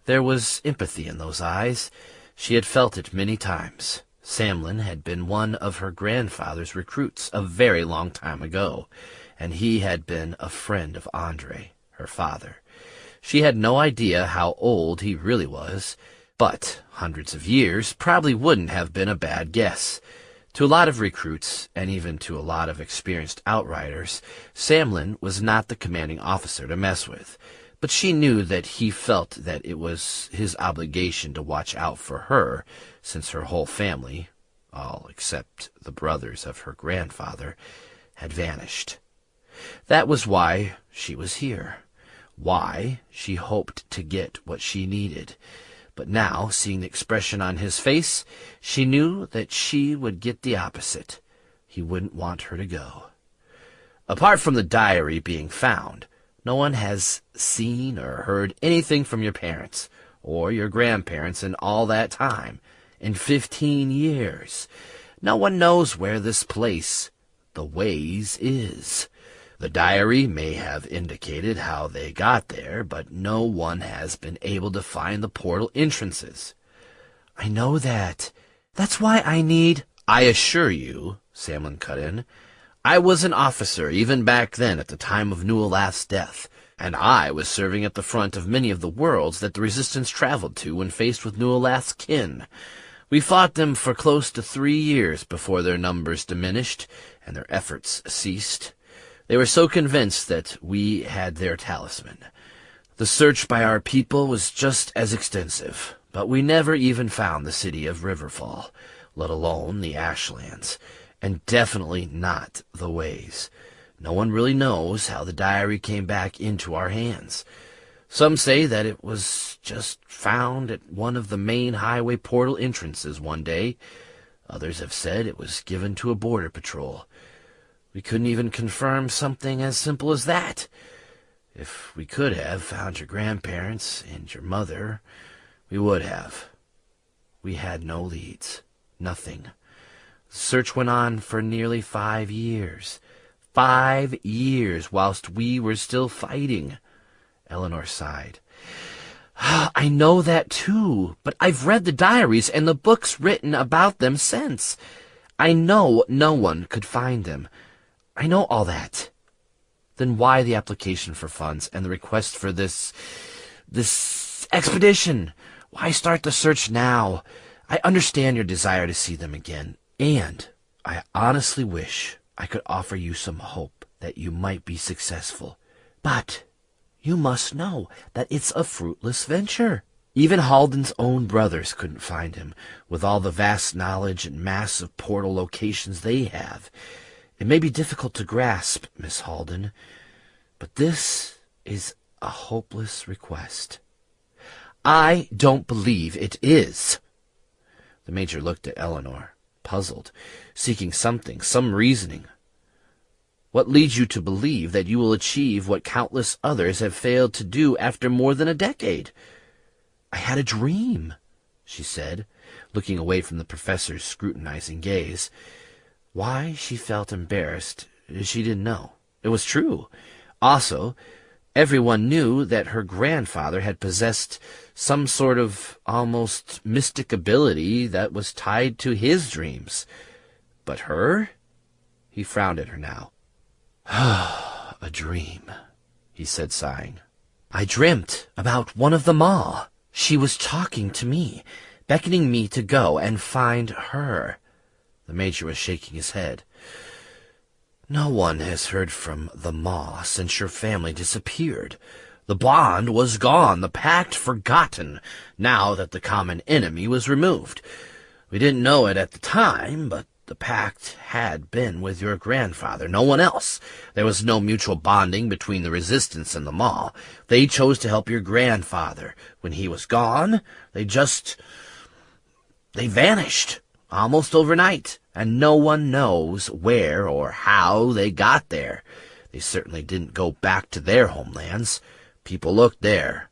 There was empathy in those eyes. She had felt it many times, Samlin had been one of her grandfather's recruits a very long time ago, and he had been a friend of Andre, her father. She had no idea how old he really was, but hundreds of years probably wouldn't have been a bad guess. To a lot of recruits, and even to a lot of experienced outriders, Samlin was not the commanding officer to mess with, but she knew that he felt that it was his obligation to watch out for her, since her whole family, all except the brothers of her grandfather, had vanished. That was why she was here, why she hoped to get what she needed. But now, seeing the expression on his face, she knew that she would get the opposite. He wouldn't want her to go. Apart from the diary being found, no one has seen or heard anything from your parents or your grandparents in all that time, in 15 years. No one knows where this place, the Ways, is. The diary may have indicated how they got there, but no one has been able to find the portal entrances. I know that. That's why I need— I assure you, Samlin cut in, I was an officer even back then at the time of Nualath's death, and I was serving at the front of many of the worlds that the Resistance traveled to when faced with Nualath's kin. We fought them for close to 3 years before their numbers diminished and their efforts ceased. They were so convinced that we had their talisman. The search by our people was just as extensive, but we never even found the city of Riverfall, let alone the Ashlands, and definitely not the Ways. No one really knows how the diary came back into our hands. Some say that it was just found at one of the main highway portal entrances one day. Others have said it was given to a border patrol. We couldn't even confirm something as simple as that. If we could have found your grandparents and your mother, we would have. We had no leads. Nothing. The search went on for nearly 5 years. 5 years whilst we were still fighting. Eleanor sighed. I know that too, but I've read the diaries and the books written about them since. I know no one could find them. I know all that. Then why the application for funds and the request for this expedition? Why start the search now? I understand your desire to see them again, and I honestly wish I could offer you some hope that you might be successful. But you must know that it's a fruitless venture. Even Halden's own brothers couldn't find him, with all the vast knowledge and massive portal locations they have. It may be difficult to grasp, Miss Halden, but this is a hopeless request. I don't believe it is. The Major looked at Eleanor, puzzled, seeking something, some reasoning. What leads you to believe that you will achieve what countless others have failed to do after more than a decade? I had a dream, she said, looking away from the professor's scrutinizing gaze. Why she felt embarrassed, she didn't know. It was true. Also, everyone knew that her grandfather had possessed some sort of almost mystic ability that was tied to his dreams. But her? He frowned at her now. A dream, he said, sighing. I dreamt about one of them all. She was talking to me, beckoning me to go and find her. The Major was shaking his head. No one has heard from the Maw since your family disappeared. The bond was gone, the pact forgotten, now that the common enemy was removed. We didn't know it at the time, but the pact had been with your grandfather, no one else. There was no mutual bonding between the Resistance and the Maw. They chose to help your grandfather. When he was gone, they vanished, almost overnight, and no one knows where or how they got there. They certainly didn't go back to their homelands. People looked there.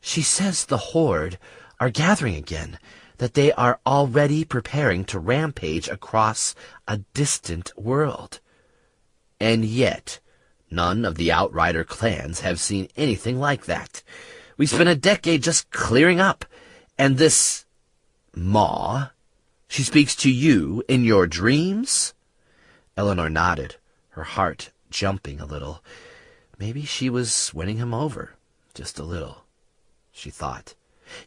She says the Horde are gathering again, that they are already preparing to rampage across a distant world. And yet, none of the Outrider clans have seen anything like that. We spent a decade just clearing up, and this Maw She speaks to you in your dreams?" Eleanor nodded, her heart jumping a little. Maybe she was winning him over, just a little, she thought.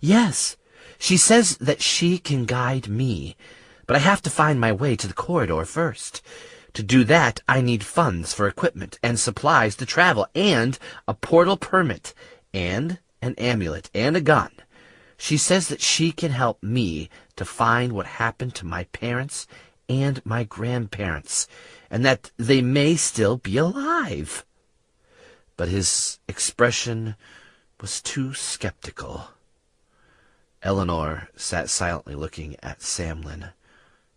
"Yes, she says that she can guide me, but I have to find my way to the corridor first. To do that, I need funds for equipment and supplies to travel, and a portal permit, and an amulet, and a gun. She says that she can help me to find what happened to my parents and my grandparents, and that they may still be alive." But his expression was too skeptical. Eleanor sat silently looking at Samlin,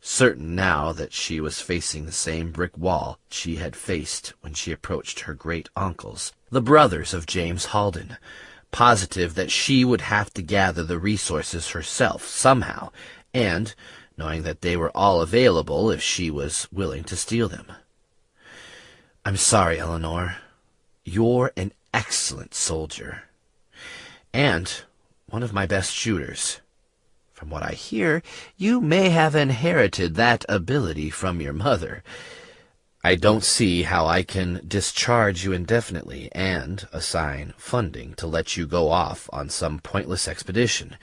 certain now that she was facing the same brick wall she had faced when she approached her great-uncles, the brothers of James Halden, positive that she would have to gather the resources herself somehow, and knowing that they were all available if she was willing to steal them. "I'm sorry, Eleanor. You're an excellent soldier, and one of my best shooters. From what I hear, you may have inherited that ability from your mother. I don't see how I can discharge you indefinitely and assign funding to let you go off on some pointless expedition.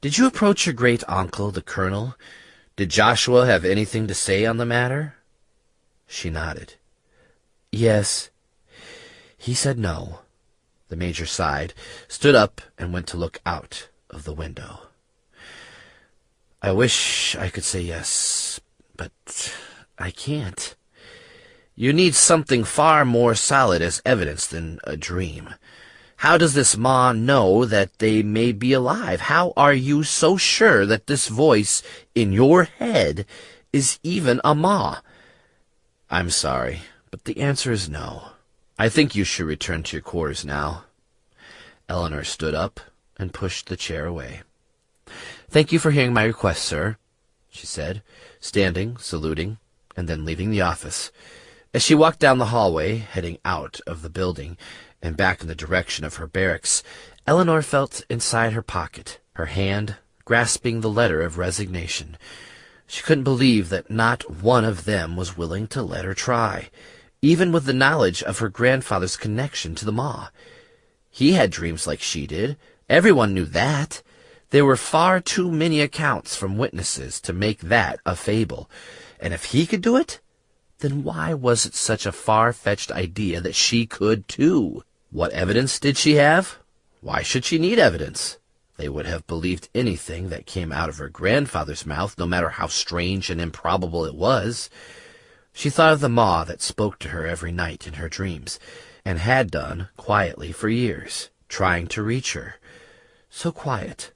Did you approach your great-uncle, the colonel? Did Joshua have anything to say on the matter?" She nodded. "Yes." He said no. The major sighed, stood up, and went to look out of the window. "I wish I could say yes, but I can't. You need something far more solid as evidence than a dream. How does this Ma know that they may be alive? How are you so sure that this voice in your head is even a Ma?" "I'm sorry, but the answer is no. I think you should return to your quarters now." Eleanor stood up and pushed the chair away. "Thank you for hearing my request, sir," she said, standing, saluting, and then leaving the office. As she walked down the hallway, heading out of the building and back in the direction of her barracks, Eleanor felt inside her pocket, her hand grasping the letter of resignation. She couldn't believe that not one of them was willing to let her try, even with the knowledge of her grandfather's connection to the Ma. He had dreams like she did. Everyone knew that. There were far too many accounts from witnesses to make that a fable. And if he could do it, then why was it such a far-fetched idea that she could too? What evidence did she have? Why should she need evidence? They would have believed anything that came out of her grandfather's mouth, no matter how strange and improbable it was. She thought of the Ma that spoke to her every night in her dreams, and had done quietly for years, trying to reach her. So quiet,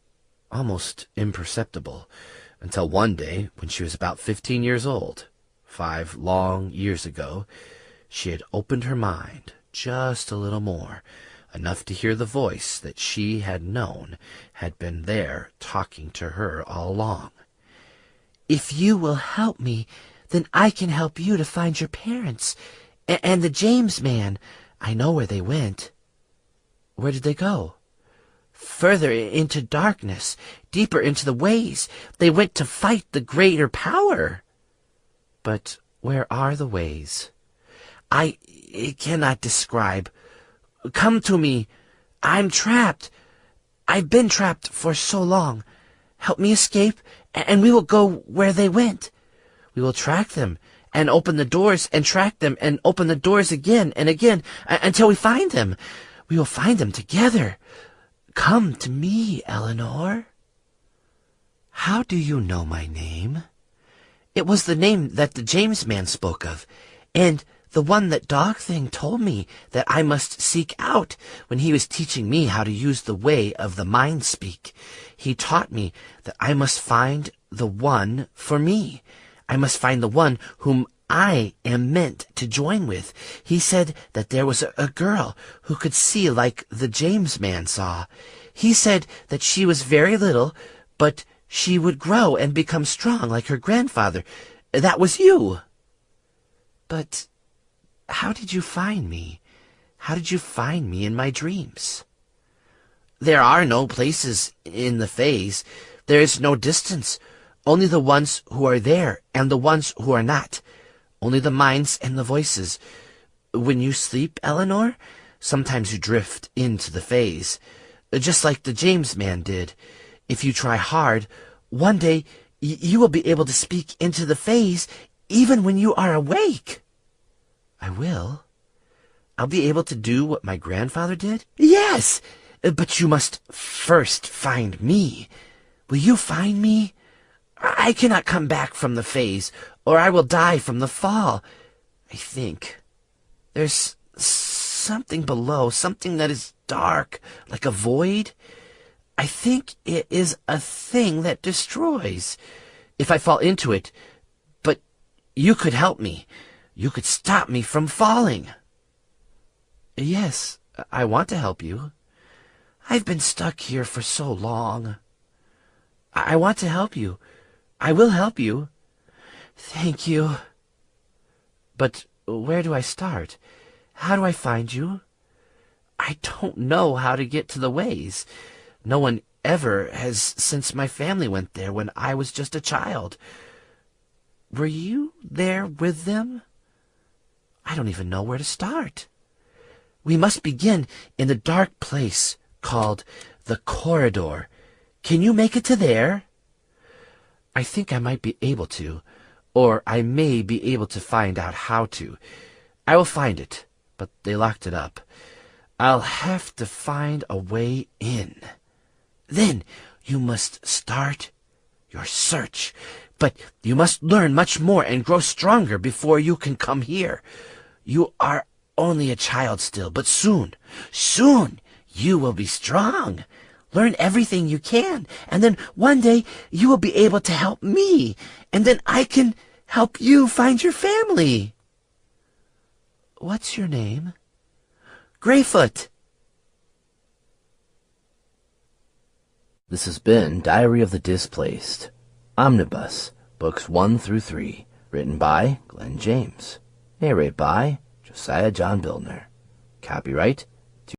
almost imperceptible, until one day, when she was about 15 years old, 5 long years ago, she had opened her mind just a little more, enough to hear the voice that she had known had been there talking to her all along. "If you will help me, then I can help you to find your parents. And the James man, I know where they went." "Where did they go?" "Further into darkness, deeper into the ways. They went to fight the greater power." "But where are the ways?" I cannot describe. Come to me. I'm trapped. I've been trapped for so long. Help me escape, and we will go where they went. We will track them, and open the doors, and track them, and open the doors again and again, until we find them. We will find them together. Come to me, Eleanor." "How do you know my name?" "It was the name that the James man spoke of, and the one that Dog Thing told me that I must seek out when he was teaching me how to use the way of the mind speak. He taught me that I must find the one for me. I must find the one whom I am meant to join with. He said that there was a girl who could see like the James man saw. He said that she was very little, but she would grow and become strong like her grandfather. That was you." "But how did you find me? How did you find me in my dreams?" "There are no places in the Fays. There is no distance Only the ones who are there and the ones who are not. Only the minds and the voices. When you sleep, Eleanor, sometimes you drift into the phase, just like the James man did. If you try hard, one day you will be able to speak into the phase even when you are awake. I will. I'll be able to do what my grandfather did? Yes, but you must first find me. Will you find me? I cannot come back from the phase, or I will die from the fall. I think there's something below, something that is dark, like a void. I think it is a thing that destroys. If I fall into it, but you could help me. You could stop me from falling. Yes, I want to help you. I've been stuck here for so long. I want to help you. I will help you. Thank you. But where do I start? How do I find you? I don't know how to get to the ways. No one ever has since my family went there when I was just a child. Were you there with them? I don't even know where to start. We must begin in the dark place called the corridor. Can you make it to there? I think I might be able to, or I may be able to find out how to. I will find it, but they locked it up. I'll have to find a way in. Then you must start your search, but you must learn much more and grow stronger before you can come here. You are only a child still, but soon, you will be strong. Learn everything you can, and then one day you will be able to help me, and then I can help you find your family. What's your name? Greyfoot. This has been Diary of the Displaced, Omnibus, Books 1 through 3, written by Glenn James, narrated by Josiah John Bildner. Copyright